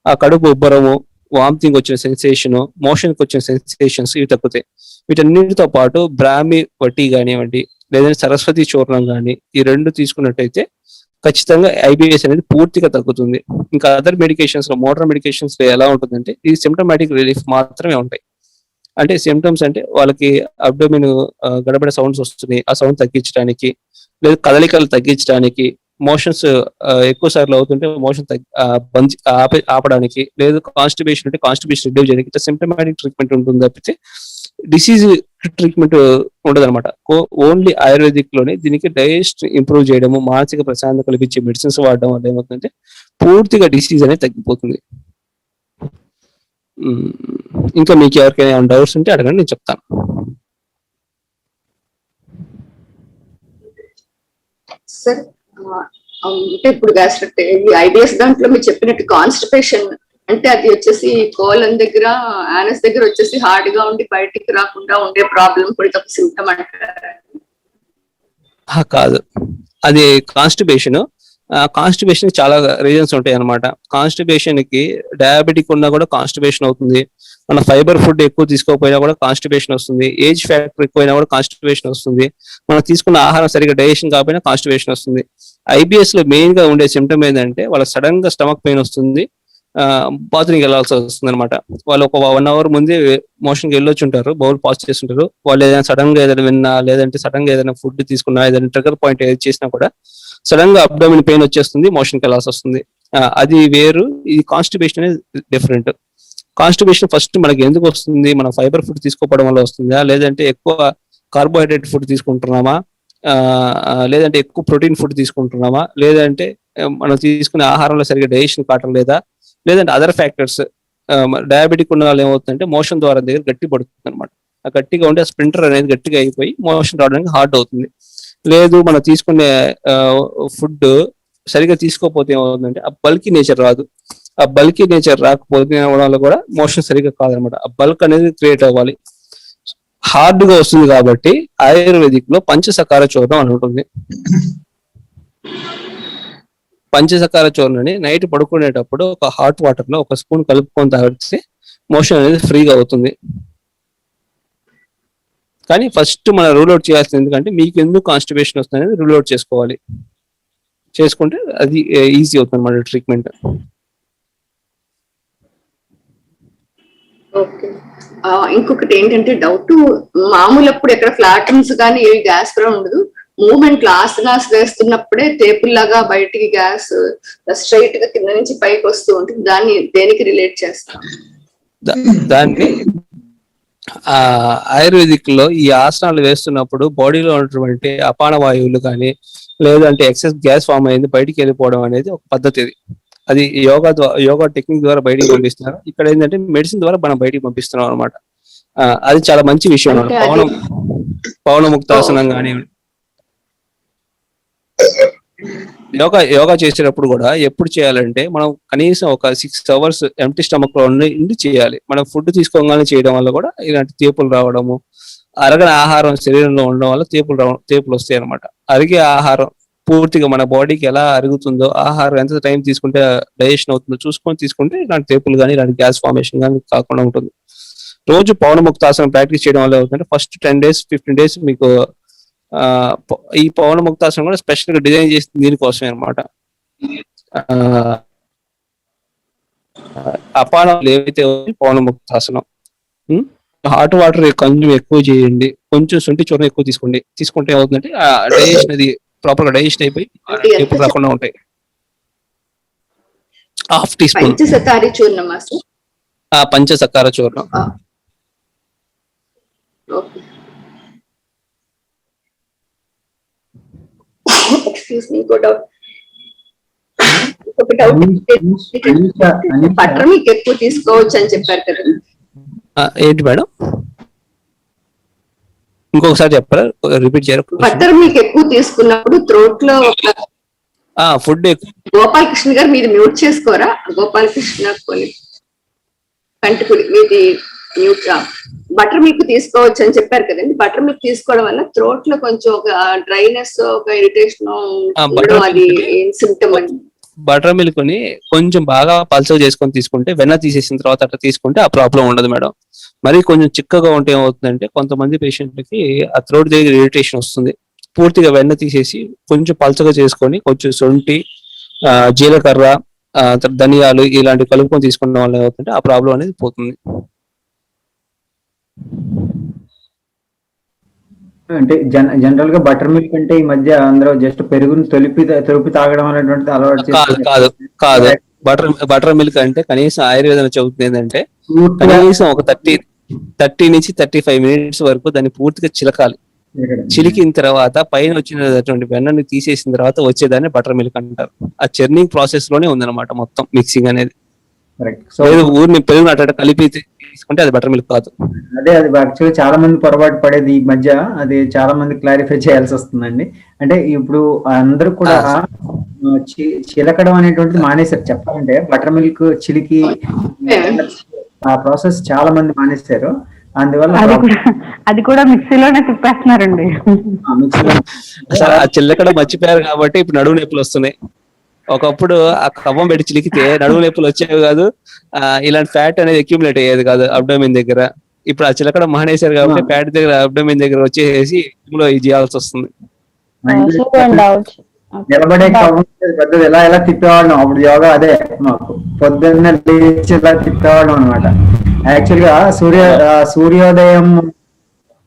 ఆ కడుపు ఉబ్బరము, వామిటింగ్ వచ్చిన సెన్సేషన్, మోషన్ కి వచ్చిన సెన్సేషన్స్ ఇవి తగ్గుతాయి. వీటన్నిటితో పాటు బ్రాహ్మి వటి కానివ్వండి లేదంటే సరస్వతి చూర్ణం కానీ ఈ 2 తీసుకున్నట్టయితే ఖచ్చితంగా ఐబిఎస్ అనేది పూర్తిగా తగ్గుతుంది. ఇంకా అదర్ మెడికేషన్స్ లో, మోడర్న్ మెడికేషన్స్ లో ఎలా ఉంటుందంటే ఈ సిమ్టమాటిక్ రిలీఫ్ మాత్రమే ఉంటాయి. అంటే సిమ్టమ్స్ అంటే వాళ్ళకి అబ్డోమిన్ గడబడ సౌండ్స్ వస్తున్నాయి, ఆ సౌండ్ తగ్గించడానికి, లేదా కదలికలు తగ్గించడానికి, మోషన్స్ ఎక్కువ సార్లు అవుతుంటే మోషన్ ఆపడానికి, లేదు కాన్స్టిబేషన్ అంటే కాన్స్టిబేషన్ రిలీవ్ చేయడానికి ఇట్లా సిమ్టమాటిక్ ట్రీట్మెంట్ ఉంటుంది తప్పితే డిసీజ్ ట్రీట్మెంట్ ఉండదు అనమాట. ఓన్లీ ఆయుర్వేదిక్ లోనే దీనికి డైజెస్ట్ ఇంప్రూవ్ చేయడము, మానసిక ప్రశాంతత కల్పించే మెడిసిన్స్ వాడడం వల్ల ఏమవుతుందంటే పూర్తిగా డిసీజ్ అనేది తగ్గిపోతుంది. ఇంకా మీకు ఎవరికైనా డౌట్స్ ఉంటే అడగండి, నేను చెప్తాను. సార్ అంటే ఇప్పుడు ఐబిఎస్ దాంట్లో మీరు చెప్పినట్టు కాన్స్టిపేషన్ అంటే అది వచ్చేసి కోలన్ దగ్గర, యానస్ దగ్గర వచ్చేసి హార్డ్ గా ఉండి బయటికి రాకుండా ఉండే ప్రాబ్లం కూడా ఒక సిమ్టమ్ అంటారు. కాదు, అది కాన్స్టిపేషన్. కాన్స్టిపేషన్ చాలా రీజన్స్ ఉంటాయి అనమాట. కాన్స్టిపేషన్ కి డయాబెటిక్ ఉన్నా కూడా కాన్స్టిపేషన్ అవుతుంది, మన ఫైబర్ ఫుడ్ ఎక్కువ తీసుకోకపోయినా కూడా కాన్స్టిపేషన్ వస్తుంది, ఏజ్ ఫ్యాక్టర్ ఎక్కువైనా కూడా కాన్స్టిపేషన్ వస్తుంది, మనం తీసుకున్న ఆహారం సరిగ్గా డైజెషన్ కాకపోయినా కాన్స్టిపేషన్ వస్తుంది. ఐబిఎస్ లో మెయిన్ గా ఉండే సిమ్టమ్ ఏంటంటే వాళ్ళ సడన్ గా స్టమక్ పెయిన్ వస్తుంది, బాత్రూమ్కి వెళ్ళాల్సి వస్తుంది అనమాట. వాళ్ళు ఒక 1 hour ముందే మోషన్కి వెళ్ళొచ్చి ఉంటారు, బౌల్ పాస్ చేస్తుంటారు. వాళ్ళు ఏదైనా సడన్ గా ఏదైనా విన్నా, లేదంటే సడన్ గా ఏదైనా ఫుడ్ తీసుకున్నా, ఏదైనా ట్రిగర్ పాయింట్ ఏది చేసినా కూడా సడన్ గా అబ్డోమిన్ పెయిన్ వచ్చేస్తుంది, మోషన్కి వెళ్ళాల్సి వస్తుంది. అది వేరు, ఇది కాన్స్టిపేషన్ అనేది డిఫరెంట్. కాన్స్టిపేషన్ ఫస్ట్ మనకి ఎందుకు వస్తుంది? మన ఫైబర్ ఫుడ్ తీసుకోవడం వల్ల వస్తుందా, లేదంటే ఎక్కువ కార్బోహైడ్రేట్ ఫుడ్ తీసుకుంటున్నామా, లేదంటే ఎక్కువ ప్రోటీన్ ఫుడ్ తీసుకుంటున్నామా, లేదంటే మనం తీసుకునే ఆహారంలో సరిగ్గా డైజెషన్ కావటం లేదా, లేదంటే అదర్ ఫ్యాక్టర్స్. డయాబెటిక్ ఉన్న వాళ్ళు ఏమవుతుందంటే మోషన్ ద్వారా దగ్గర గట్టి పడుతుంది అనమాట. ఆ గట్టిగా ఉంటే ఆ స్ప్రింటర్ అనేది గట్టిగా అయిపోయి మోషన్ రావడానికి హార్డ్ అవుతుంది. లేదు మనం తీసుకునే ఫుడ్ సరిగ్గా తీసుకోకపోతే ఏమవుతుందంటే ఆ బల్కీ నేచర్ రాదు. ఆ బల్కీ నేచర్ రాకపోతే వల్ల కూడా మోషన్ సరిగ్గా కాదనమాట. ఆ బల్క్ అనేది క్రియేట్ అవ్వాలి, హార్డ్ గా వస్తుంది. కాబట్టి ఆయుర్వేదిక్ లో పంచసకార చూర్ణం అని ఉంటుంది. పంచసకార చూర్ణని నైట్ పడుకునేటప్పుడు ఒక హాట్ వాటర్ లో 1 స్పూన్ కలుపుకొని తాగితే మోషన్ అనేది ఫ్రీగా అవుతుంది. కానీ ఫస్ట్ మనం రూల్ అవుట్ చేయాల్సింది, ఎందుకంటే మీకు ఎందుకు కాన్స్టిపేషన్ వస్తుంది అనేది రూల్ అవుట్ చేసుకోవాలి. చేసుకుంటే అది ఈజీ అవుతుంది అన్నమాట ట్రీట్మెంట్. ఓకే. ఇంకొకటి ఏంటంటే డౌట్, మామూలు అప్పుడు ఎక్కడ ఫ్లాట్ రూమ్స్ కానీ ఏవి గ్యాస్ కూడా ఉండదు, మూమెంట్ గ్లాస్ వేస్తున్నప్పుడే టేబుల్ లాగా బయటికి గ్యాస్ స్ట్రైట్ గా కింద నుంచి పైకి వస్తూ ఉంటుంది. దాన్ని దేనికి రిలేట్ చేస్తాం? దాన్ని ఆయుర్వేదిక్ లో ఈ ఆసనాలు వేస్తున్నప్పుడు బాడీలో ఉన్నటువంటి అపాన వాయువులు కానీ, లేదంటే ఎక్సెస్ గ్యాస్ ఫామ్ అయింది బయటికి వెళ్ళిపోవడం అనేది ఒక పద్ధతి. అది యోగా టెక్నిక్ ద్వారా బయటికి పంపిస్తున్నారు. ఇక్కడ ఏంటంటే మెడిసిన్ ద్వారా మనం బయటికి పంపిస్తున్నాం అనమాట. అది చాలా మంచి విషయం. పవనముక్తాసనం కానీ, యోగా చేసేటప్పుడు కూడా ఎప్పుడు చేయాలంటే మనం కనీసం ఒక 6 hours ఎంప్టీ స్టమక్ లో ఉండి చేయాలి. మనం ఫుడ్ తీసుకోగానే చేయడం వల్ల కూడా ఇలాంటి తేపులు రావడము, అరగని ఆహారం శరీరంలో ఉండడం వల్ల తేపులు వస్తాయి అనమాట. అరిగే ఆహారం పూర్తిగా మన బాడీకి ఎలా అరుగుతుందో, ఆహారం ఎంత టైం తీసుకుంటే డైజెషన్ అవుతుందో చూసుకొని తీసుకుంటే ఇలాంటి తేపులు కానీ, ఇలాంటి గ్యాస్ ఫార్మేషన్ కానీ కాకుండా ఉంటుంది. రోజు పవనముక్తాసనం ప్రాక్టీస్ చేయడం వల్ల అవుతుందంటే ఫస్ట్ 10 days 15 days మీకు ఈ పవనముక్తాసనం కూడా స్పెషల్ గా డిజైన్ చేసింది దీనికోసమే అనమాట. అపానాలు ఏవైతే పవనముక్తాసనం. హాట్ వాటర్ కన్జ్యూమ్ ఎక్కువ చేయండి, కొంచెం శొంఠి చూర్ణం ఎక్కువ తీసుకుంటే ఏమవుతుందంటే డైజెషన్ అది ప్రాపర్ గా డైజెషన్ అయిపోయి ఎప్పుడు రాకుండా ఉంటాయి. 1/2 teaspoon పంచసకారి చూర్ణమా సార్? పంచసకార చూర్ణం. ఎక్స్క్యూజ్ మీ, ఇంకో డౌట్. బటర్ మీకు ఎక్కువ తీసుకోవచ్చు అని చెప్పారు కదా, ఏంటి మేడం? ఇంకొకసారి చెప్పరా, రిపీట్ చేయరు. బటర్ మీకు ఎక్కువ తీసుకున్నప్పుడు థ్రోట్ లో ఫుడ్ గోపాలకృష్ణ గారు మీరు మ్యూట్ చేసుకోరా? గోపాలకృష్ణ కంటిపుడి మీది మ్యూట్. బటర్ మిల్క్ తీసుకోవచ్చు అని చెప్పారు కదండి. బటర్ మిల్క్ తీసుకోవడం వల్ల థ్రోట్ లో కొంచెం ఒక డ్రైనెస్, ఒక ఇరిటేషన్ అది సిమ్టమ్ అండి. బటర్ మిల్క్ ని కొంచెం బాగా పల్చగా చేసుకొని తీసుకుంటే, వెన్న తీసేసిన తర్వాత అట్లా తీసుకుంటే ఆ ప్రాబ్లం ఉండదు మేడం. మరి కొంచెం చిక్కగా ఉంటే ఏమవుతుందంటే కొంతమంది పేషెంట్లకి ఆ థ్రోట్ దగ్గర ఇరిటేషన్ వస్తుంది. పూర్తిగా వెన్న తీసేసి కొంచెం పల్చగా చేసుకొని కొంచెం శొంఠి, జీలకర్ర, ధనియాలు ఇలాంటివి కలుపుకొని తీసుకున్న వల్ల ఏమవుతుందంటే ఆ ప్రాబ్లం అనేది పోతుంది. అంటే జనరల్ గా బటర్ మిల్క్ అంటే ఈ మధ్య అందరూ జస్ట్ పెరుగుని తొలిపి తాగడం అనేటువంటిది అలవాటు కాదు చేసుకుని కాదు కాదు. బటర్ మిల్క్ అంటే కనీసం ఆయుర్వేదం చెబుతుంది ఏంటంటే కనీసం ఒక 30 నుంచి 35 మినిట్స్ వరకు దాన్ని పూర్తిగా చిలకాలి. చిలికిన తర్వాత పైన వచ్చినటువంటి వెన్నని తీసేసిన తర్వాత వచ్చేదాన్ని బటర్ మిల్క్ అంటారు. ఆ చర్నింగ్ ప్రాసెస్ లోనే ఉందన్నమాట మొత్తం మిక్సింగ్ అనేది. లేదు ఊరిని పెరుగు అట్ట కలిపి తీసుకుంటే అది బటర్ మిల్క్ కాదు. అదే అది యాక్చువల్లీ చాలా మంది పొరపాటు పడేది ఈ మధ్య, అది చాలా మంది క్లారిఫై చేయాల్సి వస్తుందండి. అంటే ఇప్పుడు అందరూ కూడా చిలకడం అనేటువంటిది మానేశారు. చెప్పాలంటే బటర్ మిల్క్ చిలికి ఆ ప్రాసెస్ చాలా మంది మానేశారు. అందువల్ల అది కూడా మిక్సీలోనే తిప్పేస్తున్నారండి. ఆ చిల్లకడ మర్చిపోయారు కాబట్టి ఇప్పుడు నడుము నొప్పులు వస్తున్నాయి. ఒకప్పుడు ఆ కవ్వం పెట్టి చిలికితే నడుము నొప్పులు వచ్చేవి కాదు, ఇలాంటి ఫ్యాట్ అనేది అక్యుములేట్ అయ్యేది కాదు అబ్డోమిన్ దగ్గర. ఇప్పుడు ఆ చిలకడ మానేశారు కాబట్టి ఫ్యాట్ దగ్గర అబ్డోమిన్ దగ్గర వచ్చేసి ఇది చేయాల్సి వస్తుంది. నిలబడే కవ్వం పెద్దది ఎలా తిప్పేవాళ్ళం అప్పుడు యోగా. అదే మాకు పొద్దున్నే లేచి ఇలా తిప్పేవాళ్ళం అనమాట. యాక్చువల్ గా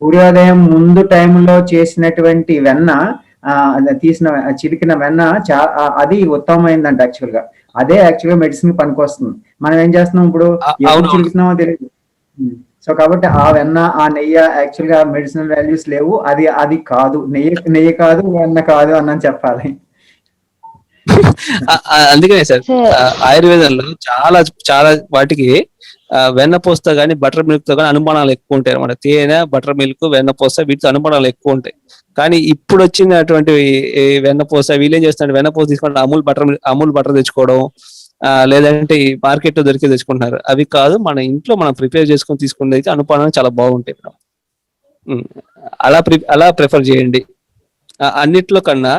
సూర్యోదయం ముందు టైంలో చేసినటువంటి వెన్న, చిలికిన వెన్న అది ఉత్తమమైందంట యాక్చువల్ గా. అదే యాక్చువల్ గా మెడిసిన్ పనికొస్తుంది. మనం ఏం చేస్తున్నాం ఇప్పుడు, ఎప్పుడు చిలుకుతున్నామో తెలియదు. సో కాబట్టి ఆ వెన్న, ఆ నెయ్యి యాక్చువల్ గా మెడిసినల్ వాల్యూస్ లేవు. అది కాదు, నెయ్యి కాదు, వెన్న కాదు అన్నని చెప్పాలి. అందుకనే సార్ ఆయుర్వేదంలో చాలా చాలా వాటికి వెన్నపూసతో కానీ బటర్ మిల్క్ తో కానీ అనుమానాలు ఎక్కువ ఉంటాయి అనమాట. తేనె, బటర్ మిల్క్, వెన్నపూస వీటితో అనుమానాలు ఎక్కువ ఉంటాయి. కానీ ఇప్పుడు వచ్చినటువంటి వెన్నపూస వీళ్ళు ఏం చేస్తున్నారు, వెన్నపూస తీసుకుంటే అమూల్ బటర్ తెచ్చుకోవడం, లేదంటే ఈ మార్కెట్ లో దొరికి తెచ్చుకుంటున్నారు. అవి కాదు, మన ఇంట్లో మనం ప్రిపేర్ చేసుకొని తీసుకునేది అయితే అనుపానాలు చాలా బాగుంటాయి. అలా ప్రిఫర్ చేయండి. అన్నిట్లో కన్నా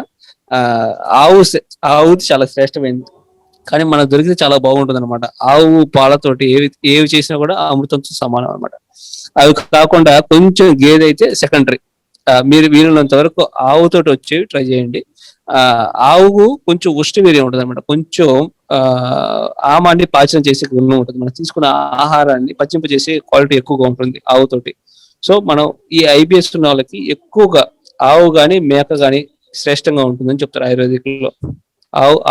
ఆవుది చాలా శ్రేష్టమైంది, కానీ మనకు దొరికితే చాలా బాగుంటుంది అనమాట. ఆవు పాలతోటి ఏవి చేసినా కూడా అమృతంతో సమానం అనమాట. అవి కాకుండా కొంచెం గేదె అయితే సెకండరీ. మీరు వీలున్నంత వరకు ఆవుతోటి వచ్చి ట్రై చేయండి. ఆవుకు కొంచెం ఉష్ణవీర్యం ఉంటుంది అనమాట. కొంచెం ఆమాన్ని పాచనం చేసే గుణం ఉంటుంది. మనం తీసుకున్న ఆహారాన్ని పచ్చింప చేసే క్వాలిటీ ఎక్కువగా ఉంటుంది ఆవుతోటి. సో మనం ఈ IBS ఉన్న వాళ్ళకి ఎక్కువగా ఆవు గాని మేక గాని శ్రేష్టంగా ఉంటుందని చెప్తారు ఆయుర్వేదిక్ లో.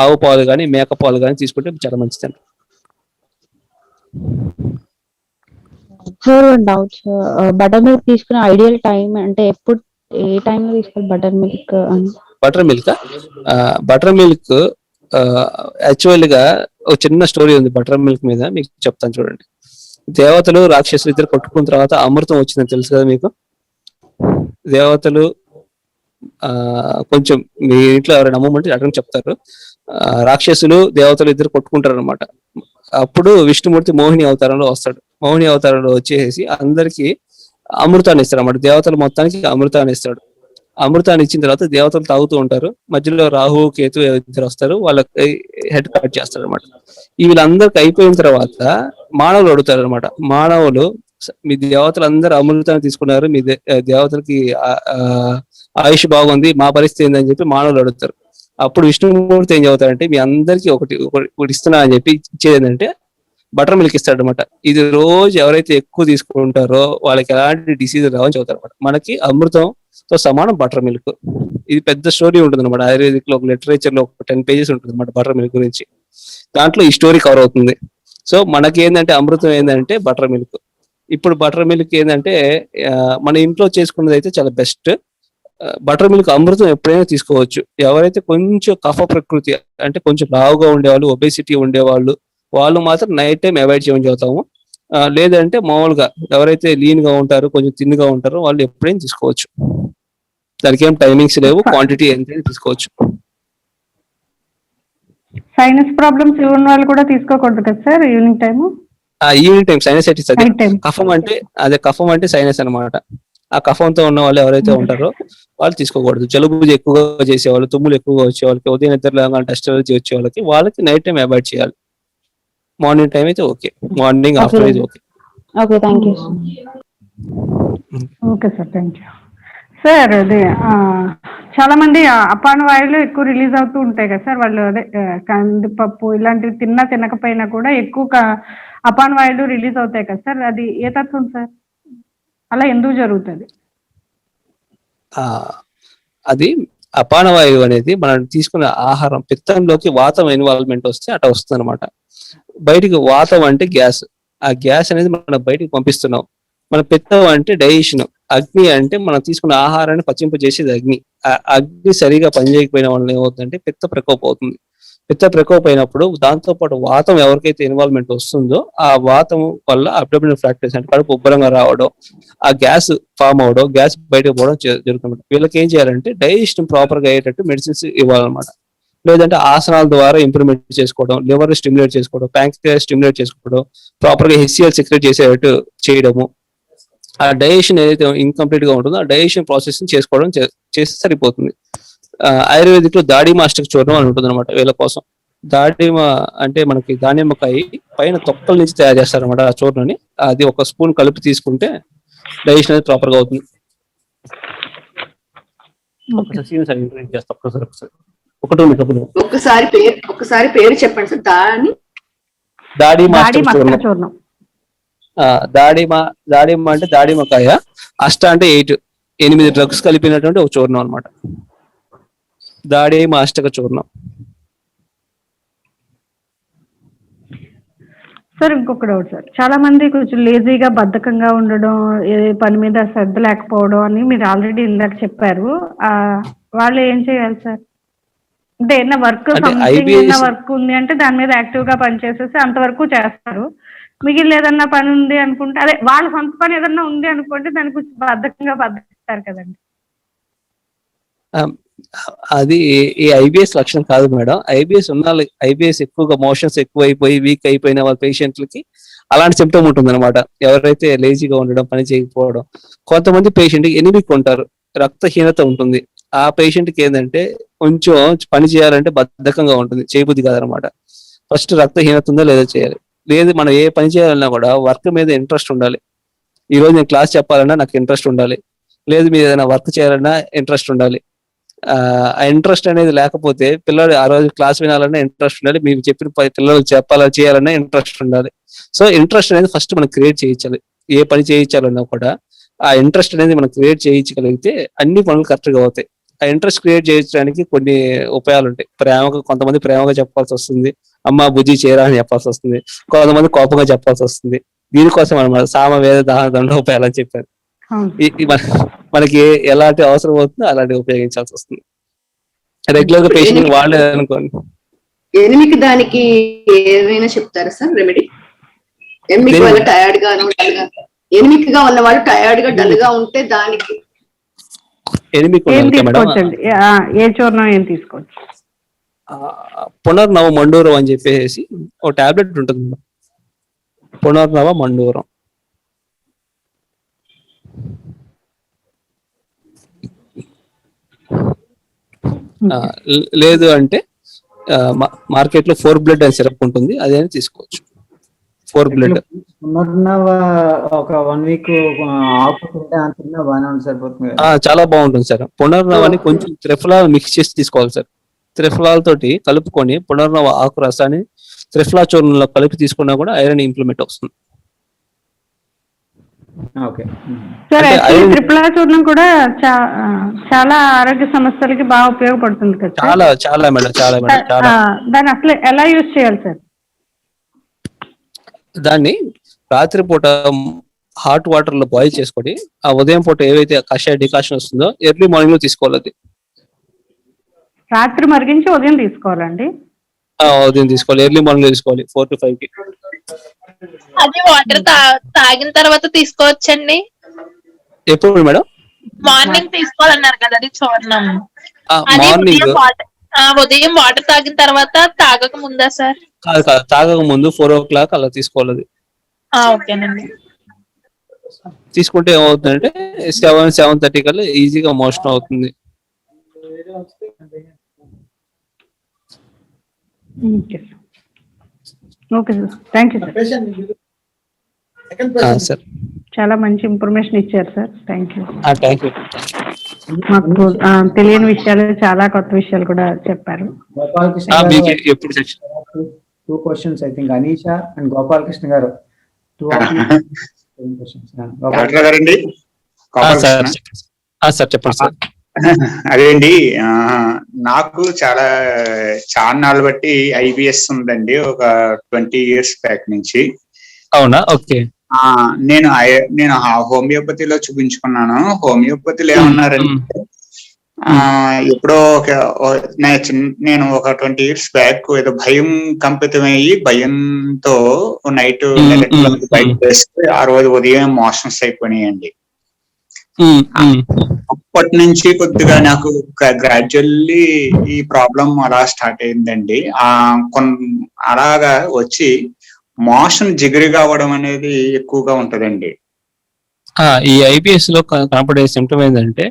ఆవు పాలు కానీ మేక పాలు కానీ తీసుకుంటే చాలా మంచిదండి. డౌట్, బటర్ మిల్క్ తీసుకునే ఐడియల్ టైం అంటే ఎప్పుడు, ఏ టైంలో తీసుకోవాలి butter milk? Butter milk actual గా ఒక చిన్న స్టోరీ ఉంది బటర్ మిల్క్ మీద, మీకు చెప్తాను చూడండి. దేవతలు రాక్షసులు ఇద్దరు కొట్టుకున్న తర్వాత అమృతం వచ్చిందని తెలుసు కదా మీకు. దేవతలు కొంచెం మీ ఇంట్లో ఎవరైనా నమ్మమంటే అడగని చెప్తారు. రాక్షసులు దేవతలు ఇద్దరు కొట్టుకుంటారు అనమాట. అప్పుడు విష్ణుమూర్తి మోహిని అవతారంలో వస్తాడు. మోహిని అవతారంలో వచ్చేసి అందరికి అమృతాన్ని ఇస్తాడు అన్నమాట. దేవతలు మొత్తానికి అమృతాన్ని ఇస్తాడు. అమృతాన్ని ఇచ్చిన తర్వాత దేవతలు తాగుతూ ఉంటారు. మధ్యలో రాహు, కేతు ఇద్దరు వస్తారు, వాళ్ళకి హెడ్ కట్ చేస్తారు అనమాట. వీళ్ళందరికి అయిపోయిన తర్వాత మానవులు అడుగుతారు అనమాట. మానవులు, మీ దేవతలు అందరూ అమృతాన్ని తీసుకున్నారు, మీ దేవతలకి ఆయుష్ బాగుంది, మా పరిస్థితి ఏందని చెప్పి మానవులు అడుగుతారు. అప్పుడు విష్ణుమూర్తి ఏం చెబుతారంటే, మీ అందరికి ఒకటి ఇస్తున్నా అని చెప్పి ఇచ్చేది ఏంటంటే బటర్ మిల్క్ ఇస్తాడు అనమాట. ఇది రోజు ఎవరైతే ఎక్కువ తీసుకుంటారో వాళ్ళకి ఎలాంటి డిసీజ్ రావని చెబుతారు అనమాట. మనకి అమృతంతో సమానం బటర్ మిల్క్. ఇది పెద్ద స్టోరీ ఉంటుంది అనమాట. ఆయుర్వేదిక్ లో ఒక లిటరేచర్ లో ఒక 10 pages ఉంటుంది అనమాట బటర్ మిల్క్ గురించి. దాంట్లో ఈ స్టోరీ కవర్ అవుతుంది. సో మనకి ఏంటంటే అమృతం ఏంటంటే బటర్ మిల్క్. ఇప్పుడు బటర్ మిల్క్ ఏంటంటే మన ఇంట్లో చేసుకున్నది అయితే చాలా బెస్ట్. బటర్ మిల్క్ అమృతం ఎప్పుడైనా తీసుకోవచ్చు. ఎవరైతే కొంచెం కఫ ప్రకృతి అంటే కొంచెం లావుగా ఉండేవాళ్ళు, ఒబేసిటీ ఉండేవాళ్ళు, వాళ్ళు మాత్రం నైట్ టైం అవాయిడ్ చేయమని చెబుతాము. లేదంటే మామూలుగా ఎవరైతే లీన్ గా ఉంటారో, కొంచెం తిన్నుగా ఉంటారో వాళ్ళు ఎప్పుడైనా తీసుకోవచ్చు. దానికి ఏం టైమింగ్స్ లేవు, క్వాంటిటీ ఎంత తీసుకోవచ్చు. సైనస్ ప్రాబ్లమ్స్ ఉన్న వాళ్ళు కూడా తీసుకోకూడదు కదా sir evening time? Evening time sinusitis, అదే కఫం అంటే సైనస్ అనమాట. ఆ కఫంతో ఉన్న వాళ్ళు ఎవరైతే ఉంటారో వాళ్ళు తీసుకోకూడదు. జలుబు ఎక్కువగా చేసేవాళ్ళు, తుమ్ములు ఎక్కువగా వచ్చే వాళ్ళకి, ఉదయం నిద్రలో టెస్ట్ వచ్చే వాళ్ళకి నైట్ టైం అవాయిడ్ చేయాలి. మార్నింగ్ టైం అయితే ఓకే, మార్నింగ్ ఆఫ్టర్నూన్ అయితే okay. Okay, thank you. Okay sir, thank you sir. అదే చాలా మంది అపాన్ వాయువులు ఎక్కువ రిలీజ్ అవుతూ ఉంటాయి కదా సార్. వాళ్ళు అదే కందిపప్పు ఇలాంటివి తినకపోయినా కూడా ఎక్కువ అపాన్ వాయువులు రిలీజ్ అవుతాయి కదా సార్. అది ఏ తత్వం సార్? అలా ఎందుకు జరుగుతుంది? అది అపాన వాయువు అనేది మనం తీసుకునే ఆహారం పిత్తంలోకి వాతం ఇన్వాల్వ్మెంట్ వస్తే అట్లా వస్తుంది అనమాట. బయటికి వాతం అంటే గ్యాస్, ఆ గ్యాస్ అనేది మనం బయటికి పంపిస్తున్నాం. మన పిత్తం అంటే డైజెషన్, అగ్ని అంటే మనం తీసుకున్న ఆహారాన్ని పచ్చింపజేసేది అగ్ని. ఆ అగ్ని సరిగా పనిచేయకపోయిన వల్ల ఏమవుతుందంటే పిత్త ప్రకోపం అవుతుంది. పిత్త ప్రకోపం అయినప్పుడు దాంతో పాటు వాతం ఎవరికైతే ఇన్వాల్వ్మెంట్ వస్తుందో ఆ వాతం వల్ల అబ్డోమినల్ ఫ్రాక్చర్స్ అంటే కడుపు ఉబ్బరంగా రావడం, ఆ గ్యాస్ ఫామ్ అవడం, గ్యాస్ బయటకు పోవడం జరుగుతుంది. వీళ్ళకి ఏం చేయాలంటే డైజెషన్ ప్రాపర్ గా అయ్యేటట్టు మెడిసిన్స్ ఇవ్వాలన్నమాట. లేదంటే ఆసనాల ద్వారా ఇంప్రూవ్మెంట్ చేసుకోవడం, లివర్ స్టిమ్యులేట్ చేసుకోవడం, ప్యాంక్రియాస్ స్టిమ్యులేట్ చేసుకోవడం, ప్రాపర్ గా హెచ్సిఎల్ సెక్రెట్ చేసేటట్టు చేయడము. ఆ డైజెషన్ ఏదైతే ఇన్కంప్లీట్ గా ఉంటుందో ఆ డైజెషన్ ప్రాసెస్ చేసుకోవడం చేస్తే సరిపోతుంది. ఆయుర్వేదిక్ లో దాడిమాస్టిక్ చూడడం అని ఉంటుంది అనమాట వీళ్ళ కోసం. దాడిమ అంటే మనకి దానిమ్మకాయ పైన తొక్కల నుంచి తయారు చేస్తారు అనమాట ఆ చూర్ణని. అది ఒక స్పూన్ కలిపి తీసుకుంటే డైజెషన్ అనేది ప్రాపర్ గా అవుతుంది. ఒకసారి పేరు చెప్పండి సార్. దాడిమాస్టిక్ చూర్ణం. దాడిమ అంటే దాడిమకాయ, అష్ట అంటే 8 డ్రగ్స్ కలిపినటువంటి ఒక చూర్ణం అనమాట. దాడిమాస్టిక చూర్ణం. సార్ ఇంకొక డౌట్ సార్, చాలా మంది కొంచెం లేజీగా బద్ధకంగా ఉండడం, ఏ పని మీద శ్రద్ధ లేకపోవడం అని మీరు ఆల్రెడీ ఇందాక చెప్పారు. వాళ్ళు ఏం చేయాలి సార్? అంటే ఏదైనా వర్క్ ఏదైనా వర్క్ ఉంది అంటే దాని మీద యాక్టివ్ గా పనిచేసేసి అంతవరకు చేస్తారు. మిగిలిన ఏదన్నా పని ఉంది అనుకుంటే, అదే వాళ్ళ సొంత పని ఏదన్నా ఉంది అనుకుంటే దానికి కొంచెం బద్ధకిస్తారు కదండి. అది ఈ ఐబిఎస్ లక్షణం కాదు మేడం. ఐబిఎస్ ఎక్కువగా మోషన్స్ ఎక్కువ అయిపోయి వీక్ అయిపోయిన వాళ్ళ పేషెంట్లకి అలాంటి సిమ్టమ్ ఉంటుంది అనమాట. ఎవరైతే లేజీగా ఉండడం, పని చేయకపోవడం. కొంతమంది పేషెంట్ ఎనిమిక్ ఉంటారు, రక్తహీనత ఉంటుంది. ఆ పేషెంట్ కి ఏంటంటే కొంచెం పని చేయాలంటే బద్ధకంగా ఉంటుంది, చేయబుద్ధి కాదనమాట. ఫస్ట్ రక్తహీనత ఉందో లేదో చేయాలి. లేదు మనం ఏ పని చేయాలన్నా కూడా వర్క్ మీద ఇంట్రెస్ట్ ఉండాలి. ఈ రోజు నేను క్లాస్ చెప్పాలన్నా నాకు ఇంట్రెస్ట్ ఉండాలి. లేదు మీరు ఏదైనా వర్క్ చేయాలన్నా ఇంట్రెస్ట్ ఉండాలి. ఆ ఇంట్రెస్ట్ అనేది లేకపోతే పిల్లలు ఆ రోజు క్లాస్ వినాలన్నా ఇంట్రెస్ట్ ఉండాలి, మీరు చెప్పిన పిల్లలు చేయాలన్నా ఇంట్రెస్ట్ ఉండాలి. సో ఇంట్రెస్ట్ అనేది ఫస్ట్ మనం క్రియేట్ చేయించాలి. ఏ పని చేయించాలన్నా కూడా ఆ ఇంట్రెస్ట్ అనేది మనం క్రియేట్ చేయించగలిగితే అన్ని పనులు కరెక్ట్ గా అవుతాయి. ఆ ఇంట్రెస్ట్ క్రియేట్ చేయించడానికి కొన్ని ఉపాయాలు ఉంటాయి. కొంతమంది ప్రేమగా చెప్పాల్సి వస్తుంది, అమ్మ బుజ్జి చేరా అని చెప్పాల్సి వస్తుంది. కొంతమంది కోపంగా చెప్పాల్సి వస్తుంది. దీనికోసం అనమాట సామవేద దహన దండోపాయాలు అని చెప్పారు. మనకి ఎలాంటి అవసరం అవుతుందో అలాంటి ఉపయోగించాల్సి వస్తుంది. రెగ్యులర్ గా పేషెంట్ వాడలేదు అనుకోండి. ఎనిమికి దానికి ఏమైనా చెప్తారా సార్ రెమెడీ? ఎనిమికి వల్ల టైర్డ్ గా ఎనిమిక్ గా ఉన్న వాళ్ళు టైర్డ్ గా డల్ గా ఉంటే దానికి ఏ చూర్ణం ఏం తీసుకోవచ్చు? పునర్నవ మండూరం అని చెప్పేసి ఒక టాబ్లెట్ ఉంటుంది మేడం. పునర్నవ మండూరం. లేదు అంటే మార్కెట్ లో 4 బ్లడ్ అని సిరప్ ఉంటుంది, అదే తీసుకోవచ్చు. 4 బ్లడ్ ఒక 1 వీక్ చాలా బాగుంటుంది సార్. పునర్నవాన్ని కొంచెం త్రిఫలాల్ మిక్స్ చేసి తీసుకోవాలి సార్. త్రిఫలాల్ తోటి కలుపుకొని పునర్నవ ఆకు రసాన్ని త్రిఫలా చూర్ణంలో కలిపి తీసుకున్నా కూడా ఐరన్ ఇంప్లిమెంట్ వస్తుంది. త్రిఫలా చూర్ణం కూడా చాలా ఆరోగ్య సమస్యలకి బాగా ఉపయోగపడుతుంది కదా? చాలా మేడం, చాలా మేడం. దాన్ని అసలు ఎలా యూజ్ చేయాలి సార్? దాన్ని రాత్రిపూట హాట్ వాటర్ లో బాయిల్ చేసుకొని ఆ ఉదయం పూట ఏవైతే కషాయ డికాషన్ వస్తుందో ఎర్లీ మార్నింగ్ లో తీసుకోవాలి. అది రాత్రి మరిగించి ఉదయం తీసుకోవాలండి? ఉదయం తీసుకోవాలి, ఎర్లీ మార్నింగ్ లో తీసుకోవాలి 4 to 5 కి. అది వాటర్ తాగిన తర్వాత తీసుకోవచ్చండి? ఎప్పుడు మేడం? మార్నింగ్ తీసుకోవాలన్నారు కదా అది చూర్ణం. మార్నింగ్ ఉదయం వాటర్ తాగిన తర్వాత తాగక ముందా సార్? కాదు, తాగక ముందు 4 o'clock అలా తీసుకోవాలి. ఓకేనండి. తీసుకుంటే ఏమవుతుందంటే 7-7:30 కల్లా ఈజీగా మోషన్ అవుతుంది. Okay sir, thank you sir. చాలా మంచి ఇన్ఫర్మేషన్ ఇచ్చారు సార్, థ్యాంక్ యూ. మాకు తెలియని విషయాలు, చాలా కొత్త విషయాలు కూడా చెప్పారు. Two questions, I think Anisha and Gopal Krishna garu. Two questions. Doctor గారండి, సార్ చెప్పండి సార్. అదేండి, నాకు చాలా నాళ్ళు బట్టి ఐబిఎస్ ఉందండి, ఒక 20 years బ్యాక్ నుంచి. అవునా? ఓకే. నేను హోమియోపతిలో చూపించుకున్నాను. హోమియోపతిలో ఏమన్నారంటే ఎప్పుడో నేను ఒక 20 years బ్యాక్ ఏదో భయం కంపితమయ్యి భయంతో నైట్ బయట వేస్తే ఆ రోజు ఉదయం మోషన్స్ అయిపోయినాయండి. అప్పటి నుంచి కొద్దిగా నాకు గ్రాడ్యువల్లీ ఈ ప్రాబ్లం అలా స్టార్ట్ అయిందండి. అలాగా వచ్చి మోషన్ జిగిరిగా అవ్వడం అనేది ఎక్కువగా ఉంటదండి. ఈ ఐబిఎస్ లో కనపడే సిమ్టమ్ ఏంటంటే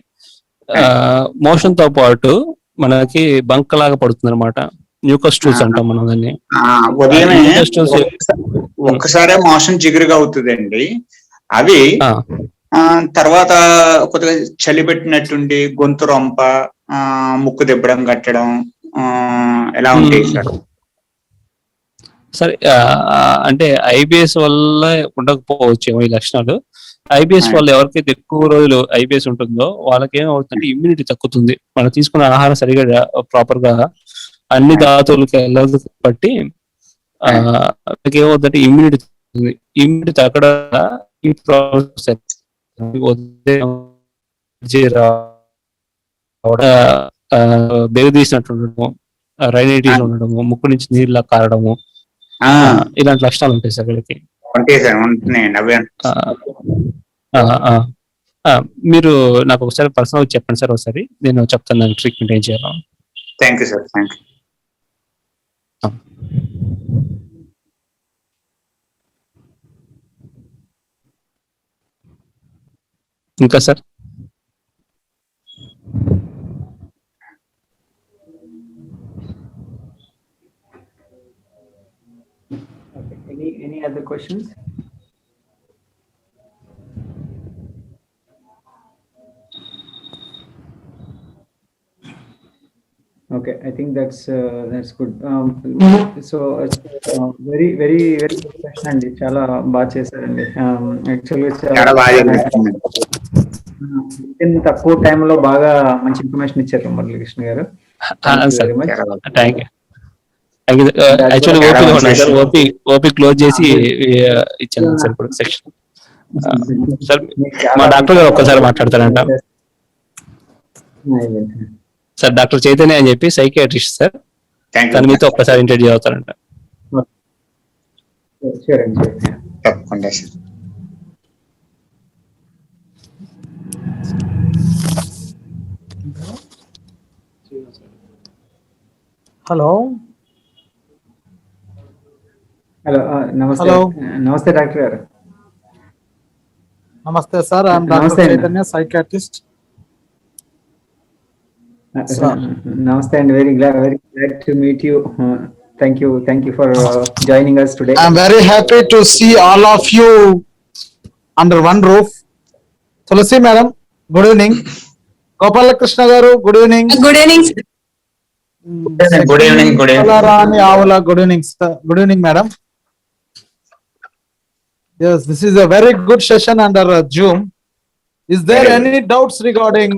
మోషన్ తో పాటు మనకి బంక్ లాగా పడుతుంది అనమాట. న్యూకస్ స్టూల్స్ అంటాం మనం దాన్ని. ఉదయమే ఒక్కసారే మోషన్ జిగిరిగా అవుతుందండి. అవి తర్వాత కొద్దిగా చలి పెట్టినట్టుండి గొంతు రొంప, ముక్కు దెబ్బడం కట్టడం ఎలా ఉంటాయి సార్? సరే, అంటే ఐబిఎస్ వల్ల ఉండకపోవచ్చేమో ఈ లక్షణాలు. ఐబిఎస్ వల్ల ఎవరికైతే ఎక్కువ రోజులు ఐబిఎస్ ఉంటుందో వాళ్ళకి ఏమవుతుందంటే ఇమ్యూనిటీ తగ్గుతుంది. మనం తీసుకున్న ఆహారం సరిగా ప్రాపర్ గా అన్ని ధాతువులకి వెళ్ళదు బట్టి ఏమవుతుందంటే ఇమ్యూనిటీ తగ్గుతుంది. ఇమ్యూనిటీ తగ్గడం ఈ ప్రాబ్లమ్స్ బెగదీసినట్టు ఉండడము, రైనైటిస్ ఉండడము, ముక్కు నుంచి నీళ్ళ కారడము, ఇలాంటి లక్షణాలు ఉంటాయి సార్ వీళ్ళకి. మీరు నాకు ఒకసారి పర్సనల్ చెప్పండి సార్, ఒకసారి నేను చెప్తాను దానికి ట్రీట్మెంట్ ఏం చేయాలో. Thank you sir. Thank you. ఇంకా sir? Any other questions? Okay, I think that's good. So very good question అండి. చాలా బాగా చేశారండి. యాక్చువల్గా తక్కువ టైంలో బాగా మంచి ఇన్ఫర్మేషన్ ఇచ్చారు మురళీకృష్ణ గారు. ఓపీ క్లోజ్ చేసి ఇచ్చాను సార్ ఇప్పుడు సెక్షన్. సార్ మా డాక్టర్ గారు ఒక్కసారి మాట్లాడతారంట సార్. డాక్టర్ చైతన్య అని చెప్పి సైకియాట్రిస్ట్ సార్, తన మీతో ఒక్కసారి ఇంటర్వ్యూ అవుతారంట. తప్పకుండా సార్. హలో నమస్తే. నమస్తే డాక్టర్ గారు. నమస్తే sir, I'm doctor Chaitanya, psychiatrist. Namaste and very glad to meet you. Thank you for joining us today. I'm very happy to see all of you under one roof. Tulasi madam, good evening. Gopala Krishna garu, good evening. Good evening. Good evening. Rani Avala, good evening sir. Good evening madam. Yes, this is a very good session under Zoom. Is there any doubts regarding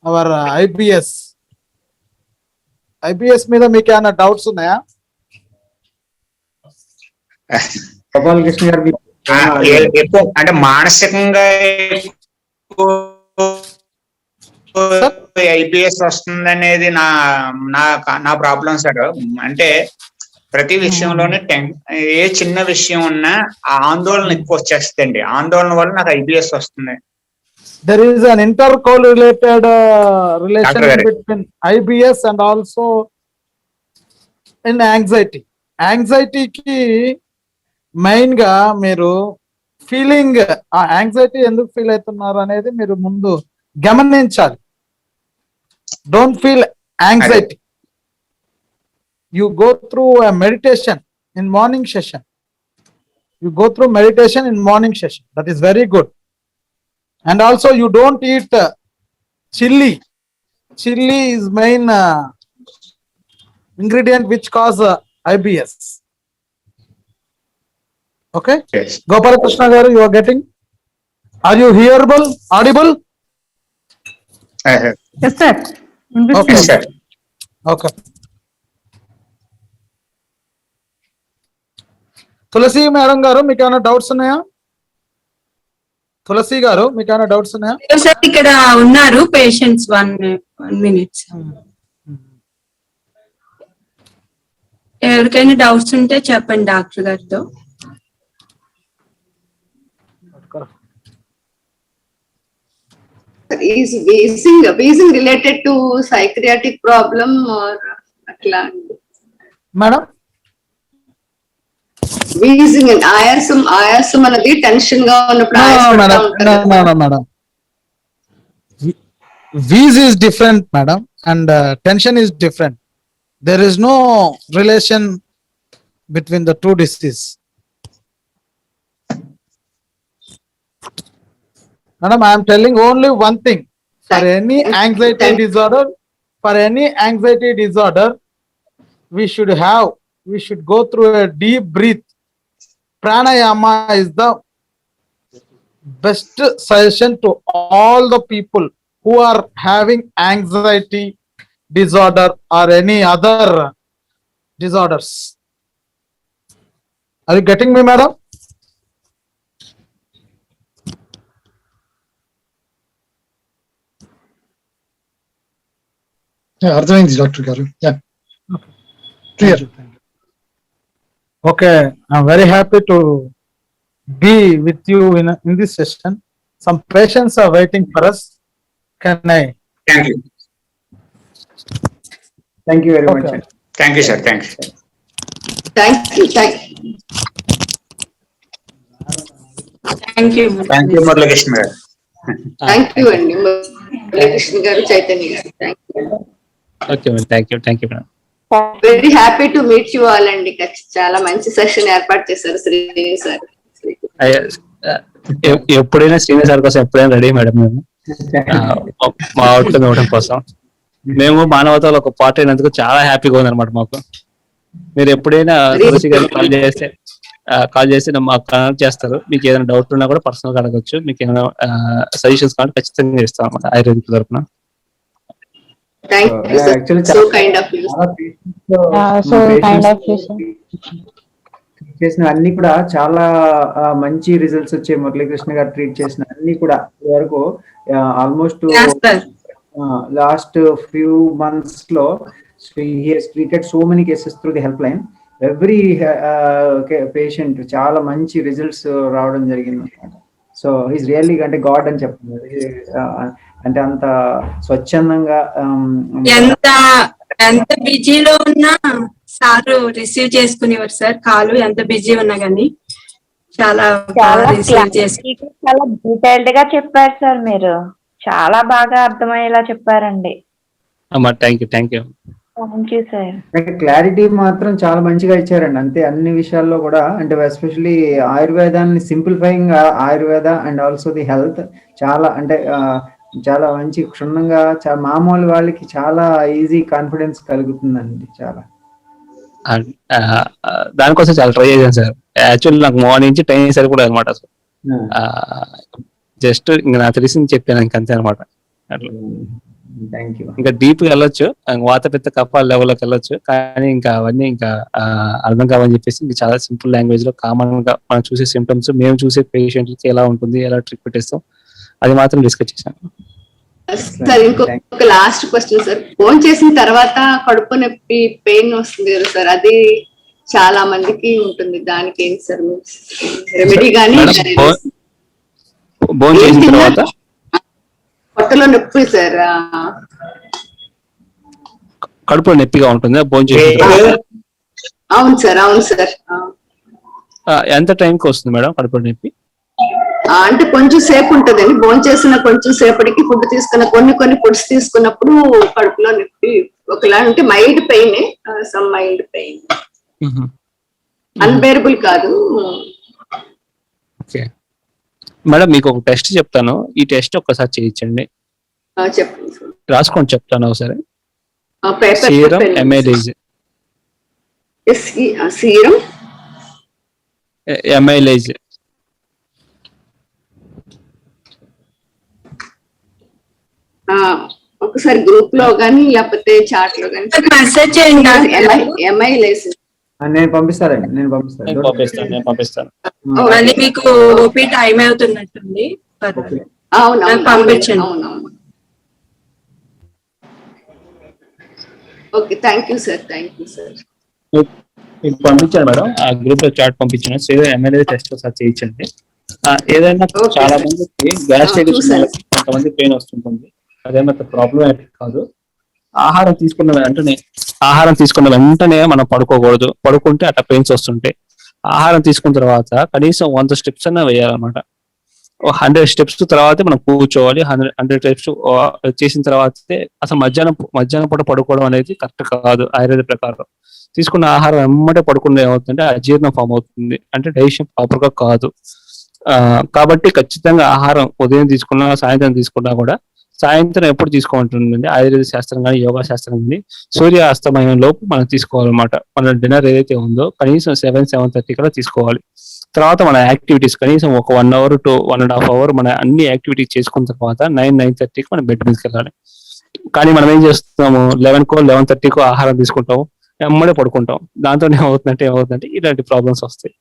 our IBS? IBS మీద మీకు ఏమైనా డౌట్స్ ఉన్నాయా? గోపాల కృష్ణ గారు ఎక్కువ అంటే మానసికంగా ఐబిఎస్ వస్తుంది అనేది నా ప్రాబ్లం సార్. అంటే ప్రతి విషయంలోనే ఏ చిన్న విషయం ఉన్నా ఆందోళన ఎక్కువ వచ్చేస్తుంది. ఆందోళన వల్ల నాకు ఐబిఎస్ వస్తుంది. There is an intercorrelated relation between IBS and also in anxiety. Anxiety ki main ga మీరు ఫీలింగ్ ఆ యాంగ్జైటీ ఎందుకు ఫీల్ అవుతున్నారు అనేది మీరు ముందు గమనించాలి. Don't feel anxiety. You go through a meditation in morning session. You go through meditation in morning session. That is very good. And also you don't eat chili. Chili is main ingredient which cause IBS. Okay? Yes. Gopala Krishna garu, you are getting? Are you hearable, audible? Yes sir Okay. Yes, sir. Okay. Tulasi madam గారు మీకు ఏమైనా డౌట్స్ ఉన్నాయా? తులసి గారు మీకు ఏమైనా డౌట్స్ ఉన్నాయా? సార్ ఇక్కడ ఉన్నారు పేషెంట్స్ 1 minute. ఎవరికైనా డౌట్స్ ఉంటే చెప్పండి డాక్టర్ గారితో. Is wheezing related to psychiatric problem or atla? Madam Wheezing and ayasam anadi tension ga unnappudu madam wheeze is different madam and tension is different. There is no relation between the two diseases. Madam, I am telling only one thing. For any anxiety disorder, we should go through a deep breath. Pranayama is the best suggestion to all the people who are having anxiety disorder or any other disorders. Are you getting me, madam? అర్థమైంది డాక్టర్ గారు. Clear. Okay, I'm very happy to be with you in this session. Some patients are waiting for us. Can I? Thank you. Thank you very much. Okay. Thank you, sir. Thank you. Thank you. Thank you. Thank you, Muralkrishna garu. Thank you and Muralkrishna garu, Chaitanya garu. Thank you. Okay madam, thank you madam. Very happy to meet you all అండి. చాలా మంచి సెషన్ ఏర్పాటు చేశారు శ్రీని సార్. ఎప్పుడైనా శ్రీనివాస్ సార్ కోసం ఎప్పుడైనా రెడీ మేడం మేము మా అవుట్కమ్ ఇవ్వడం కోసం. మేము మానవతలో ఒక పార్ట్ అయినందుకు చాలా హ్యాపీగా ఉందన్నమాట మాకు. మీరు ఎప్పుడైనా తులసి గారికి కాల్ చేసి మాకు కనెక్ట్ చేస్తారు. మీకు ఏదైనా డౌట్ ఉన్నా కూడా పర్సనల్ గా అడగచ్చు. మీకు ఏమైనా సజెషన్స్ కావాలంటే ఖచ్చితంగా ఇస్తాం అన్నమాట ఆయుర్వేదిక్ తరఫున. Thank you, sir. So kind of you. చేసిన అన్ని కూడా చాలా మంచి రిజల్ట్స్ వచ్చాయి. మురళీకృష్ణ గారు ట్రీట్ చేసిన అన్ని కూడా వరకు ఆల్మోస్ట్ లాస్ట్ ఫ్యూ మంత్స్ లో he has treated so many cases through the helpline. Every patient చాలా మంచి రిజల్ట్స్ రావడం జరిగింది. సో హీస్ రియల్లీ అంటే గాడ్ అని చెప్తున్నారు. అంటే అంత స్వచ్ఛందంగా ఎంత బిజీలో ఉన్నా సార్ రిసీవ్ చేసుకునేవారు సార్. కాలు ఎంత బిజీ ఉన్నా గానీ చాలా డీటెయిల్డ్ గా చెప్పారు సార్. మీరు చాలా బాగా అర్థమయ్యేలా చెప్పారండి. Thank you thank you sir. Clarity మాత్రం చాలా మంచిగా ఇచ్చారండి. అంతే అన్ని విషయాల్లో కూడా అంటే ఎస్పెషల్లీ ఆయుర్వేదాన్ని simplifying Ayurveda and also the health చాలా అంటే చాలా మంచి క్షుణ్ణంగా మామూలు వాళ్ళకి చాలా ఈజీ కాన్ఫిడెన్స్ కలుగుతుందండి. చాలా దానికోసం చాలా ట్రై చేశాను సార్. యాక్చువల్లీ నాకు మార్నింగ్ నుంచి టైం సరిపోలేదు అనమాట. జస్ట్ ఇంకా నాకు తెలిసింది చెప్పాను ఇంకంతే అనమాట. ఇంకా డీప్ గా వెళ్ళొచ్చు, వాత పిత్త కఫాల లెవెల్లోకి వెళ్ళొచ్చు. కానీ ఇంకా అవన్నీ ఇంకా అర్థం కావాలని చెప్పేసి ఇంకా చాలా సింపుల్ లాంగ్వేజ్ లో కామన్ గా మనం చూసే సిమ్టమ్స్, మేము చూసే పేషెంట్లకి ఎలా ఉంటుంది, ఎలా ట్రీట్మెంట్ ఇస్తాం అది మాత్రం డిస్కస్ చేశాను. సార్ ఇంకొక లాస్ట్ క్వశ్చన్ సార్. ఫోన్ చేసిన తర్వాత కడుపు నొప్పి పెయిన్ వస్తుంది కదా సార్, అది చాలా మందికి ఉంటుంది. దానికి ఏంటి సార్ రెమెడీ? కానీ భోజనం చేసిన తర్వాత పొట్టలో నొప్పి సార్, కడుపులో నొప్పిగా ఉంటుంది భోజనం చేసిన తర్వాత. అవును సార్, అవును సార్. ఎంత టైంకి వస్తుంది మేడం కడుపులో నొప్పి? అంటే కొంచెం సేపు ఉంటుందండి. భోజనం చేసిన కొంచెం సేపటికి ఫుడ్ తీసుకున్న కొన్ని ఫుడ్స్ తీసుకున్నప్పుడు కడుపులో నొప్పి ఒకలా అంటే mild pain, some mild pain, unbearable కాదు. ఓకే మేడం, మీకు ఒక టెస్ట్ చెప్తాను. ఈ టెస్ట్ ఒక్కసారి చేయించండి. చెప్పండి సార్. రాసుకోండి, చెప్తాను ఒకసారి. సీరం ఎమైలేజ్, సీరం ఎమైలేజ్ ఒకసారి గ్రూప్ లో గానీ లేకపోతే చాట్ లో గానీ మెసేజ్ చేయండి ఎంఐ లేదు. నేను పంపిస్తానండి, నేను పంపిస్తాను. మళ్ళీ మీకు ఓపీ టైం అవుతున్నట్టుంది. అవును, పంపించండి. అవునవును. Okay, thank you sir. మీకు పంపించాను మేడం, ఆ గ్రూప్ లో చాట్ పంపించాను. సేవ్ ఎమ్మెల్యే టెస్ట్ ఒకసారి చేయించండి. ఏదైనా చాలా మందికి గ్యాస్ట్రైటిస్ కొంతమంది పెయిన్ వస్తుంటుంది, అదేమంత ప్రాబ్లమాటిక్ కాదు. ఆహారం తీసుకున్న వెంటనే మనం పడుకోకూడదు. పడుకుంటే అట్లా పెయిన్స్ వస్తుంటాయి. ఆహారం తీసుకున్న తర్వాత కనీసం 100 స్టెప్స్ అన్నా వేయాలన్నమాట. 100 స్టెప్స్ తర్వాత మనం కూర్చోవాలి. 100 స్టెప్స్ చేసిన తర్వాతే అసలు మధ్యాహ్నం పూట పడుకోవడం అనేది కరెక్ట్ కాదు. ఆయుర్వేద ప్రకారం తీసుకున్న ఆహారం వెంబడే పడుకుంటే ఏమవుతుందంటే అజీర్ణం ఫామ్ అవుతుంది, అంటే డైజెషన్ ప్రాపర్ గా కాదు. కాబట్టి ఖచ్చితంగా ఆహారం ఉదయం తీసుకున్నా సాయంత్రం తీసుకున్నా కూడా సాయంత్రం ఎప్పుడు తీసుకోమంటుందండి ఆయుర్వేద శాస్త్రం కానీ యోగా శాస్త్రం కానీ సూర్య అస్తమయం లోపు మనం తీసుకోవాలన్నమాట. మన డిన్నర్ ఏదైతే ఉందో కనీసం 7-7:30 కల్లా తీసుకోవాలి. తర్వాత మన యాక్టివిటీస్ కనీసం ఒక 1 అవర్ to 1.5 hours మన అన్ని యాక్టివిటీస్ చేసుకున్న తర్వాత 9-9:30కి మనం బెడ్ మీదకి వెళ్ళాలి. కానీ మనం ఏం చేస్తున్నాము, 11-11:30 ఆహారం తీసుకుంటాము, ఎమ్మడే పడుకుంటాం. దాంతో ఏమవుతుందంటే ఇలాంటి ప్రాబ్లమ్స్ వస్తాయి.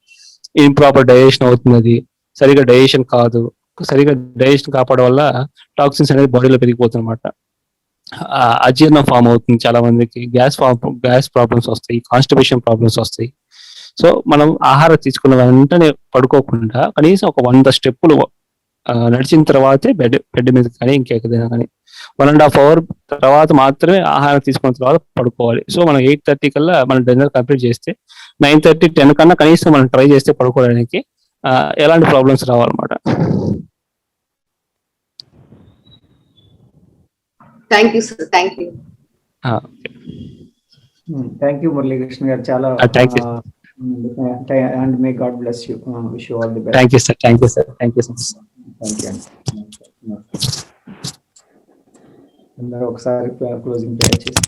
ఇంప్రాపర్ డైజెషన్ అవుతుంది, సరిగా డైజెషన్ కాదు. సరిగా డైజెషన్ కాపాడడం వల్ల టాక్సిన్స్ అనేది బాడీలో పెరిగిపోతుందన్నమాట. అజీర్ణం ఫామ్ అవుతుంది, చాలా మందికి గ్యాస్ ప్రాబ్లమ్స్ వస్తాయి, కాన్స్టిపేషన్ ప్రాబ్లమ్స్ వస్తాయి. సో మనం ఆహారం తీసుకున్న వెంటనే పడుకోకుండా కనీసం ఒక 100 స్టెప్పులు నడిచిన తర్వాతే బెడ్ మీద కానీ ఇంకెక్కడైనా కానీ 1.5 hours తర్వాత మాత్రమే ఆహారం తీసుకున్న తర్వాత పడుకోవాలి. సో మనం 8:30 కల్లా మనం డిన్నర్ కంప్లీట్ చేస్తే 9:30-10 కన్నా కనీసం మనం ట్రై చేస్తే పడుకోవడానికి ఎలాంటి ప్రాబ్లమ్స్ రావాలన్నమాట. Thank you sir. Thank you Muralikrishna గారు, చాలా and may God bless you. Wish you all the best. Thank you sir. అందరూ ఒకసారి క్లోజింగ్ ప్రేయర్ చేసి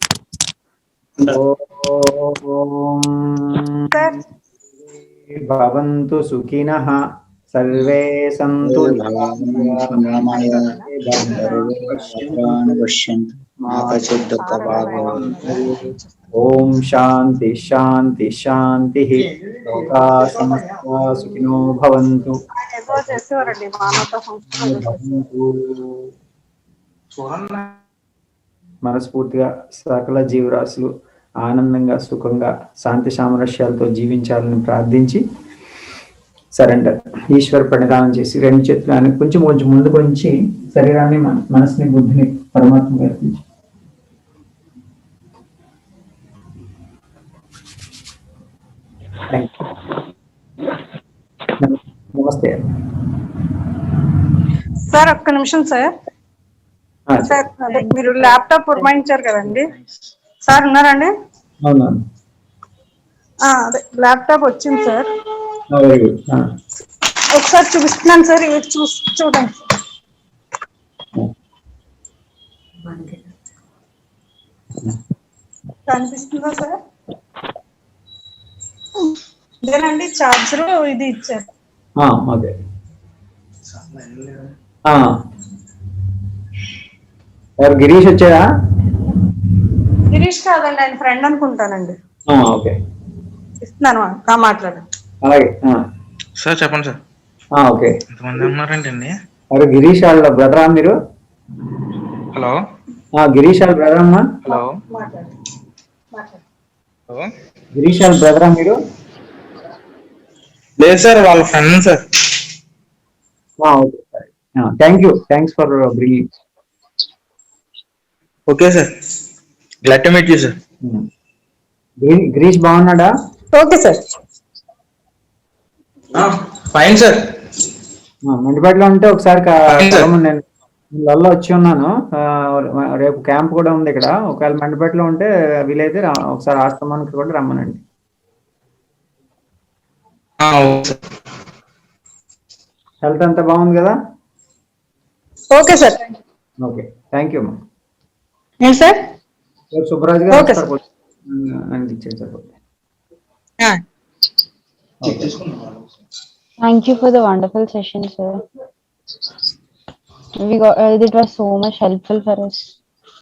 భవంతు సుఖినః సర్వే సంతు ఓం శాంతి శాంతి శాంతి. లోకా సమస్తా సుఖినో భవంతు. మనస్ఫూర్తిగా సకల జీవరాశులు ఆనందంగా సుఖంగా శాంతి సామరస్యాలతో జీవించాలని ప్రార్థించి సరెండర్ ఈశ్వర ప్రణిధానం చేసి 2 చేతులు కొంచెం ముందుకు ఉంచి శరీరాన్ని మనసుని బుద్ధిని పరమాత్మ అర్పించి నమస్తే సార్. ఒక్క నిమిషం సార్. సార్ అదే మీరు ల్యాప్టాప్ పురమాయించారు కదండి సార్, ఉన్నారండి? అదే ల్యాప్టాప్ వచ్చింది సార్, ఒకసారి చూపిస్తున్నాను సార్, ఇవి చూడండి. కనిపిస్తుందా సార్? ఇదేనండి చార్జర్, ఇది ఇచ్చారు. గిరీష్ వచ్చారా? గిరీష్ కాదండి, ఆయన ఫ్రెండ్ అనుకుంటానండి. ఓకే, ఇస్తున్నాను, మాట్లాడండి. అలాగే సార్. చెప్పండి సార్. ఓకే, ఎంతమంది ఉన్నారండి? గిరీష్ వాళ్ళ బ్రదరా మీరు? హలో, గిరీష్ వాళ్ళ బ్రదర్ అమ్మా? హలో, గిరీష్ వాళ్ళ బ్రదరా మీరు? లేదు సార్, వాళ్ళ friend sir. Okay, thanks for bringing. Okay sir, glad to meet you sir. Girish బాగున్నాడా? Okay sir, fine sir. మండిపేటలో ఉంటే ఒకసారి నేను ఇళ్ళల్లో వచ్చి ఉన్నాను. రేపు క్యాంప్ కూడా ఉంది ఇక్కడ. ఒకవేళ మండిపేటలో ఉంటే వీలైతే ఒకసారి ఆశ్రమానికి కూడా రమ్మనండి. హెల్త్ అంతా బాగుంది కదా? Okay sir. Okay, thank you అమ్మా. ఏంటి సార్? సుబ్బరాజు గారు అనిపించారు sir. Thank you for the wonderful session, sir. it was so much helpful for us.